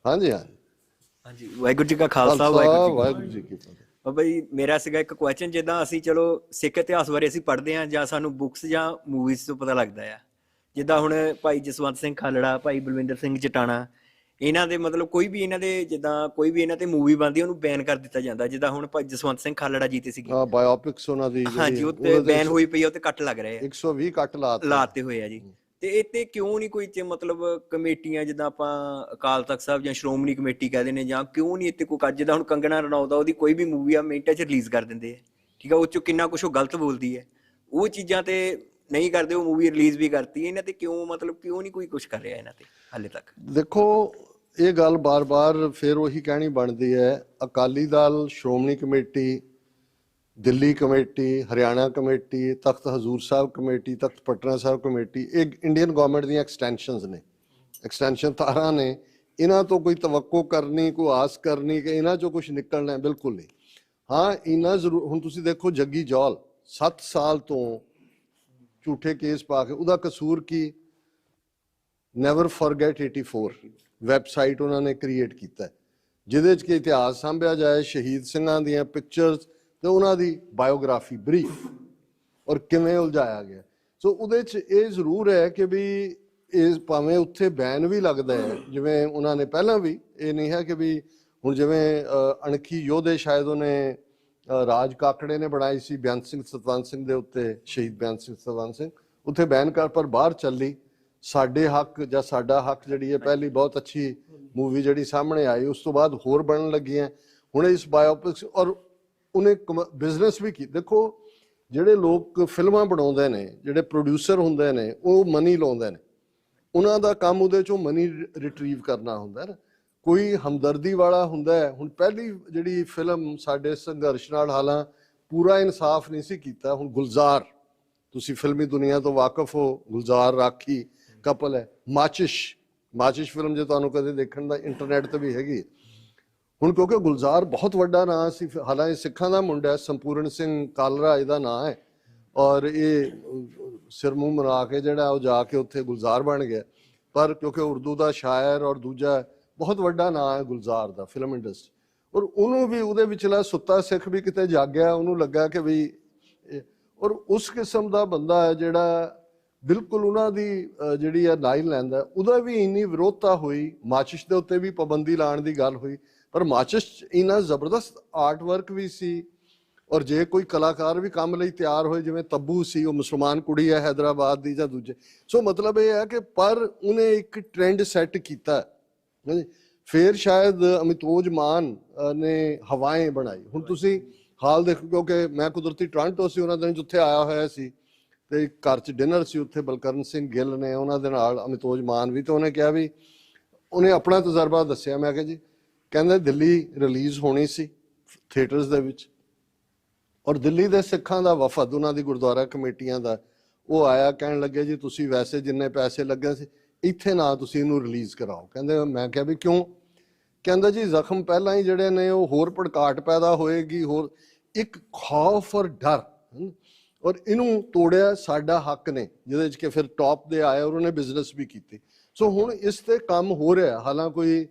ਹਾਂਜੀ ਹਾਂਜੀ, ਵਾਹਿਗੁਰੂ ਜੀ ਕਾ ਖਾਲਸਾ, ਵਾਹਿਗੁਰੂ ਜੀ ਕੀ ਫਤਿਹ। ਬਾਬਾ ਜੀ, ਮੇਰਾ ਸੀਗਾ ਇੱਕ ਕੁਐਸਚਨ, ਜਿੱਦਾਂ ਅਸੀਂ ਚਲੋ ਸਿੱਖ ਇਤਿਹਾਸ ਬਾਰੇ ਅਸੀਂ ਪੜ੍ਹਦੇ ਹਾਂ ਜਾਂ ਸਾਨੂੰ ਬੁੱਕਸ ਜਾਂ ਮੂਵੀਜ਼ ਤੋਂ ਪਤਾ ਲੱਗਦਾ ਆ, ਜਿੱਦਾਂ ਹੁਣ ਭਾਈ ਜਸਵੰਤ ਸਿੰਘ ਖਾਲੜਾ, ਭਾਈ ਬਲਵਿੰਦਰ ਸਿੰਘ ਜਟਾਣਾ, ਇਹਨਾਂ ਦੇ ਮਤਲਬ ਕੋਈ ਵੀ ਇਹਨਾਂ ਦੇ ਜਿੱਦਾਂ ਕੋਈ ਵੀ ਇਹਨਾਂ ਤੇ ਮੂਵੀ ਬਣਦੀ ਉਹਨੂੰ ਬੈਨ ਕਰ ਦਿੱਤਾ ਜਾਂਦਾ। ਜਿੱਦਾਂ ਹੁਣ ਭਾਈ ਜਸਵੰਤ ਸਿੰਘ ਖਾਲੜਾ ਜੀ ਤੇ ਸੀਗੀ ਬਾਇਓਪਿਕਸ ਉਹਨਾਂ ਦੀ, ਹਾਂਜੀ, ਉਹ ਤੇ ਬੈਨ ਹੋਈ ਪਈ ਆ, ਉਹ ਤੇ ਕੱਟ ਲੱਗ ਰਹੇ ਆ, 120 ਕੱਟ ਲਾਤੇ ਹੋਏ ਆ ਜੀ। ਤੇ ਇੱਥੇ ਕਿਉਂ ਨਹੀਂ ਕੋਈ ਮਤਲਬ ਕਮੇਟੀਆਂ, ਜਿੱਦਾਂ ਆਪਾਂ ਅਕਾਲ ਤਖਤ ਸਾਹਿਬ ਜਾਂ ਸ਼੍ਰੋਮਣੀ ਕਮੇਟੀ ਕਹਿੰਦੇ ਨੇ, ਜਾਂ ਕਿਉਂ ਨਹੀਂ ਇੱਥੇ ਕੋਈ ਕੱਜ? ਜਿੱਦਾਂ ਹੁਣ ਕੰਗਣਾ ਰਣੌਤ, ਉਹਦੀ ਕੋਈ ਵੀ ਮੂਵੀ ਆ ਮਿੰਟਾਂ 'ਚ ਰਿਲੀਜ਼ ਕਰ ਦਿੰਦੇ ਆ, ਠੀਕ ਆ, ਉਹ 'ਚੋਂ ਕਿੰਨਾ ਕੁਛ ਉਹ ਗਲਤ ਬੋਲਦੀ ਹੈ, ਉਹ ਚੀਜ਼ਾਂ ਤੇ ਨਹੀਂ ਕਰਦੇ, ਉਹ ਮੂਵੀ ਰਿਲੀਜ਼ ਵੀ ਕਰਤੀ। ਇਹਨਾਂ ਤੇ ਕਿਉਂ ਮਤਲਬ ਕਿਉਂ ਨਹੀਂ ਕੋਈ ਕੁਛ ਕਰ ਰਿਹਾ ਇਹਨਾਂ ਤੇ ਹਾਲੇ ਤੱਕ? ਦੇਖੋ, ਇਹ ਗੱਲ ਬਾਰ-ਬਾਰ ਫਿਰ ਉਹੀ ਕਹਿਣੀ ਬਣਦੀ ਹੈ। Akali Dal, Shiromani committee, Delhi committee, Haryana committee, Takht Hazur Sahib committee, Takht Patna Sahib committee, ਇਹ ਇੰਡੀਅਨ ਗਵਰਨਮੈਂਟ ਦੀਆਂ ਐਕਸਟੈਂਸ਼ਨਸ ਨੇ, ਐਕਸਟੈਂਸ਼ਨ ਤਾਰਾਂ ਨੇ। ਇਹਨਾਂ ਤੋਂ ਕੋਈ ਤਵੱਕੋ ਕਰਨੀ, ਕੋਈ ਆਸ ਕਰਨੀ ਕਿ ਇਹਨਾਂ 'ਚੋਂ ਕੁਛ ਨਿਕਲਣਾ, ਬਿਲਕੁਲ ਨਹੀਂ। ਹਾਂ, ਇੰਨਾ ਜ਼ਰੂਰ, ਹੁਣ ਤੁਸੀਂ ਦੇਖੋ ਜੱਗੀ ਜੌਲ 7 ਸਾਲ ਤੋਂ ਝੂਠੇ ਕੇਸ ਪਾ ਕੇ, ਉਹਦਾ ਕਸੂਰ ਕੀ? ਨੈਵਰ ਫੋਰਗੇਟ 84 ਵੈਬਸਾਈਟ ਉਹਨਾਂ ਨੇ ਕ੍ਰੀਏਟ ਕੀਤਾ, ਜਿਹਦੇ 'ਚ ਕਿ ਇਤਿਹਾਸ ਸਾਂਭਿਆ ਜਾਏ, ਸ਼ਹੀਦ ਸਿੰਘਾਂ ਦੀਆਂ ਪਿਕਚਰਸ ਤੇ ਉਹਨਾਂ ਦੀ ਬਾਇਓਗ੍ਰਾਫੀ ਬਰੀਫ, ਔਰ ਕਿਵੇਂ ਉਲਝਾਇਆ ਗਿਆ। ਸੋ ਉਹਦੇ 'ਚ ਇਹ ਜ਼ਰੂਰ ਹੈ ਕਿ ਵੀ ਇਹ ਭਾਵੇਂ ਉੱਥੇ ਬੈਨ ਵੀ ਲੱਗਦਾ ਹੈ, ਜਿਵੇਂ ਉਹਨਾਂ ਨੇ ਪਹਿਲਾਂ ਵੀ, ਇਹ ਨਹੀਂ ਹੈ ਕਿ ਵੀ ਹੁਣ ਜਿਵੇਂ ਅਣਖੀ ਯੋਧੇ ਸ਼ਾਇਦ ਉਹਨੇ ਰਾਜ ਕਾਕੜੇ ਨੇ ਬਣਾਈ ਸੀ ਬੇਅੰਤ ਸਿੰਘ ਸਤਵੰਤ ਸਿੰਘ ਦੇ ਉੱਤੇ, ਸ਼ਹੀਦ ਬੇਅੰਤ ਸਿੰਘ ਸਤਵੰਤ ਸਿੰਘ, ਉੱਥੇ ਬੈਨ ਕਰ, ਪਰ ਬਾਹਰ ਚੱਲੀ। ਸਾਡੇ ਹੱਕ ਜਾਂ ਸਾਡਾ ਹੱਕ ਜਿਹੜੀ ਹੈ ਪਹਿਲੀ ਬਹੁਤ ਅੱਛੀ ਮੂਵੀ ਜਿਹੜੀ ਸਾਹਮਣੇ ਆਈ, ਉਸ ਤੋਂ ਬਾਅਦ ਹੋਰ ਬਣਨ ਲੱਗੀਆਂ ਹੁਣ ਇਸ ਬਾਇਓਪਿਕਸ, ਔਰ ਉਹਨੇ ਬਿਜ਼ਨਸ ਵੀ ਕੀ। ਦੇਖੋ, ਜਿਹੜੇ ਲੋਕ ਫਿਲਮਾਂ ਬਣਾਉਂਦੇ ਨੇ, ਜਿਹੜੇ ਪ੍ਰੋਡਿਊਸਰ ਹੁੰਦੇ ਨੇ, ਉਹ ਮਨੀ ਲਾਉਂਦੇ ਨੇ, ਉਹਨਾਂ ਦਾ ਕੰਮ ਉਹਦੇ 'ਚੋਂ ਮਨੀ ਰਿਟਰੀਵ ਕਰਨਾ ਹੁੰਦਾ ਨਾ, ਕੋਈ ਹਮਦਰਦੀ ਵਾਲਾ ਹੁੰਦਾ ਹੈ। ਹੁਣ ਪਹਿਲੀ ਜਿਹੜੀ ਫਿਲਮ ਸਾਡੇ ਸੰਘਰਸ਼ ਨਾਲ, ਹਾਲਾਂ ਪੂਰਾ ਇਨਸਾਫ ਨਹੀਂ ਸੀ ਕੀਤਾ। ਹੁਣ ਗੁਲਜ਼ਾਰ, ਤੁਸੀਂ ਫਿਲਮੀ ਦੁਨੀਆ ਤੋਂ ਵਾਕਿਫ ਹੋ, ਗੁਲਜ਼ਾਰ ਰਾਖੀ ਕਪਲ ਹੈ। ਮਾਚਿਸ਼ ਫਿਲਮ ਜੇ ਤੁਹਾਨੂੰ ਕਦੇ ਦੇਖਣ ਦਾ ਇੰਟਰਨੈਟ ਤੇ ਵੀ ਹੈਗੀ। ਹੁਣ ਕਿਉਂਕਿ ਗੁਲਜ਼ਾਰ ਬਹੁਤ ਵੱਡਾ ਨਾਂ ਸੀ, ਹਾਲਾਂਕਿ ਸਿੱਖਾਂ ਦਾ ਮੁੰਡਾ, ਸੰਪੂਰਨ ਸਿੰਘ ਕਾਲਰਾ ਇਹਦਾ ਨਾਂ ਹੈ, ਔਰ ਇਹ ਸਿਰ ਮੂੰਹ ਮਰਾ ਕੇ ਜਿਹੜਾ ਉਹ ਜਾ ਕੇ ਉੱਥੇ ਗੁਲਜ਼ਾਰ ਬਣ ਗਿਆ। ਪਰ ਕਿਉਂਕਿ ਉਰਦੂ ਦਾ ਸ਼ਾਇਰ ਔਰ ਦੂਜਾ ਬਹੁਤ ਵੱਡਾ ਨਾਂ ਹੈ ਗੁਲਜ਼ਾਰ ਦਾ ਫਿਲਮ ਇੰਡਸਟਰੀ, ਔਰ ਉਹਨੂੰ ਵੀ ਉਹਦੇ ਵਿਚਲਾ ਸੁੱਤਾ ਸਿੱਖ ਵੀ ਕਿਤੇ ਜਾਗਿਆ, ਉਹਨੂੰ ਲੱਗਾ ਕਿ ਵੀ, ਔਰ ਉਸ ਕਿਸਮ ਦਾ ਬੰਦਾ ਹੈ ਜਿਹੜਾ ਬਿਲਕੁਲ ਉਹਨਾਂ ਦੀ ਜਿਹੜੀ ਆ ਲਾਈਨ ਲੈਂਦਾ। ਉਹਦਾ ਵੀ ਇੰਨੀ ਵਿਰੋਧਤਾ ਹੋਈ, ਮਾਚਿਸ਼ ਦੇ ਉੱਤੇ ਵੀ ਪਾਬੰਦੀ ਲਾਉਣ ਦੀ ਗੱਲ ਹੋਈ, ਪਰ ਮਾਚਿਸ਼ 'ਚ ਇੰਨਾ ਜ਼ਬਰਦਸਤ ਆਰਟ ਵਰਕ ਵੀ ਸੀ। ਔਰ ਜੇ ਕੋਈ ਕਲਾਕਾਰ ਵੀ ਕੰਮ ਲਈ ਤਿਆਰ ਹੋਏ, ਜਿਵੇਂ ਤੱਬੂ ਸੀ, ਉਹ ਮੁਸਲਮਾਨ ਕੁੜੀ ਹੈ ਹੈਦਰਾਬਾਦ ਦੀ ਜਾਂ ਦੂਜੇ, ਸੋ ਮਤਲਬ ਇਹ ਹੈ ਕਿ ਪਰ ਉਹਨੇ ਇੱਕ ਟ੍ਰੈਂਡ ਸੈੱਟ ਕੀਤਾ। ਫਿਰ ਸ਼ਾਇਦ ਅਮਿਤੋਜ ਮਾਨ ਨੇ ਹਵਾਏਂ ਬਣਾਈ। ਹੁਣ ਤੁਸੀਂ ਹਾਲ ਦੇਖੋ, ਕਿਉਂਕਿ ਮੈਂ ਕੁਦਰਤੀ ਟੋਰਾਂਟੋ ਸੀ ਉਹਨਾਂ ਦਿਨ ਜਿੱਥੇ ਆਇਆ ਹੋਇਆ ਸੀ, ਤੇ ਘਰ 'ਚ ਡਿਨਰ ਸੀ ਉੱਥੇ, ਬਲਕਰਨ ਸਿੰਘ ਗਿੱਲ ਨੇ ਉਹਨਾਂ ਦੇ ਨਾਲ, ਅਮਿਤੋਜ ਮਾਨ ਵੀ, ਤੇ ਉਹਨੇ ਕਿਹਾ ਵੀ, ਉਹਨੇ ਆਪਣਾ ਤਜਰਬਾ ਦੱਸਿਆ। ਮੈਂ ਕਿਹਾ ਜੀ, ਕਹਿੰਦੇ ਦਿੱਲੀ ਰਿਲੀਜ਼ ਹੋਣੀ ਸੀ ਥੀਏਟਰਸ ਦੇ ਵਿੱਚ, ਔਰ ਦਿੱਲੀ ਦੇ ਸਿੱਖਾਂ ਦਾ ਵਫਦ, ਉਹਨਾਂ ਦੀ ਗੁਰਦੁਆਰਾ ਕਮੇਟੀਆਂ ਦਾ, ਉਹ ਆਇਆ, ਕਹਿਣ ਲੱਗੇ ਜੀ ਤੁਸੀਂ ਵੈਸੇ ਜਿੰਨੇ ਪੈਸੇ ਲੱਗੇ ਸੀ ਇੱਥੇ ਨਾ ਤੁਸੀਂ ਇਹਨੂੰ ਰਿਲੀਜ਼ ਕਰਾਓ। ਕਹਿੰਦੇ, ਮੈਂ ਕਿਹਾ ਵੀ ਕਿਉਂ? ਕਹਿੰਦਾ ਜੀ ਜ਼ਖਮ ਪਹਿਲਾਂ ਹੀ ਜਿਹੜੇ ਨੇ ਉਹ ਹੋਰ ਭੜਕਾਟ ਪੈਦਾ ਹੋਏਗੀ, ਹੋਰ ਇੱਕ ਖੌਫ ਔਰ ਡਰ, ਔਰ ਇਹਨੂੰ ਤੋੜਿਆ ਸਾਡਾ ਹੱਕ ਨੇ, ਜਿਹਦੇ 'ਚ ਕਿ ਫਿਰ ਟੌਪ ਦੇ ਆਏ ਔਰ ਉਹਨੇ ਬਿਜ਼ਨਸ ਵੀ ਕੀਤੇ। ਸੋ ਹੁਣ ਇਸ ਤੇ ਕੰਮ ਹੋ ਰਿਹਾ। ਹਾਲਾਂਕਿ ਕੋਈ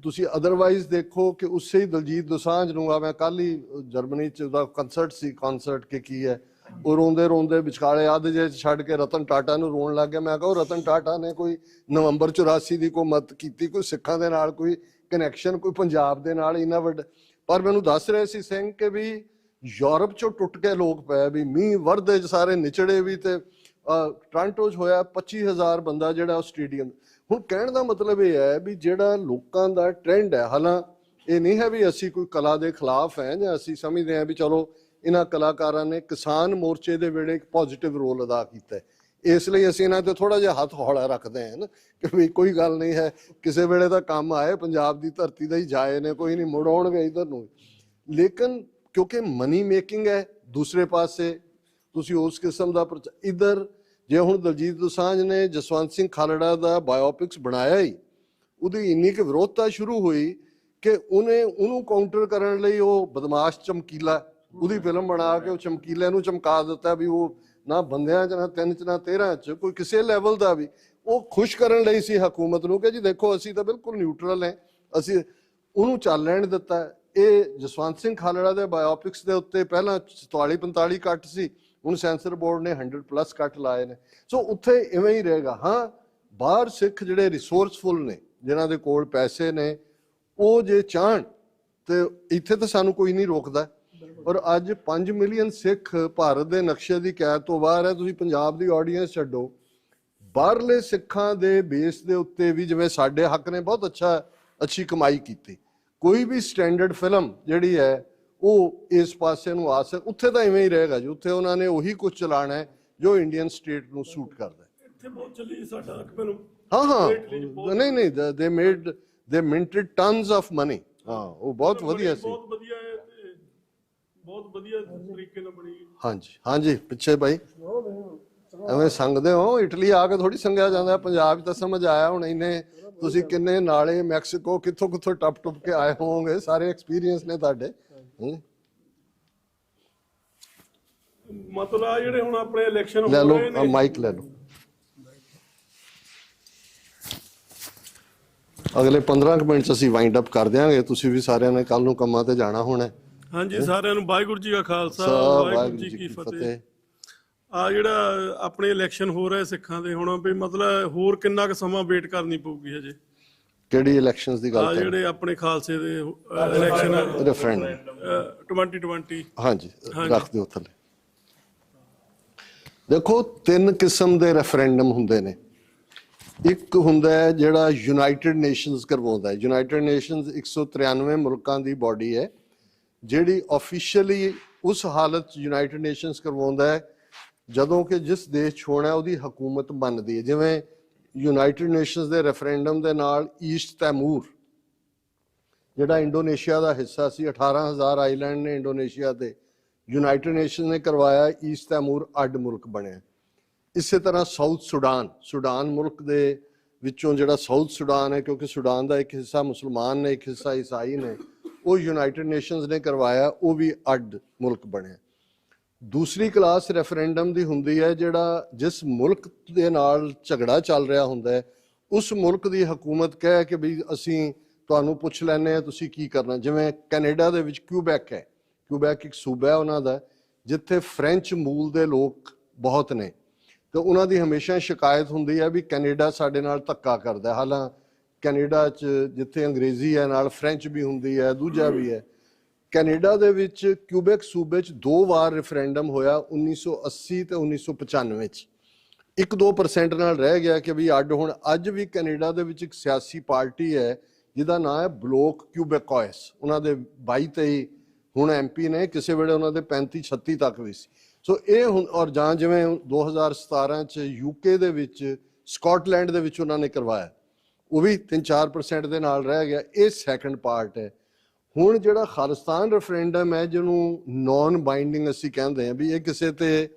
ਤੁਸੀਂ ਅਦਰਵਾਈਜ਼ ਦੇਖੋ ਕਿ ਉਸੇ ਹੀ ਦਲਜੀਤ ਦੋਸਾਂਝ ਨੂੰ ਆ, ਮੈਂ ਕੱਲ ਹੀ ਜਰਮਨੀ 'ਚ ਉਹਦਾ ਕੰਸਰਟ ਕਿ ਕੀ ਹੈ, ਉਹ ਰੋਂਦੇ ਰੋਂਦੇ ਵਿਚਾਲੇ ਅੱਧ ਜੇ ਛੱਡ ਕੇ ਰਤਨ ਟਾਟਾ ਨੂੰ ਰੋਣ ਲੱਗ ਗਿਆ। ਮੈਂ ਕਿਹਾ, ਉਹ ਰਤਨ ਟਾਟਾ ਨੇ ਕੋਈ ਨਵੰਬਰ 84 ਦੀ ਕੋਈ ਮਦਦ ਕੀਤੀ, ਕੋਈ ਸਿੱਖਾਂ ਦੇ ਨਾਲ ਕੋਈ ਕਨੈਕਸ਼ਨ, ਕੋਈ ਪੰਜਾਬ ਦੇ ਨਾਲ ਇੰਨਾ ਵੱਡਾ? ਪਰ ਮੈਨੂੰ ਦੱਸ ਰਹੇ ਸੀ ਸਿੰਘ ਕਿ ਵੀ ਯੂਰਪ 'ਚੋਂ ਟੁੱਟ ਕੇ ਲੋਕ ਪਏ, ਵੀ ਮੀਂਹ ਵਰਦੇ 'ਚ ਸਾਰੇ ਨਿਚੜੇ ਵੀ, ਤੇ ਟੋਰਾਂਟੋ 'ਚ ਹੋਇਆ 25,000 ਬੰਦਾ ਜਿਹੜਾ ਉਹ ਸਟੇਡੀਅਮ। ਹੁਣ ਕਹਿਣ ਦਾ ਮਤਲਬ ਇਹ ਹੈ ਵੀ ਜਿਹੜਾ ਲੋਕਾਂ ਦਾ ਟ੍ਰੈਂਡ ਹੈ, ਹਾਲਾਂ ਇਹ ਨਹੀਂ ਹੈ ਵੀ ਅਸੀਂ ਕੋਈ ਕਲਾ ਦੇ ਖਿਲਾਫ ਹੈ, ਜਾਂ ਅਸੀਂ ਸਮਝਦੇ ਹਾਂ ਵੀ ਚਲੋ ਇਹਨਾਂ ਕਲਾਕਾਰਾਂ ਨੇ ਕਿਸਾਨ ਮੋਰਚੇ ਦੇ ਵੇਲੇ ਇੱਕ ਪੋਜ਼ਿਟਿਵ ਰੋਲ ਅਦਾ ਕੀਤਾ, ਇਸ ਲਈ ਅਸੀਂ ਇਹਨਾਂ ਤੇ ਥੋੜਾ ਜਿਹਾ ਹੱਥ ਹੌਲਾ ਰੱਖਦੇ ਹਾਂ ਨਾ, ਕਿ ਵੀ ਕੋਈ ਗੱਲ ਨਹੀਂ ਹੈ, ਕਿਸੇ ਵੇਲੇ ਤਾਂ ਕੰਮ ਆਏ, ਪੰਜਾਬ ਦੀ ਧਰਤੀ ਦਾ ਹੀ ਜਾਏ ਨੇ, ਕੋਈ ਨਹੀਂ ਮੁੜ ਆਉਣਗੇ ਇੱਧਰ ਨੂੰ। ਲੇਕਿਨ ਕਿਉਂਕਿ ਮਨੀ ਮੇਕਿੰਗ ਹੈ, ਦੂਸਰੇ ਪਾਸੇ ਤੁਸੀਂ ਉਸ ਕਿਸਮ ਦਾ ਇੱਧਰ, ਜੇ ਹੁਣ ਦਲਜੀਤ ਦੋਸਾਂਝ ਨੇ ਜਸਵੰਤ ਸਿੰਘ ਖਾਲੜਾ ਦਾ ਬਾਇਓਪਿਕਸ ਬਣਾਇਆ ਹੀ, ਉਹਦੀ ਇੰਨੀ ਕੁ ਵਿਰੋਧਤਾ ਸ਼ੁਰੂ ਹੋਈ ਕਿ ਉਹਨੂੰ ਕਾਊਂਟਰ ਕਰਨ ਲਈ ਉਹ ਬਦਮਾਸ਼ ਚਮਕੀਲਾ, ਉਹਦੀ ਫਿਲਮ ਬਣਾ ਕੇ ਉਹ ਚਮਕੀਲੇ ਨੂੰ ਚਮਕਾ ਦਿੱਤਾ ਵੀ ਉਹ ਨਾ ਬੰਦਿਆਂ 'ਚ, ਨਾ 3 'ਚ, ਨਾ 13 'ਚ, ਕੋਈ ਕਿਸੇ ਲੈਵਲ ਦਾ ਵੀ। ਉਹ ਖੁਸ਼ ਕਰਨ ਲਈ ਸੀ ਹਕੂਮਤ ਨੂੰ ਕਿ ਜੀ ਦੇਖੋ ਅਸੀਂ ਤਾਂ ਬਿਲਕੁਲ ਨਿਊਟਰਲ ਹੈ, ਅਸੀਂ ਉਹਨੂੰ ਚੱਲ ਲੈਣ ਦਿੱਤਾ। ਇਹ ਜਸਵੰਤ ਸਿੰਘ ਖਾਲੜਾ ਦੇ ਬਾਇਓਪਿਕਸ ਦੇ ਉੱਤੇ ਪਹਿਲਾਂ 44-45 ਕੱਟ ਸੀ, ਹੁਣ ਸੈਂਸਰ ਬੋਰਡ ਨੇ 100+ ਕੱਟ ਲਾਏ ਨੇ। ਸੋ ਉੱਥੇ ਇਵੇਂ ਹੀ ਰਹੇਗਾ। ਹਾਂ, ਬਾਹਰ ਸਿੱਖ ਜਿਹੜੇ ਰਿਸੋਰਸਫੁਲ ਨੇ, ਜਿਨ੍ਹਾਂ ਦੇ ਕੋਲ ਪੈਸੇ ਨੇ, ਉਹ ਜੇ ਚਾਹਣ ਤੇ ਇੱਥੇ ਤਾਂ ਸਾਨੂੰ ਕੋਈ ਨਹੀਂ ਰੋਕਦਾ। ਔਰ ਅੱਜ 5 ਮਿਲੀਅਨ ਸਿੱਖ ਭਾਰਤ ਦੇ ਨਕਸ਼ੇ ਦੀ ਕੈਦ ਤੋਂ ਬਾਹਰ ਹੈ। ਤੁਸੀਂ ਪੰਜਾਬ ਦੀ ਆਡੀਅנס ਛੱਡੋ, ਬਾਹਰਲੇ ਸਿੱਖਾਂ ਦੇ ਬੇਸ ਦੇ ਉੱਤੇ ਵੀ ਜਿਵੇਂ ਸਾਡੇ ਹੱਕ ਨੇ ਬਹੁਤ ਅੱਛੀ ਕਮਾਈ ਕੀਤੀ। ਕੋਈ ਵੀ ਸਟੈਂਡਰਡ ਫਿਲਮ ਜਿਹੜੀ ਹੈ ਉਹ ਇਸ ਪਾਸੇ ਨੂੰ ਆ ਸਕ, ਉੱਥੇ ਤਾਂ ਇਵੇਂ ਹੀ ਰਹੇਗਾ ਜੀ। ਉੱਥੇ ਉਹਨਾਂ ਨੇ ਉਹੀ ਕੁਝ ਚਲਾਣਾ ਹੈ ਜੋ ਇੰਡੀਅਨ ਸਟੇਟ ਨੂੰ ਸੂਟ ਕਰਦਾ ਹੈ। ਇੱਥੇ ਬਹੁਤ ਚੱਲੀ ਸਾਡਾ ਹੱਕ ਮੈਨੂੰ। ਹਾਂ ਨਹੀਂ ਦੇ ਮਿੰਟਡ ਟਨਸ ਆਫ ਮਨੀ। ਹਾਂ, ਉਹ ਬਹੁਤ ਵਧੀਆ ਸੀ, ਬਹੁਤ ਵਧੀਆ ਹੈ ਤੇ ਬਹੁਤ ਵਧੀਆ ਤਰੀਕੇ ਨਾਲ ਬਣੀ। ਹਾਂਜੀ ਪਿੱਛੇ ਬਾਈ ਐਵੇਂ ਸੰਗਦੇ ਹੋ, ਇਟਲੀ ਆ ਕੇ ਥੋੜੀ ਸੰਗਿਆ ਜਾਂਦਾ, ਪੰਜਾਬ 'ਚ ਤਾਂ ਸਮਝ ਆਇਆ ਹੁਣ। ਇੰਨੇ ਤੁਸੀਂ ਕਿੰਨੇ ਨਾਲੇ ਮੈਕਸੀਕੋ ਕਿੱਥੋਂ ਟੱਪ ਕੇ ਆਏ ਹੋਵੋਗੇ, ਸਾਰੇ ਐਕਸਪੀਰੀਅੰਸ ਨੇ ਤੁਹਾਡੇ। ਮਤਲਬ ਆ ਜਿਹੜੇ ਹੁਣ ਆਪਣੇ ਇਲੈਕਸ਼ਨ ਲੈ ਲਓ, ਮਾਈਕ ਲੈ ਲਓ। ਅਗਲੇ 15 ਮਿੰਟ 'ਚ ਅਸੀਂ ਵਾਈਂਡ ਅਪ ਕਰ ਦਿਆਂਗੇ। ਤੁਸੀਂ ਵੀ ਸਾਰਿਆਂ ਨੇ ਕੱਲ ਨੂੰ ਕੰਮਾਂ ਤੇ ਜਾਣਾ ਹੋਣਾ। ਹਾਂਜੀ, ਸਾਰਿਆਂ ਨੂੰ ਵਾਹਿਗੁਰੂ ਜੀ ਕਾ ਖਾਲਸਾ, ਵਾਹਿਗੁਰੂ ਜੀ ਕੀ ਫਤਿਹ। ਆ ਜਿਹੜਾ ਆਪਣੇ ਇਲੈਕਸ਼ਨ ਹੋ ਰਹੇ ਸਿੱਖਾਂ ਦੇ, ਹੁਣ ਵੀ ਮਤਲਬ ਹੋਰ ਕਿੰਨਾ ਕੁ ਸਮਾਂ ਵੇਟ ਕਰਨੀ ਪਊਗੀ ਹਜੇ? ਕਿਹੜੀ ਇਲੈਕਸ਼ਨਸ ਦੀ ਗੱਲ? ਜਿਹੜੇ ਆਪਣੇ ਖਾਲਸੇ ਦੇ ਇਲੈਕਸ਼ਨ ਰੈਫਰੈਂਡਮ 2020। ਹਾਂਜੀ, ਰੱਖ ਦਿਓ ਥੱਲੇ। ਦੇਖੋ, 3 ਕਿਸਮ ਦੇ ਰੈਫਰੈਂਡਮ ਹੁੰਦੇ ਨੇ। ਇੱਕ ਹੁੰਦਾ ਹੈ ਜਿਹੜਾ ਯੂਨਾਈਟਿਡ ਨੇਸ਼ਨਸ ਕਰਵਾਉਂਦਾ ਹੈ। ਯੂਨਾਈਟਿਡ ਨੇਸ਼ਨਸ 193 ਮੁਲਕਾਂ ਦੀ ਬਾਡੀ ਹੈ ਜਿਹੜੀ ਆਫੀਸ਼ੀਅਲੀ ਉਸ ਹਾਲਤ 'ਚ ਯੂਨਾਈਟਿਡ ਨੇਸ਼ਨਸ ਕਰਵਾਉਂਦਾ ਹੈ ਜਦੋਂ ਕਿ ਜਿਸ ਦੇਸ਼ 'ਚ ਹੋਣਾ ਉਹਦੀ ਹਕੂਮਤ ਮੰਨਦੀ ਹੈ। ਜਿਵੇਂ ਯੂਨਾਈਟਿਡ ਨੇਸ਼ਨਸ ਦੇ ਰੈਫਰੈਂਡਮ ਦੇ ਨਾਲ ਈਸਟ ਤੈਮੂਰ ਜਿਹੜਾ ਇੰਡੋਨੇਸ਼ੀਆ ਦਾ ਹਿੱਸਾ ਸੀ, 18,000 ਆਈਲੈਂਡ ਨੇ ਇੰਡੋਨੇਸ਼ੀਆ ਦੇ, ਯੂਨਾਈਟਿਡ ਨੇਸ਼ਨ ਨੇ ਕਰਵਾਇਆ, ਈਸਟ ਤੈਮੂਰ ਅੱਡ ਮੁਲਕ ਬਣਿਆ। ਇਸੇ ਤਰ੍ਹਾਂ ਸਾਊਥ ਸੁਡਾਨ ਮੁਲਕ ਦੇ ਵਿੱਚੋਂ ਜਿਹੜਾ ਸਾਊਥ ਸੁਡਾਨ ਹੈ, ਕਿਉਂਕਿ ਸੁਡਾਨ ਦਾ ਇੱਕ ਹਿੱਸਾ ਮੁਸਲਮਾਨ ਨੇ, ਇੱਕ ਹਿੱਸਾ ਈਸਾਈ ਨੇ, ਉਹ ਯੂਨਾਈਟਿਡ ਨੇਸ਼ਨਸ ਨੇ ਕਰਵਾਇਆ, ਉਹ ਵੀ ਅੱਡ ਮੁਲਕ ਬਣਿਆ। ਦੂਸਰੀ ਕਲਾਸ ਰੈਫਰੈਂਡਮ ਦੀ ਹੁੰਦੀ ਹੈ, ਜਿਹੜਾ ਜਿਸ ਮੁਲਕ ਦੇ ਨਾਲ ਝਗੜਾ ਚੱਲ ਰਿਹਾ ਹੁੰਦਾ ਹੈ, ਉਸ ਮੁਲਕ ਦੀ ਹਕੂਮਤ ਕਹੇ ਕਿ ਵੀ ਅਸੀਂ ਤੁਹਾਨੂੰ ਪੁੱਛ ਲੈਂਦੇ ਹਾਂ ਤੁਸੀਂ ਕੀ ਕਰਨਾ। ਜਿਵੇਂ ਕੈਨੇਡਾ ਦੇ ਵਿੱਚ ਕਿਊਬੈਕ ਹੈ, ਕਿਊਬੈਕ ਇੱਕ ਸੂਬਾ ਹੈ ਉਹਨਾਂ ਦਾ, ਜਿੱਥੇ ਫ੍ਰੈਂਚ ਮੂਲ ਦੇ ਲੋਕ ਬਹੁਤ ਨੇ, ਤੇ ਉਹਨਾਂ ਦੀ ਹਮੇਸ਼ਾ ਸ਼ਿਕਾਇਤ ਹੁੰਦੀ ਹੈ ਵੀ ਕੈਨੇਡਾ ਸਾਡੇ ਨਾਲ ਧੱਕਾ ਕਰਦਾ। ਹਾਲਾਂ ਕੈਨੇਡਾ 'ਚ ਜਿੱਥੇ ਅੰਗਰੇਜ਼ੀ ਹੈ ਨਾਲ ਫ੍ਰੈਂਚ ਵੀ ਹੁੰਦੀ ਹੈ, ਦੂਜਾ ਵੀ ਹੈ। ਕੈਨੇਡਾ ਦੇ ਵਿੱਚ ਕਿਊਬੈਕ ਸੂਬੇ 'ਚ 2 ਵਾਰ ਰੈਫਰੈਂਡਮ ਹੋਇਆ, 1980 ਤੇ 1995 'ਚ। 1-2% ਨਾਲ ਰਹਿ ਗਿਆ ਕਿ ਵੀ ਅੱਡ ਹੋਣ। ਅੱਜ ਵੀ ਕੈਨੇਡਾ ਦੇ ਵਿੱਚ ਇੱਕ ਸਿਆਸੀ ਪਾਰਟੀ ਹੈ ਜਿਹਦਾ ਨਾਂ ਹੈ ਬਲੋਕ ਕਿਊਬੈਕੋਇਸ। ਉਹਨਾਂ ਦੇ 22-23 ਹੁਣ MP ਨੇ, ਕਿਸੇ ਵੇਲੇ ਉਹਨਾਂ ਦੇ 35-36 ਤੱਕ ਵੀ ਸੀ। ਸੋ ਇਹ ਹੁਣ, ਔਰ ਜਾਂ ਜਿਵੇਂ 2017 'ਚ UK ਦੇ ਵਿੱਚ ਸਕਾਟਲੈਂਡ ਦੇ ਵਿੱਚ ਉਹਨਾਂ ਨੇ ਕਰਵਾਇਆ, ਉਹ ਵੀ 3-4% ਦੇ ਨਾਲ ਰਹਿ ਗਿਆ। ਇਹ ਸੈਕੰਡ ਪਾਰਟ ਹੈ। ਹੁਣ ਜਿਹੜਾ ਖਾਲਿਸਤਾਨ ਰੈਫਰੈਂਡਮ ਹੈ, ਜਿਹਨੂੰ ਨੌਨ ਬਾਈਂਡਿੰਗ ਅਸੀਂ ਕਹਿੰਦੇ ਹਾਂ, ਵੀ ਇਹ ਕਿਸੇ ਤੇ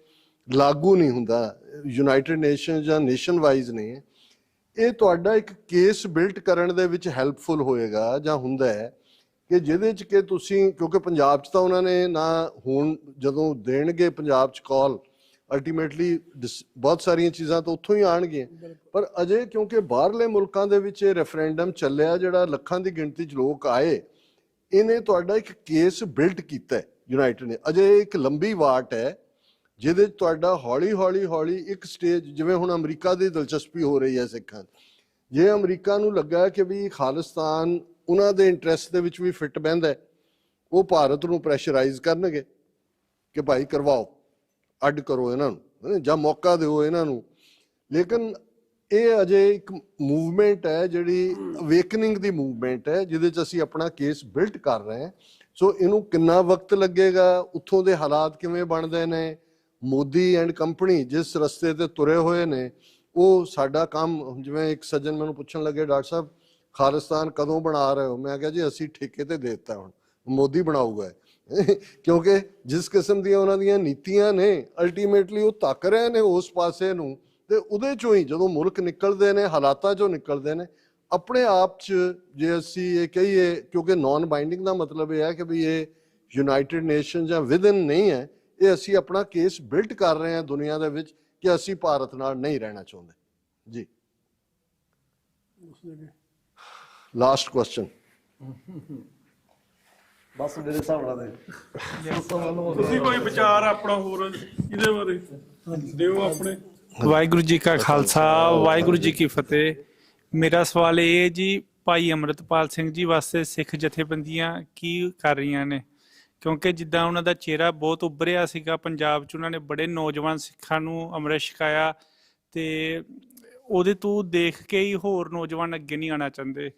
ਲਾਗੂ ਨਹੀਂ ਹੁੰਦਾ, ਯੂਨਾਈਟਿਡ ਨੇਸ਼ਨ ਜਾਂ ਨੇਸ਼ਨ ਵਾਈਜ਼ ਨਹੀਂ ਹੈ, ਇਹ ਤੁਹਾਡਾ ਇੱਕ ਕੇਸ ਬਿਲਟ ਕਰਨ ਦੇ ਵਿੱਚ ਹੈਲਪਫੁਲ ਹੋਏਗਾ ਜਾਂ ਹੁੰਦਾ ਹੈ, ਕਿ ਜਿਹਦੇ 'ਚ ਕਿ ਤੁਸੀਂ, ਕਿਉਂਕਿ ਪੰਜਾਬ 'ਚ ਤਾਂ ਉਹਨਾਂ ਨੇ ਨਾ, ਹੁਣ ਜਦੋਂ ਦੇਣਗੇ ਪੰਜਾਬ 'ਚ ਕਾਲ, ਅਲਟੀਮੇਟਲੀ ਬਹੁਤ ਸਾਰੀਆਂ ਚੀਜ਼ਾਂ ਤਾਂ ਉੱਥੋਂ ਹੀ ਆਉਣਗੀਆਂ, ਪਰ ਅਜੇ ਕਿਉਂਕਿ ਬਾਹਰਲੇ ਮੁਲਕਾਂ ਦੇ ਵਿੱਚ ਇਹ ਰੈਫਰੈਂਡਮ ਚੱਲਿਆ, ਜਿਹੜਾ ਲੱਖਾਂ ਦੀ ਗਿਣਤੀ 'ਚ ਲੋਕ ਆਏ, ਇਹਨੇ ਤੁਹਾਡਾ ਇੱਕ ਕੇਸ ਬਿਲਟ ਕੀਤਾ ਯੂਨਾਈਟਿਡ ਨੇ। ਅਜੇ ਇੱਕ ਲੰਬੀ ਵਾਟ ਹੈ ਜਿਹਦੇ 'ਚ ਤੁਹਾਡਾ ਹੌਲੀ ਇੱਕ ਸਟੇਜ, ਜਿਵੇਂ ਹੁਣ ਅਮਰੀਕਾ ਦੀ ਦਿਲਚਸਪੀ ਹੋ ਰਹੀ ਹੈ ਸਿੱਖਾਂ, ਜੇ ਅਮਰੀਕਾ ਨੂੰ ਲੱਗਾ ਕਿ ਵੀ ਖਾਲਿਸਤਾਨ ਉਹਨਾਂ ਦੇ ਇੰਟਰਸਟ ਦੇ ਵਿੱਚ ਵੀ ਫਿੱਟ ਬਹਿੰਦਾ, ਉਹ ਭਾਰਤ ਨੂੰ ਪ੍ਰੈਸ਼ਰਾਈਜ਼ ਕਰਨਗੇ ਕਿ ਭਾਈ ਕਰਵਾਓ, ਅੱਡ ਕਰੋ ਇਹਨਾਂ ਨੂੰ ਜਾਂ ਮੌਕਾ ਦਿਓ ਇਹਨਾਂ ਨੂੰ। ਲੇਕਿਨ ਇਹ ਅਜੇ ਇੱਕ ਮੂਵਮੈਂਟ ਹੈ, ਜਿਹੜੀ ਅਵੇਕਨਿੰਗ ਦੀ ਮੂਵਮੈਂਟ ਹੈ, ਜਿਹਦੇ 'ਚ ਅਸੀਂ ਆਪਣਾ ਕੇਸ ਬਿਲਟ ਕਰ ਰਹੇ ਹਾਂ। ਸੋ ਇਹਨੂੰ ਕਿੰਨਾ ਵਕਤ ਲੱਗੇਗਾ, ਉੱਥੋਂ ਦੇ ਹਾਲਾਤ ਕਿਵੇਂ ਬਣਦੇ ਨੇ, ਮੋਦੀ ਐਂਡ ਕੰਪਨੀ ਜਿਸ ਰਸਤੇ ਤੇ ਤੁਰੇ ਹੋਏ ਨੇ, ਉਹ ਸਾਡਾ ਕੰਮ। ਜਿਵੇਂ ਇੱਕ ਸੱਜਣ ਮੈਨੂੰ ਪੁੱਛਣ ਲੱਗੇ, ਡਾਕਟਰ ਸਾਹਿਬ ਖਾਲਿਸਤਾਨ ਕਦੋਂ ਬਣਾ ਰਹੇ ਹੋ? ਮੈਂ ਕਿਹਾ ਜੀ ਅਸੀਂ ਠੇਕੇ ਤੇ ਦੇ ਦਿੱਤਾ, ਹੁਣ ਮੋਦੀ ਬਣਾਊਗਾ। ਕਿਉਂਕਿ ਜਿਸ ਕਿਸਮ ਦੀਆਂ ਉਹਨਾਂ ਦੀਆਂ ਨੀਤੀਆਂ ਨੇ, ਅਲਟੀਮੇਟਲੀ ਉਹ ਧੱਕ ਰਹੇ ਨੇ ਉਸ ਪਾਸੇ ਨੂੰ, ਤੇ ਉਹਦੇ ਚੋਂ ਹੀ ਜਦੋਂ ਮੁਲਕ ਨਿਕਲਦੇ ਨੇ, ਹਾਲਾਤਾਂ ਚੋਂ ਨਿਕਲਦੇ ਨੇ, ਆਪਣੇ ਆਪ 'ਚ ਜੇ ਅਸੀਂ ਇਹ ਕਹੀਏ, ਕਿਉਂਕਿ ਨੌਨ ਬਾਈਂਡਿੰਗ ਦਾ ਮਤਲਬ ਇਹ ਹੈ ਕਿ ਵੀ ਇਹ ਯੂਨਾਈਟਿਡ ਨੇਸ਼ਨ ਜਾਂ ਵਿਦਨ ਨਹੀਂ ਹੈ, ਇਹ ਅਸੀਂ ਆਪਣਾ ਕੇਸ ਬਿਲਟ ਕਰ ਰਹੇ ਹਾਂ ਦੁਨੀਆ ਦੇ ਵਿੱਚ ਕਿ ਅਸੀਂ ਭਾਰਤ ਨਾਲ ਨਹੀਂ ਰਹਿਣਾ ਚਾਹੁੰਦੇ। ਜੀ ਲਾਸਟ ਕੁਐਸਚਨ। ਬਸ ਮੇਰੇ ਹਿਸਾਬ ਨਾਲ ਤੁਸੀਂ ਕੋਈ ਵਿਚਾਰ ਆਪਣਾ ਹੋਰ ਇਹਦੇ ਬਾਰੇ ਦਿਓ ਆਪਣੇ। ਵਾਹਿਗੁਰੂ ਜੀ ਕਾ ਖਾਲਸਾ, ਵਾਹਿਗੁਰੂ ਜੀ ਕੀ ਫਤਿਹ। ਮੇਰਾ ਸਵਾਲ ਇਹ ਹੈ ਜੀ, ਭਾਈ ਅੰਮ੍ਰਿਤਪਾਲ ਸਿੰਘ ਜੀ ਵਾਸਤੇ ਸਿੱਖ ਜਥੇਬੰਦੀਆਂ ਕੀ ਕਰ ਰਹੀਆਂ ਨੇ? ਕਿਉਂਕਿ ਜਿੱਦਾਂ ਉਹਨਾਂ ਦਾ ਚਿਹਰਾ ਬਹੁਤ ਉੱਭਰਿਆ ਸੀਗਾ ਪੰਜਾਬ 'ਚ, ਉਹਨਾਂ ਨੇ ਬੜੇ ਨੌਜਵਾਨ ਸਿੱਖਾਂ ਨੂੰ ਅੰਮ੍ਰਿਤ ਛਕਾਇਆ, ਤੇ ਉਹਦੇ ਤੋਂ ਦੇਖ ਕੇ ਹੀ ਹੋਰ ਨੌਜਵਾਨ ਅੱਗੇ ਨਹੀਂ ਆਉਣਾ ਚਾਹੁੰਦੇ।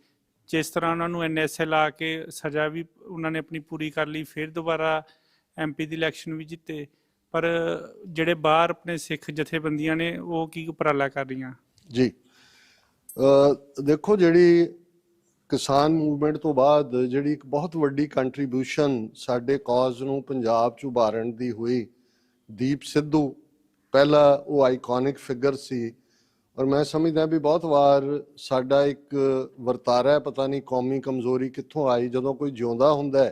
ਜਿਸ ਤਰ੍ਹਾਂ ਉਹਨਾਂ ਨੂੰ NSA ਲਾ ਕੇ ਸਜ਼ਾ ਵੀ ਉਹਨਾਂ ਨੇ ਆਪਣੀ ਪੂਰੀ ਕਰ ਲਈ, ਫਿਰ ਦੁਬਾਰਾ MP ਦੀ ਇਲੈਕਸ਼ਨ ਵੀ ਜਿੱਤੇ, ਪਰ ਜਿਹੜੇ ਬਾਹਰ ਆਪਣੇ ਸਿੱਖ ਜਥੇਬੰਦੀਆਂ ਨੇ ਉਹ ਕੀ ਉਪਰਾਲਾ ਕਰ ਰਹੀਆਂ? ਜੀ ਦੇਖੋ, ਜਿਹੜੀ ਕਿਸਾਨ ਮੂਵਮੈਂਟ ਤੋਂ ਬਾਅਦ ਜਿਹੜੀ ਇੱਕ ਬਹੁਤ ਵੱਡੀ ਕੰਟਰੀਬਿਊਸ਼ਨ ਸਾਡੇ ਕਾਜ਼ ਨੂੰ ਪੰਜਾਬ 'ਚ ਉਭਾਰਨ ਦੀ ਹੋਈ, ਦੀਪ ਸਿੱਧੂ ਪਹਿਲਾ ਉਹ ਆਈਕੋਨਿਕ ਫਿਗਰ ਸੀ। ਔਰ ਮੈਂ ਸਮਝਦਾ ਵੀ ਬਹੁਤ ਵਾਰ ਸਾਡਾ ਇੱਕ ਵਰਤਾਰਾ, ਪਤਾ ਨਹੀਂ ਕੌਮੀ ਕਮਜ਼ੋਰੀ ਕਿੱਥੋਂ ਆਈ, ਜਦੋਂ ਕੋਈ ਜਿਉਂਦਾ ਹੁੰਦਾ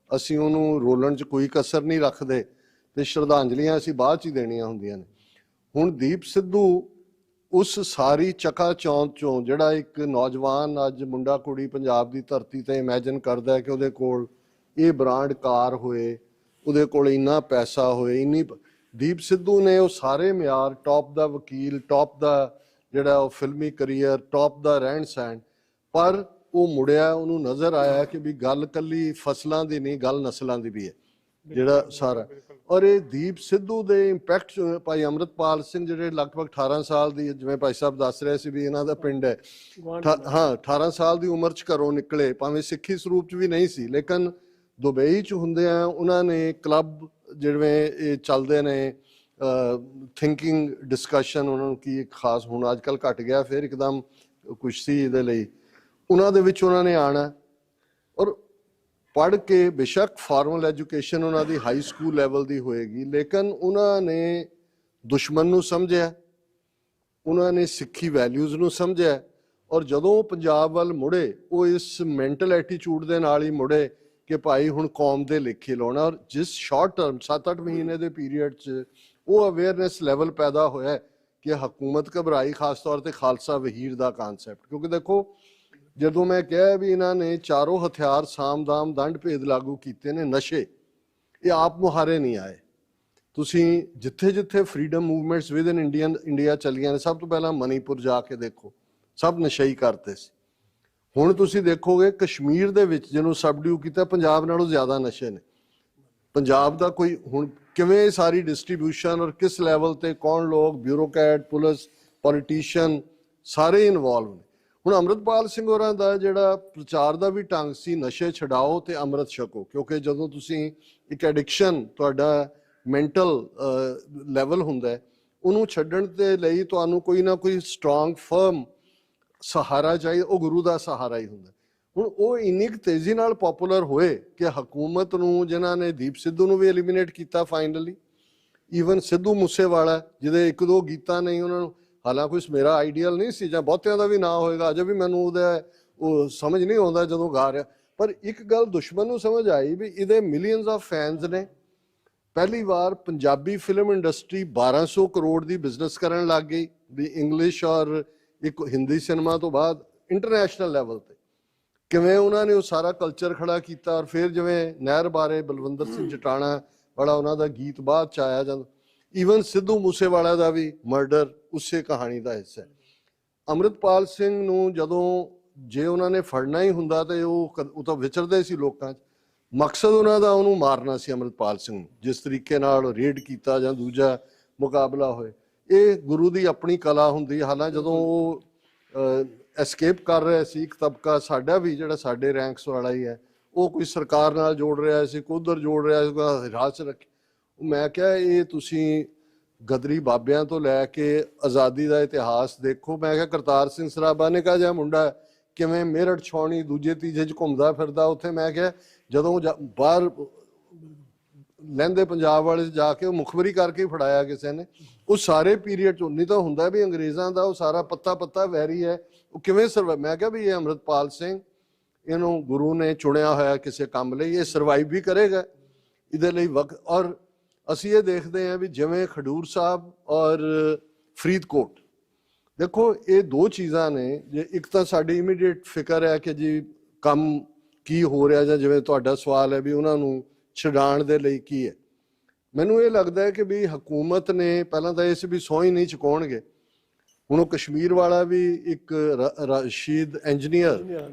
ਅਸੀਂ ਉਹਨੂੰ ਰੋਲਣ 'ਚ ਕੋਈ ਕਸਰ ਨਹੀਂ ਰੱਖਦੇ, ਤੇ ਸ਼ਰਧਾਂਜਲੀਆਂ ਅਸੀਂ ਬਾਅਦ 'ਚ ਹੀ ਦੇਣੀਆਂ ਹੁੰਦੀਆਂ ਨੇ। ਹੁਣ ਦੀਪ ਸਿੱਧੂ ਉਸ ਸਾਰੀ ਚਕਾ ਚੌਂਦ 'ਚੋਂ ਜਿਹੜਾ ਇੱਕ ਨੌਜਵਾਨ ਅੱਜ ਮੁੰਡਾ ਕੁੜੀ ਪੰਜਾਬ ਦੀ ਧਰਤੀ ਤੇ ਇਮੈਜਿਨ ਕਰਦਾ ਹੈ ਕਿ ਉਹਦੇ ਕੋਲ ਇਹ ਬ੍ਰਾਂਡ ਕਾਰ ਹੋਏ, ਉਹਦੇ ਕੋਲ ਇੰਨਾ ਪੈਸਾ ਹੋਏ, ਇੰਨੀ, ਦੀਪ ਸਿੱਧੂ ਨੇ ਉਹ ਸਾਰੇ ਮਿਆਰ, ਟੌਪ ਦਾ ਵਕੀਲ, ਟੌਪ ਦਾ ਜਿਹੜਾ ਉਹ ਫਿਲਮੀ ਕਰੀਅਰ, ਟੌਪ ਦਾ ਰਹਿਣ ਸਹਿਣ, ਪਰ ਉਹ ਮੁੜਿਆ, ਉਹਨੂੰ ਨਜ਼ਰ ਆਇਆ ਕਿ ਵੀ ਗੱਲ ਕੱਲੀ ਫਸਲਾਂ ਦੀ ਨਹੀਂ, ਗੱਲ ਨਸਲਾਂ ਦੀ ਵੀ ਹੈ ਜਿਹੜਾ ਸਾਰਾ। ਔਰ ਇਹ ਦੀਪ ਸਿੱਧੂ ਦੇ ਇੰਪੈਕਟ, ਭਾਈ ਅੰਮ੍ਰਿਤਪਾਲ ਸਿੰਘ ਜਿਹੜੇ ਲਗਭਗ 18 ਸਾਲ ਦੀ, ਜਿਵੇਂ ਭਾਈ ਸਾਹਿਬ ਦੱਸ ਰਹੇ ਸੀ ਵੀ ਇਹਨਾਂ ਦਾ ਪਿੰਡ ਹੈ, ਹਾਂ 18 ਸਾਲ ਦੀ ਉਮਰ 'ਚ ਘਰੋਂ ਨਿਕਲੇ, ਭਾਵੇਂ ਸਿੱਖੀ ਸਰੂਪ 'ਚ ਵੀ ਨਹੀਂ ਸੀ, ਲੇਕਿਨ ਦੁਬਈ 'ਚ ਹੁੰਦੇ ਆ ਉਹਨਾਂ ਨੇ ਕਲੱਬ ਜਿਵੇਂ ਇਹ ਚੱਲਦੇ ਨੇ, ਥਿੰਕਿੰਗ ਡਿਸਕਸ਼ਨ, ਉਹਨਾਂ ਨੂੰ ਕੀ ਖਾਸ, ਹੁਣ ਅੱਜ ਕੱਲ੍ਹ ਘਟ ਗਿਆ, ਫਿਰ ਇੱਕਦਮ ਕੁਛ ਸੀ ਇਹਦੇ ਲਈ, ਉਹਨਾਂ ਦੇ ਵਿੱਚ ਉਹਨਾਂ ਨੇ ਆਉਣਾ। ਔਰ ਪੜ੍ਹ ਕੇ ਬੇਸ਼ੱਕ ਫਾਰਮਲ ਐਜੂਕੇਸ਼ਨ ਉਹਨਾਂ ਦੀ ਹਾਈ ਸਕੂਲ ਲੈਵਲ ਦੀ ਹੋਏਗੀ, ਲੇਕਿਨ ਉਹਨਾਂ ਨੇ ਦੁਸ਼ਮਣ ਨੂੰ ਸਮਝਿਆ, ਉਹਨਾਂ ਨੇ ਸਿੱਖੀ ਵੈਲਿਊਜ਼ ਨੂੰ ਸਮਝਿਆ, ਔਰ ਜਦੋਂ ਉਹ ਪੰਜਾਬ ਵੱਲ ਮੁੜੇ ਉਹ ਇਸ ਮੈਂਟਲ ਐਟੀਟਿਊਡ ਦੇ ਨਾਲ ਹੀ ਮੁੜੇ ਕਿ ਭਾਈ ਹੁਣ ਕੌਮ ਦੇ ਲੇਖੇ ਲਾਉਣਾ। ਔਰ ਜਿਸ ਸ਼ਾਰਟ ਟਰਮ 7-8 ਮਹੀਨੇ ਦੇ ਪੀਰੀਅਡ 'ਚ ਉਹ ਅਵੇਅਰਨੈਸ ਲੈਵਲ ਪੈਦਾ ਹੋਇਆ ਕਿ ਹਕੂਮਤ ਘਬਰਾਈ, ਖਾਸ ਤੌਰ ਤੇ ਖਾਲਸਾ ਵਹੀਰ ਦਾ ਕਾਨਸੈਪਟ। ਕਿਉਂਕਿ ਦੇਖੋ, ਜਦੋਂ ਮੈਂ ਕਿਹਾ ਵੀ ਇਹਨਾਂ ਨੇ ਚਾਰੋਂ ਹਥਿਆਰ ਸਾਮ ਦਾਮ ਦੰਡ ਭੇਦ ਲਾਗੂ ਕੀਤੇ ਨੇ, ਨਸ਼ੇ ਇਹ ਆਪ ਮੁਹਾਰੇ ਨਹੀਂ ਆਏ। ਤੁਸੀਂ ਜਿੱਥੇ ਜਿੱਥੇ freedom movements with in India ਚੱਲੀਆਂ ਨੇ, ਸਭ ਤੋਂ ਪਹਿਲਾਂ ਮਨੀਪੁਰ ਜਾ ਕੇ ਦੇਖੋ, ਸਭ ਨਸ਼ਈ ਕਰਤੇ ਸੀ। ਹੁਣ ਤੁਸੀਂ ਦੇਖੋਗੇ ਕਸ਼ਮੀਰ ਦੇ ਵਿੱਚ ਜਿਹਨੂੰ ਸਬਡਿਊ ਕੀਤਾ, ਪੰਜਾਬ ਨਾਲੋਂ ਜ਼ਿਆਦਾ ਨਸ਼ੇ ਨੇ। ਪੰਜਾਬ ਦਾ ਕੋਈ ਹੁਣ ਕਿਵੇਂ ਸਾਰੀ ਡਿਸਟ੍ਰੀਬਿਊਸ਼ਨ ਔਰ ਕਿਸ ਲੈਵਲ ਤੇ ਕੌਣ ਲੋਕ, ਬਿਊਰੋਕਰੈਟ, ਪੁਲਿਸ, ਪੋਲੀਟੀਸ਼ੀਅਨ ਸਾਰੇ ਇਨਵੋਲਵ ਨੇ। ਹੁਣ ਅੰਮ੍ਰਿਤਪਾਲ ਸਿੰਘ ਹੋਰਾਂ ਦਾ ਜਿਹੜਾ ਪ੍ਰਚਾਰ ਦਾ ਵੀ ਢੰਗ ਸੀ, ਨਸ਼ੇ ਛਡਾਓ ਤੇ ਅੰਮ੍ਰਿਤ ਛਕੋ, ਕਿਉਂਕਿ ਜਦੋਂ ਤੁਸੀਂ ਇੱਕ ਐਡਿਕਸ਼ਨ ਤੁਹਾਡਾ ਮੈਂਟਲ ਲੈਵਲ ਹੁੰਦਾ ਹੈ, ਉਹਨੂੰ ਛੱਡਣ ਦੇ ਲਈ ਤੁਹਾਨੂੰ ਕੋਈ ਨਾ ਕੋਈ ਸਟਰੋਂਗ ਫਰਮ ਸਹਾਰਾ ਚਾਹੀਦਾ, ਉਹ ਗੁਰੂ ਦਾ ਸਹਾਰਾ ਹੀ ਹੁੰਦਾ। ਹੁਣ ਉਹ ਇੰਨੀ ਕੁ ਤੇਜ਼ੀ ਨਾਲ ਪਪੂਲਰ ਹੋਏ ਕਿ ਹਕੂਮਤ ਨੂੰ, ਜਿਨ੍ਹਾਂ ਨੇ ਦੀਪ ਸਿੱਧੂ ਨੂੰ ਵੀ ਐਲੀਮੀਨੇਟ ਕੀਤਾ ਫਾਈਨਲੀ, ਈਵਨ ਸਿੱਧੂ ਮੂਸੇਵਾਲਾ ਜਿਹਦੇ 1-2 ਗੀਤਾਂ ਨਹੀਂ ਉਹਨਾਂ ਨੂੰ, ਹਾਲਾਂਕਿ ਮੇਰਾ ਆਈਡੀਅਲ ਨਹੀਂ ਸੀ ਜਾਂ ਬਹੁਤਿਆਂ ਦਾ ਵੀ ਨਾ ਹੋਏਗਾ, ਅਜੇ ਵੀ ਮੈਨੂੰ ਉਹਦਾ ਉਹ ਸਮਝ ਨਹੀਂ ਆਉਂਦਾ ਜਦੋਂ ਗਾ ਰਿਹਾ, ਪਰ ਇੱਕ ਗੱਲ ਦੁਸ਼ਮਣ ਨੂੰ ਸਮਝ ਆਈ ਵੀ ਇਹਦੇ ਮਿਲੀਅਨਸ ਆਫ ਫੈਨਸ ਨੇ। ਪਹਿਲੀ ਵਾਰ ਪੰਜਾਬੀ ਫਿਲਮ ਇੰਡਸਟਰੀ 1200 ਕਰੋੜ ਦੀ ਬਿਜ਼ਨਸ ਕਰਨ ਲੱਗ ਗਈ ਵੀ ਇੰਗਲਿਸ਼ ਔਰ ਇੱਕ ਹਿੰਦੀ ਸਿਨੇਮਾ ਤੋਂ ਬਾਅਦ ਇੰਟਰਨੈਸ਼ਨਲ ਲੈਵਲ ਤੇ। ਕਿਵੇਂ ਉਹਨਾਂ ਨੇ ਉਹ ਸਾਰਾ ਕਲਚਰ ਖੜਾ ਕੀਤਾ, ਔਰ ਫਿਰ ਜਿਵੇਂ ਨਹਿਰ ਬਾਰੇ ਬਲਵੰਦਰ ਸਿੰਘ ਜਟਾਣਾ ਵਾਲਾ ਉਹਨਾਂ ਦਾ ਗੀਤ ਬਾਅਦ ਚ ਆਇਆ, ਜਦੋਂ ਈਵਨ ਸਿੱਧੂ ਮੂਸੇਵਾਲਾ ਦਾ ਵੀ ਮਰਡਰ ਉਸੇ ਕਹਾਣੀ ਦਾ ਹਿੱਸਾ ਹੈ। ਅੰਮ੍ਰਿਤਪਾਲ ਸਿੰਘ ਨੂੰ ਜਦੋਂ ਜੇ ਉਹਨਾਂ ਨੇ ਫੜਨਾ ਹੀ ਹੁੰਦਾ ਤੇ ਉਹ ਤਾਂ ਵਿਚਰਦੇ ਸੀ ਲੋਕਾਂ 'ਚ, ਮਕਸਦ ਉਹਨਾਂ ਦਾ ਉਹਨੂੰ ਮਾਰਨਾ ਸੀ ਅੰਮ੍ਰਿਤਪਾਲ ਸਿੰਘ ਨੂੰ, ਜਿਸ ਤਰੀਕੇ ਨਾਲ ਰੇਡ ਕੀਤਾ ਜਾਂ ਦੂਜਾ ਮੁਕਾਬਲਾ ਹੋਏ। ਇਹ ਗੁਰੂ ਦੀ ਆਪਣੀ ਕਲਾ ਹੁੰਦੀ। ਹਾਲਾਂ ਜਦੋਂ ਉਹ ਐਸਕੇਪ ਕਰ ਰਿਹਾ ਸੀ, ਇੱਕ ਤਬਕਾ ਸਾਡਾ ਵੀ ਜਿਹੜਾ ਸਾਡੇ ਰੈਂਕਸ ਵਾਲਾ ਹੀ ਹੈ, ਉਹ ਕੋਈ ਸਰਕਾਰ ਨਾਲ ਜੋੜ ਰਿਹਾ ਸੀ, ਕੋਈ ਉਧਰ ਜੋੜ ਰਿਹਾ ਸੀ, ਕੋਈ ਹਿਰਾਸਤ 'ਚ ਰੱਖੇ। ਮੈਂ ਕਿਹਾ ਇਹ ਤੁਸੀਂ ਗਦਰੀ ਬਾਬਿਆਂ ਤੋਂ ਲੈ ਕੇ ਆਜ਼ਾਦੀ ਦਾ ਇਤਿਹਾਸ ਦੇਖੋ। ਮੈਂ ਕਿਹਾ ਕਰਤਾਰ ਸਿੰਘ ਸਰਾਭਾ ਨੇ ਕਹਾ ਜਿਹਾ ਮੁੰਡਾ ਕਿਵੇਂ ਮੇਰਠ ਛਾਉਣੀ ਦੂਜੇ ਤੀਜੇ 'ਚ ਘੁੰਮਦਾ ਫਿਰਦਾ ਉੱਥੇ। ਮੈਂ ਕਿਹਾ ਜਦੋਂ ਬਾਹਰ ਲਹਿੰਦੇ ਪੰਜਾਬ ਵਾਲੇ ਜਾ ਕੇ ਉਹ ਮੁਖਬਰੀ ਕਰਕੇ ਫੜਾਇਆ ਕਿਸੇ ਨੇ, ਉਹ ਸਾਰੇ ਪੀਰੀਅਡ 'ਚ ਉਨੀ ਤਾਂ ਹੁੰਦਾ ਵੀ ਅੰਗਰੇਜ਼ਾਂ ਦਾ ਉਹ ਸਾਰਾ ਪੱਤਾ ਵੈਰੀ ਹੈ, ਉਹ ਕਿਵੇਂ ਸਰਵਾਈਵ। ਮੈਂ ਕਿਹਾ ਵੀ ਇਹ ਅੰਮ੍ਰਿਤਪਾਲ ਸਿੰਘ, ਇਹਨੂੰ ਗੁਰੂ ਨੇ ਚੁਣਿਆ ਹੋਇਆ ਕਿਸੇ ਕੰਮ ਲਈ, ਇਹ ਸਰਵਾਈਵ ਵੀ ਕਰੇਗਾ ਇਹਦੇ ਲਈ ਵਕਤ। ਔਰ ਅਸੀਂ ਇਹ ਦੇਖਦੇ ਹਾਂ ਵੀ ਜਿਵੇਂ ਖਡੂਰ ਸਾਹਿਬ ਔਰ ਫਰੀਦਕੋਟ, ਦੇਖੋ ਇਹ 2 ਚੀਜ਼ਾਂ ਨੇ। ਜੇ ਇੱਕ ਤਾਂ ਸਾਡੀ ਇਮੀਡੀਏਟ ਫਿਕਰ ਹੈ ਕਿ ਜੀ ਕੰਮ ਕੀ ਹੋ ਰਿਹਾ, ਜਾਂ ਜਿਵੇਂ ਤੁਹਾਡਾ ਸਵਾਲ ਹੈ ਵੀ ਉਹਨਾਂ ਨੂੰ ਛਡਾਉਣ ਦੇ ਲਈ ਕੀ ਹੈ। ਮੈਨੂੰ ਇਹ ਲੱਗਦਾ ਹੈ ਕਿ ਵੀ ਹਕੂਮਤ ਨੇ ਪਹਿਲਾਂ ਤਾਂ ਇਸ ਵੀ ਸਹੁੰ ਹੀ ਨਹੀਂ ਚੁਕਾਉਣਗੇ। ਹੁਣ ਉਹ ਕਸ਼ਮੀਰ ਵਾਲਾ ਵੀ ਇੱਕ ਰਸ਼ੀਦ ਇੰਜੀਨੀਅਰ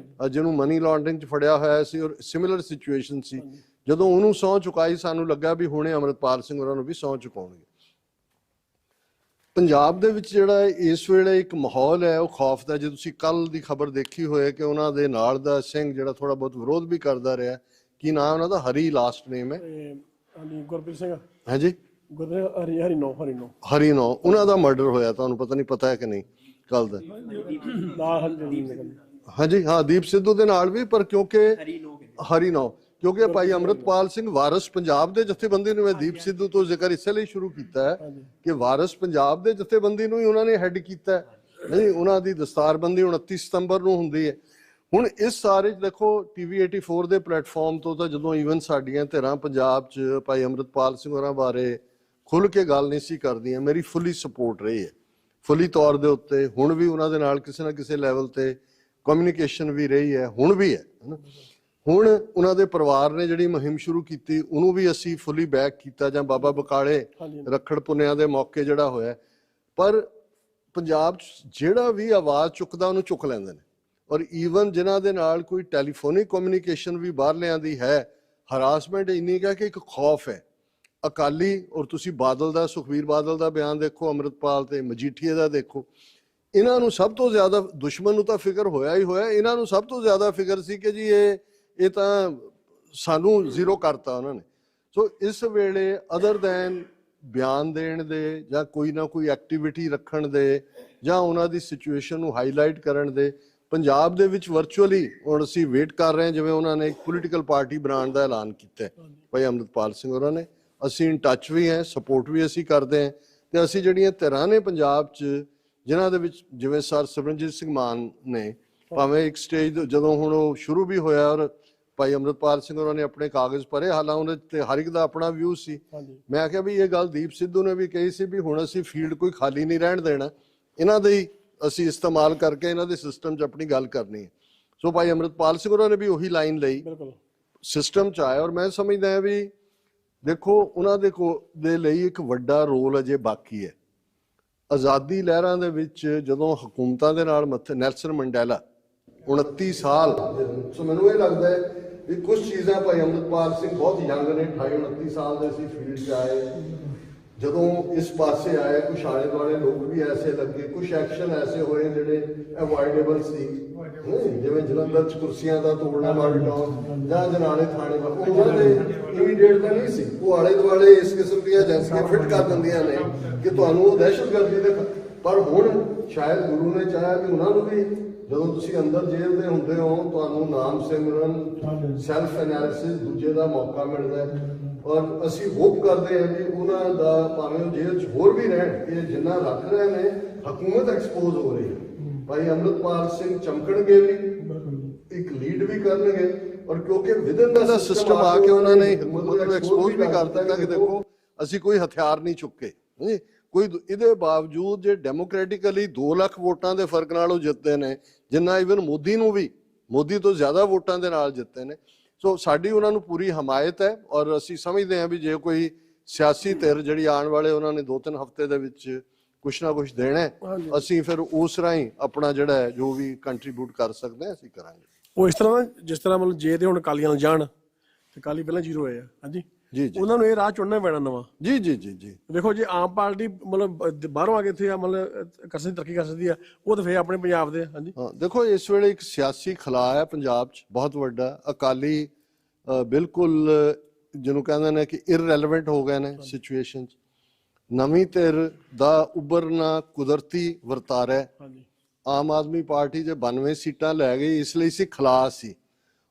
ਜਿਹਨੂੰ ਮਨੀ ਲਾਂਡਰਿੰਗ 'ਚ ਫੜਿਆ ਹੋਇਆ ਸੀ, ਔਰ ਸਿਮਿਲਰ ਸਿਚੁਏਸ਼ਨ ਸੀ, ਜਦੋਂ ਉਹਨੂੰ ਸਹੁੰ ਚੁਕਾਈ ਸਾਨੂੰ ਲੱਗਾ ਵੀ ਹੁਣੇ ਅੰਮ੍ਰਿਤਪਾਲ ਸਿੰਘ ਹੋਰਾਂ ਨੂੰ ਵੀ ਸਹੁੰ ਚੁਕਾਉਣਗੇ। ਪੰਜਾਬ ਦੇ ਵਿੱਚ ਜਿਹੜਾ ਇਸ ਵੇਲੇ ਇੱਕ ਮਾਹੌਲ ਹੈ ਉਹ ਖੌਫ ਦਾ। ਜੇ ਤੁਸੀਂ ਕੱਲ ਦੀ ਖਬਰ ਦੇਖੀ ਹੋਏ ਕਿ ਉਹਨਾਂ ਦੇ ਨਾਲ ਦਾ ਸਿੰਘ ਜਿਹੜਾ ਥੋੜਾ ਬਹੁਤ ਵਿਰੋਧ ਵੀ ਕਰਦਾ ਰਿਹਾ, ਕੀ ਨਾਮ ਉਹਨਾਂ ਦਾ, ਹਰੀ ਲਾਸਟ ਨੇਮ ਹੈ, ਗੁਰਪ੍ਰੀਤ ਸਿੰਘ, ਹਾਂਜੀ ਹਰੀਨੋ, ਉਹਨਾਂ ਦਾ ਮਰਡਰ ਹੋਇਆ। ਤੁਹਾਨੂੰ ਪਤਾ ਨਹੀਂ ਪਤਾ ਹੈ ਕਿ ਨਹੀਂ ਕੱਲ ਦਾ? ਹਾਂਜੀ ਹਾਂ, ਦੀਪ ਸਿੱਧੂ ਦੇ ਨਾਲ ਵੀ, ਪਰ ਕਿਉਂਕਿ ਹਰੀਨੋ ਕਿਉਂਕਿ ਭਾਈ ਅੰਮ੍ਰਿਤਪਾਲ ਸਿੰਘ ਵਾਰਿਸ ਪੰਜਾਬ ਦੇ ਜਥੇਬੰਦੀ ਨੂੰ, ਮੈਂ ਦੀਪ ਸਿੱਧੂ ਤੋਂ ਜ਼ਿਕਰ ਇਸੇ ਲਈ ਸ਼ੁਰੂ ਕੀਤਾ ਹੈ ਕਿ ਵਾਰਿਸ ਪੰਜਾਬ ਦੇ ਜਥੇਬੰਦੀ ਨੂੰ ਹੀ ਉਹਨਾਂ ਨੇ ਹੈਡ ਕੀਤਾ। ਨਹੀਂ, ਉਹਨਾਂ ਦੀ ਦਸਤਾਰਬੰਦੀ 29 ਸਤੰਬਰ ਨੂੰ ਹੁੰਦੀ ਹੈ। ਹੁਣ ਇਸ ਸਾਰੇ ਦੇਖੋ TV 84 ਦੇ ਪਲੇਟਫਾਰਮ ਤੋਂ ਤਾਂ ਜਦੋਂ ਈਵਨ ਸਾਡੀਆਂ ਧਿਰਾਂ ਪੰਜਾਬ 'ਚ ਭਾਈ ਅੰਮ੍ਰਿਤਪਾਲ ਸਿੰਘ ਹੋਰਾਂ ਬਾਰੇ ਖੁੱਲ੍ਹ ਕੇ ਗੱਲ ਨਹੀਂ ਸੀ ਕਰਦੀਆਂ, ਮੇਰੀ ਫੁੱਲੀ ਸਪੋਰਟ ਰਹੀ ਹੈ, ਫੁੱਲੀ ਤੌਰ ਦੇ ਉੱਤੇ। ਹੁਣ ਵੀ ਉਹਨਾਂ ਦੇ ਨਾਲ ਕਿਸੇ ਨਾ ਕਿਸੇ ਲੈਵਲ ਤੇ ਕਮਿਊਨੀਕੇਸ਼ਨ ਵੀ ਰਹੀ ਹੈ, ਹੁਣ ਵੀ ਹੈ। ਹੁਣ ਉਹਨਾਂ ਦੇ ਪਰਿਵਾਰ ਨੇ ਜਿਹੜੀ ਮੁਹਿੰਮ ਸ਼ੁਰੂ ਕੀਤੀ ਉਹਨੂੰ ਵੀ ਅਸੀਂ ਫੁੱਲੀ ਬੈਕ ਕੀਤਾ, ਜਾਂ ਬਾਬਾ ਬਕਾਲੇ ਰੱਖੜ ਪੁੰਨਿਆਂ ਦੇ ਮੌਕੇ ਜਿਹੜਾ ਹੋਇਆ। ਪਰ ਪੰਜਾਬ 'ਚ ਜਿਹੜਾ ਵੀ ਆਵਾਜ਼ ਚੁੱਕਦਾ ਉਹਨੂੰ ਚੁੱਕ ਲੈਂਦੇ ਨੇ, ਔਰ ਈਵਨ ਜਿਨ੍ਹਾਂ ਦੇ ਨਾਲ ਕੋਈ ਟੈਲੀਫੋਨਿਕ ਕਮਿਊਨੀਕੇਸ਼ਨ ਵੀ ਬਾਹਰਲਿਆਂ ਦੀ ਹੈ, ਹਰਾਸਮੈਂਟ ਇੰਨੀ ਕਿ ਇੱਕ ਖੌਫ ਹੈ। ਅਕਾਲੀ ਔਰ ਤੁਸੀਂ ਬਾਦਲ ਦਾ, ਸੁਖਬੀਰ ਬਾਦਲ ਦਾ ਬਿਆਨ ਦੇਖੋ, ਅੰਮ੍ਰਿਤਪਾਲ ਤੇ ਮਜੀਠੀਏ ਦਾ ਦੇਖੋ, ਇਹਨਾਂ ਨੂੰ ਸਭ ਤੋਂ ਜ਼ਿਆਦਾ ਦੁਸ਼ਮਣ ਨੂੰ ਤਾਂ ਫਿਕਰ ਹੋਇਆ ਹੀ ਹੋਇਆ, ਇਹਨਾਂ ਨੂੰ ਸਭ ਤੋਂ ਜ਼ਿਆਦਾ ਫਿਕਰ ਸੀ ਕਿ ਜੀ ਇਹ ਤਾਂ ਸਾਨੂੰ ਜ਼ੀਰੋ ਕਰਤਾ ਉਹਨਾਂ ਨੇ। ਸੋ ਇਸ ਵੇਲੇ ਅਦਰ ਦੈਨ ਬਿਆਨ ਦੇਣ ਦੇ ਜਾਂ ਕੋਈ ਨਾ ਕੋਈ ਐਕਟੀਵਿਟੀ ਰੱਖਣ ਦੇ ਜਾਂ ਉਹਨਾਂ ਦੀ ਸਿਚੁਏਸ਼ਨ ਨੂੰ ਹਾਈਲਾਈਟ ਕਰਨ ਦੇ, ਪੰਜਾਬ ਦੇ ਵਿੱਚ ਵਰਚੁਅਲੀ ਹੁਣ ਅਸੀਂ ਵੇਟ ਕਰ ਰਹੇ ਹਾਂ, ਜਿਵੇਂ ਉਹਨਾਂ ਨੇ ਇੱਕ ਪੋਲੀਟੀਕਲ ਪਾਰਟੀ ਬਣਾਉਣ ਦਾ ਐਲਾਨ ਕੀਤਾ ਹੈ ਭਾਈ ਅੰਮ੍ਰਿਤਪਾਲ ਸਿੰਘ ਹੋਰਾਂ ਨੇ। ਅਸੀਂ ਇਨ ਟੱਚ ਵੀ ਹੈ, ਸਪੋਰਟ ਵੀ ਅਸੀਂ ਕਰਦੇ ਹਾਂ। ਤੇ ਅਸੀਂ ਜਿਹੜੀਆਂ ਧਿਰਾਂ ਨੇ ਪੰਜਾਬ 'ਚ, ਜਿਨ੍ਹਾਂ ਦੇ ਵਿੱਚ ਜਿਵੇਂ ਸਰ ਸਿਮਰਨਜੀਤ ਸਿੰਘ ਮਾਨ ਨੇ, ਭਾਵੇਂ ਇੱਕ ਸਟੇਜ ਜਦੋਂ ਹੁਣ ਉਹ ਸ਼ੁਰੂ ਵੀ ਹੋਇਆ ਔਰ ਭਾਈ ਅੰਮ੍ਰਿਤਪਾਲ ਸਿੰਘ ਹੋਰਾਂ ਨੇ ਆਪਣੇ ਕਾਗਜ਼ ਭਰੇ, ਹਾਲਾਂਕਿ ਉਹਦੇ ਤੇ ਹਰ ਇੱਕ ਦਾ ਆਪਣਾ ਵਿਊ ਸੀ। ਮੈਂ ਆਖਿਆ ਵੀ ਇਹ ਗੱਲ ਦੀਪ ਸਿੱਧੂ ਨੇ ਵੀ ਕਹੀ ਸੀ ਵੀ ਹੁਣ ਅਸੀਂ ਫੀਲਡ ਕੋਈ ਖਾਲੀ ਨਹੀਂ ਰਹਿਣ ਦੇਣਾ, ਇਹਨਾਂ ਦੇ ਹੀ ਅਸੀਂ ਇਸਤੇਮਾਲ ਕਰਕੇ ਇਹਨਾਂ ਦੇ ਸਿਸਟਮ 'ਚ ਆਪਣੀ ਗੱਲ ਕਰਨੀ ਹੈ। ਸੋ ਭਾਈ ਅੰਮ੍ਰਿਤਪਾਲ ਸਿੰਘ ਹੋਰਾਂ ਨੇ ਵੀ ਉਹੀ ਲਾਈਨ ਲਈ, ਸਿਸਟਮ 'ਚ ਆਇਆ। ਔਰ ਮੈਂ ਸਮਝਦਾ ਹਾਂ ਵੀ ਦੇਖੋ ਉਹਨਾਂ ਦੇ ਲਈ ਇੱਕ ਵੱਡਾ ਰੋਲ ਅਜੇ ਬਾਕੀ ਹੈ। ਆਜ਼ਾਦੀ ਲਹਿਰਾਂ ਦੇ ਵਿੱਚ ਜਦੋਂ ਹਕੂਮਤਾਂ ਦੇ ਨਾਲ ਮੱਥੇ, ਨੈਲਸਨ ਮੰਡੇਲਾ 29 ਸਾਲ, ਸੋ ਮੈਨੂੰ ਇਹ ਲੱਗਦਾ ਹੈ ਵੀ ਕੁਝ ਚੀਜ਼ਾਂ ਭਾਈ ਅੰਮ੍ਰਿਤਪਾਲ ਸਿੰਘ ਬਹੁਤ ਯੰਗ ਨੇ, 28-29 ਸਾਲ ਦੇ ਅਸੀਂ ਫੀਲਡ 'ਚ ਆਏ, ਜਦੋਂ ਇਸ ਪਾਸੇ ਆਏ ਕੁਛ ਆਲੇ ਦੁਆਲੇ ਲੋਕ ਵੀ ਐਸੇ ਲੱਗੇ, ਕੁਛ ਐਕਸ਼ਨ ਐਸੇ ਹੋਏ ਜਿਹੜੇ ਅਵੋਇਡੇਬਲ ਸੀ, ਜਿਵੇਂ ਜਲੰਧਰ 'ਚ ਕੁਰਸੀਆਂ ਦਾ ਤੋੜਨਾ ਮਾਰਟਾਉਨ ਜਾਂ ਜਨਾਲੇ ਥਾਣੇ ਦਾ, ਉਹਨਾਂ ਦੇ ਇਮੀਡੀਏਟ ਤਾਂ ਨਹੀਂ ਸੀ, ਉਹ ਆਲੇ ਦੁਆਲੇ ਇਸ ਕਿਸਮ ਦੀਆਂ ਏਜੰਸੀਆਂ ਫਿੱਟ ਕਰ ਦਿੰਦੀਆਂ ਨੇ ਕਿ ਤੁਹਾਨੂੰ ਉਹ ਦਹਿਸ਼ਤਗਰਦੀ ਦੇ। ਪਰ ਹੁਣ ਸ਼ਾਇਦ ਗੁਰੂ ਨੇ ਚਾਹਿਆ ਕਿ ਉਹਨਾਂ ਨੂੰ ਵੀ ਜਦੋਂ ਤੁਸੀਂ ਅੰਦਰ ਜੇਲ੍ਹ ਦੇ ਹੁੰਦੇ ਹੋ ਤੁਹਾਨੂੰ ਨਾਮ ਸਿਮਰਨ, ਸੈਲਫ ਐਨਾਲਿਸਿਸ ਦੂਜੇ ਦਾ ਮੌਕਾ ਮਿਲਦਾ ਹੈ। ਔਰ ਅਸੀਂ ਹੋਪ ਕਰਦੇ ਹਾਂ ਵੀ ਉਹਨਾਂ ਦਾ ਭਾਵੇਂ ਉਹ ਜੇਲ੍ਹ 'ਚ ਹੋਰ ਵੀ ਰਹਿਣ, ਇਹ ਜਿੰਨਾ ਰੱਖ ਰਹੇ ਨੇ ਹਕੂਮਤ ਐਕਸਪੋਜ਼ ਹੋ ਰਹੀ ਹੈ। ਭਾਈ ਅੰਮ੍ਰਿਤਪਾਲ ਸਿੰਘ ਚਮਕਣਗੇ ਵੀ, ਇੱਕ ਲੀਡ ਵੀ ਕਰਨਗੇ, ਔਰ ਕਿਉਂਕਿ ਵਿਦਨ ਦਾ ਸਿਸਟਮ ਆ ਕੇ ਉਹਨਾਂ ਨੇ ਹਕੂਮਤ ਨੂੰ ਐਕਸਪੋਜ਼ ਵੀ ਕਰ ਦਿੱਤਾ ਕਿ ਦੇਖੋ ਅਸੀਂ ਕੋਈ ਹਥਿਆਰ ਨਹੀਂ ਚੁੱਕੇ, ਕੋਈ। ਇਹਦੇ ਬਾਵਜੂਦ ਜੇ ਡੈਮੋਕ੍ਰੈਟਿਕਲੀ 2 ਲੱਖ ਵੋਟਾਂ ਦੇ ਫਰਕ ਨਾਲ ਉਹ ਜਿੱਤੇ ਨੇ, ਜਿੰਨਾ ਇਵਨ ਮੋਦੀ ਨੂੰ ਵੀ, ਮੋਦੀ ਤੋਂ ਜ਼ਿਆਦਾ ਵੋਟਾਂ ਦੇ ਨਾਲ ਜਿੱਤੇ ਨੇ। ਸੋ ਸਾਡੀ ਉਹਨਾਂ ਨੂੰ ਪੂਰੀ ਹਮਾਇਤ ਹੈ। ਔਰ ਅਸੀਂ ਸਮਝਦੇ ਹਾਂ ਵੀ ਜੇ ਕੋਈ ਸਿਆਸੀ ਧਿਰ ਜਿਹੜੀ ਆਉਣ ਵਾਲੇ ਉਹਨਾਂ ਨੇ 2-3 ਹਫ਼ਤੇ ਦੇ ਵਿੱਚ ਕੁਛ ਨਾ ਕੁਛ ਦੇਣਾ ਹੈ, ਅਸੀਂ ਫਿਰ ਉਸ ਰਾਹੀਂ ਆਪਣਾ ਜਿਹੜਾ ਹੈ ਜੋ ਵੀ ਕੰਟਰੀਬਿਊਟ ਕਰ ਸਕਦੇ ਹਾਂ ਅਸੀਂ ਕਰਾਂਗੇ। ਉਹ ਇਸ ਤਰ੍ਹਾਂ ਜਿਸ ਤਰ੍ਹਾਂ ਮਤਲਬ ਜੇ ਤੇ ਹੁਣ ਅਕਾਲੀਆਂ ਨਾਲ ਜਾਣ ਤੇ ਅਕਾਲੀ ਪਹਿਲਾਂ 0 ਹੋਏ ਆ, ਹਾਂਜੀ ਜੀ ਜੀ, ਉਹਨਾਂ ਨੂੰ ਇਹ ਰਾਹ ਚੁਣਨਾ ਪੈਣਾ ਨਵਾਂ। ਜੀ ਜੀ ਜੀ ਜੀ, ਦੇਖੋ ਜੇ ਆਮ ਪਾਰਟੀ ਮਤਲਬ ਬਾਹਰੋਂ ਆ ਕੇ ਇੱਥੇ ਮਤਲਬ ਕਰ ਸਕਦੀ, ਤਰੱਕੀ ਕਰ ਸਕਦੀ ਆ, ਉਹ ਤਾਂ ਫੇਰ ਆਪਣੇ ਪੰਜਾਬ ਦੇ। ਹਾਂਜੀ ਹਾਂ, ਦੇਖੋ ਇਸ ਵੇਲੇ ਇੱਕ ਸਿਆਸੀ ਖਲਾਅ ਹੈ ਪੰਜਾਬ 'ਚ ਬਹੁਤ ਵੱਡਾ। ਅਕਾਲੀ ਬਿਲਕੁਲ ਜਿਹਨੂੰ ਕਹਿੰਦੇ ਨੇ ਕਿ ਇਰਰੈਲੇਵੈਂਟ ਹੋ ਗਏ ਨੇ ਸਿਚੁਏਸ਼ਨ 'ਚ। ਨਵੀਂ ਧਿਰ ਦਾ ਉੱਭਰਨਾ ਕੁਦਰਤੀ ਵਰਤਾਰਾ ਹੈ। ਆਮ ਆਦਮੀ ਪਾਰਟੀ ਜੇ 92 ਸੀਟਾਂ ਲੈ ਗਈ, ਇਸ ਲਈ ਸੀ ਖਲਾਅ ਸੀ।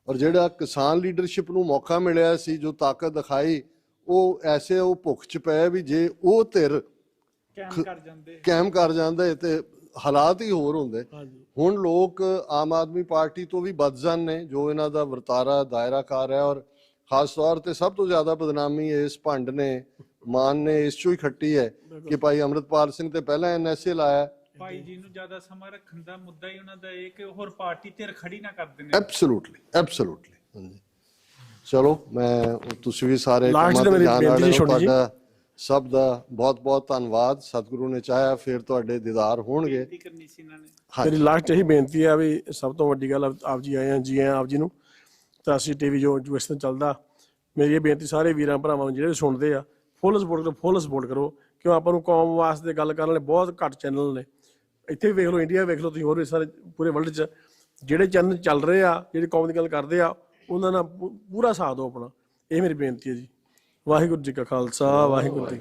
ਔਰ ਜਿਹੜਾ ਕਿਸਾਨ ਲੀਡਰਸ਼ਿਪ ਨੂੰ ਮੌਕਾ ਮਿਲਿਆ ਸੀ, ਜੋ ਤਾਕਤ ਦਿਖਾਈ, ਉਹ ਐਸੇ ਉਹ ਭੁੱਖ 'ਚ ਪਏ ਵੀ ਜੇ ਉਹ ਧਿਰ ਕਾਇਮ ਕਰ ਜਾਂਦੇ ਤੇ ਹਾਲਾਤ ਹੀ ਹੋਰ ਹੁੰਦੇ। ਹੁਣ ਲੋਕ ਆਮ ਆਦਮੀ ਪਾਰਟੀ ਤੋਂ ਵੀ ਬਦਜ਼ਨ ਨੇ, ਜੋ ਇਹਨਾਂ ਦਾ ਵਰਤਾਰਾ ਦਾਇਰਾਕਾਰ ਹੈ। ਔਰ ਖਾਸ ਤੌਰ ਤੇ ਸਭ ਤੋਂ ਜ਼ਿਆਦਾ ਬਦਨਾਮੀ ਇਸ ਭੰਡ ਨੇ, ਮਾਨ ਨੇ ਇਸ ਚੋਂ ਹੀ ਖੱਟੀ ਹੈ ਕਿ ਭਾਈ ਅੰਮ੍ਰਿਤਪਾਲ ਸਿੰਘ ਤੇ ਪਹਿਲਾਂ NSA ਲਾਇਆ। ਭਾਈ ਜੀ ਨੂੰ ਜ਼ਿਆਦਾ ਸਮਾਂ ਰੱਖਣ ਦਾ ਮੁੱਦਾ ਹੀ ਉਹਨਾਂ ਦਾ ਇਹ ਕਿ ਹੋਰ ਪਾਰਟੀ ਧਿਰ ਖੜੀ ਨਾ ਕਰ ਦੇਣ। Absolutely absolutely. ਹਾਂਜੀ, ਚਲੋ ਮੈਂ ਤੁਸੀਂ ਵੀ ਸਾਰੇ ਤੁਹਾਡਾ ਸਭ ਦਾ ਬਹੁਤ ਬਹੁਤ ਧੰਨਵਾਦ। ਸਤਿਗੁਰੂ ਨੇ ਚਾਹਿਆ ਫਿਰ ਤੁਹਾਡੇ ਦੀਦਾਰ ਹੋਣਗੇ। ਮੇਰੀ ਲਾਸਟ ਇਹੀ ਬੇਨਤੀ ਹੈ ਵੀ ਸਭ ਤੋਂ ਵੱਡੀ ਗੱਲ ਆਪ ਜੀ ਆਏ ਆ, ਜੀ ਆਏ ਆਪ ਜੀ ਨੂੰ। ਤਰਾਸੀ TV ਜੋ ਇਸ ਤਰ੍ਹਾਂ ਚੱਲਦਾ, ਮੇਰੀ ਇਹ ਬੇਨਤੀ ਸਾਰੇ ਵੀਰਾਂ ਭਰਾਵਾਂ ਨੂੰ ਜਿਹੜੇ ਸੁਣਦੇ ਆ, ਫੁੱਲ ਸਪੋਰਟ ਕਰੋ, ਫੁੱਲ ਸਪੋਰਟ ਕਰੋ। ਕਿਉਂ ਆਪਾਂ ਨੂੰ ਕੌਮ ਵਾਸਤੇ ਗੱਲ ਕਰਨ ਵਾਲੇ ਬਹੁਤ ਘੱਟ ਚੈਨਲ ਨੇ। ਇੱਥੇ ਵੀ ਵੇਖ ਲਓ, ਇੰਡੀਆ ਵੇਖ ਲਓ, ਤੁਸੀਂ ਹੋਰ ਵੀ ਸਾਰੇ ਪੂਰੇ ਵਰਲਡ 'ਚ ਜਿਹੜੇ ਚੈਨਲ ਚੱਲ ਰਹੇ ਆ, ਜਿਹੜੀ ਕੌਮ ਦੀ ਗੱਲ ਕਰਦੇ ਆ, ਉਹਨਾਂ ਨਾਲ ਪੂਰਾ ਸਾਥ ਦਿਓ ਆਪਣਾ। ਇਹ ਮੇਰੀ ਬੇਨਤੀ ਹੈ ਜੀ। ਵਾਹਿਗੁਰੂ ਜੀ ਕਾ ਖਾਲਸਾ, ਵਾਹਿਗੁਰੂ ਜੀ।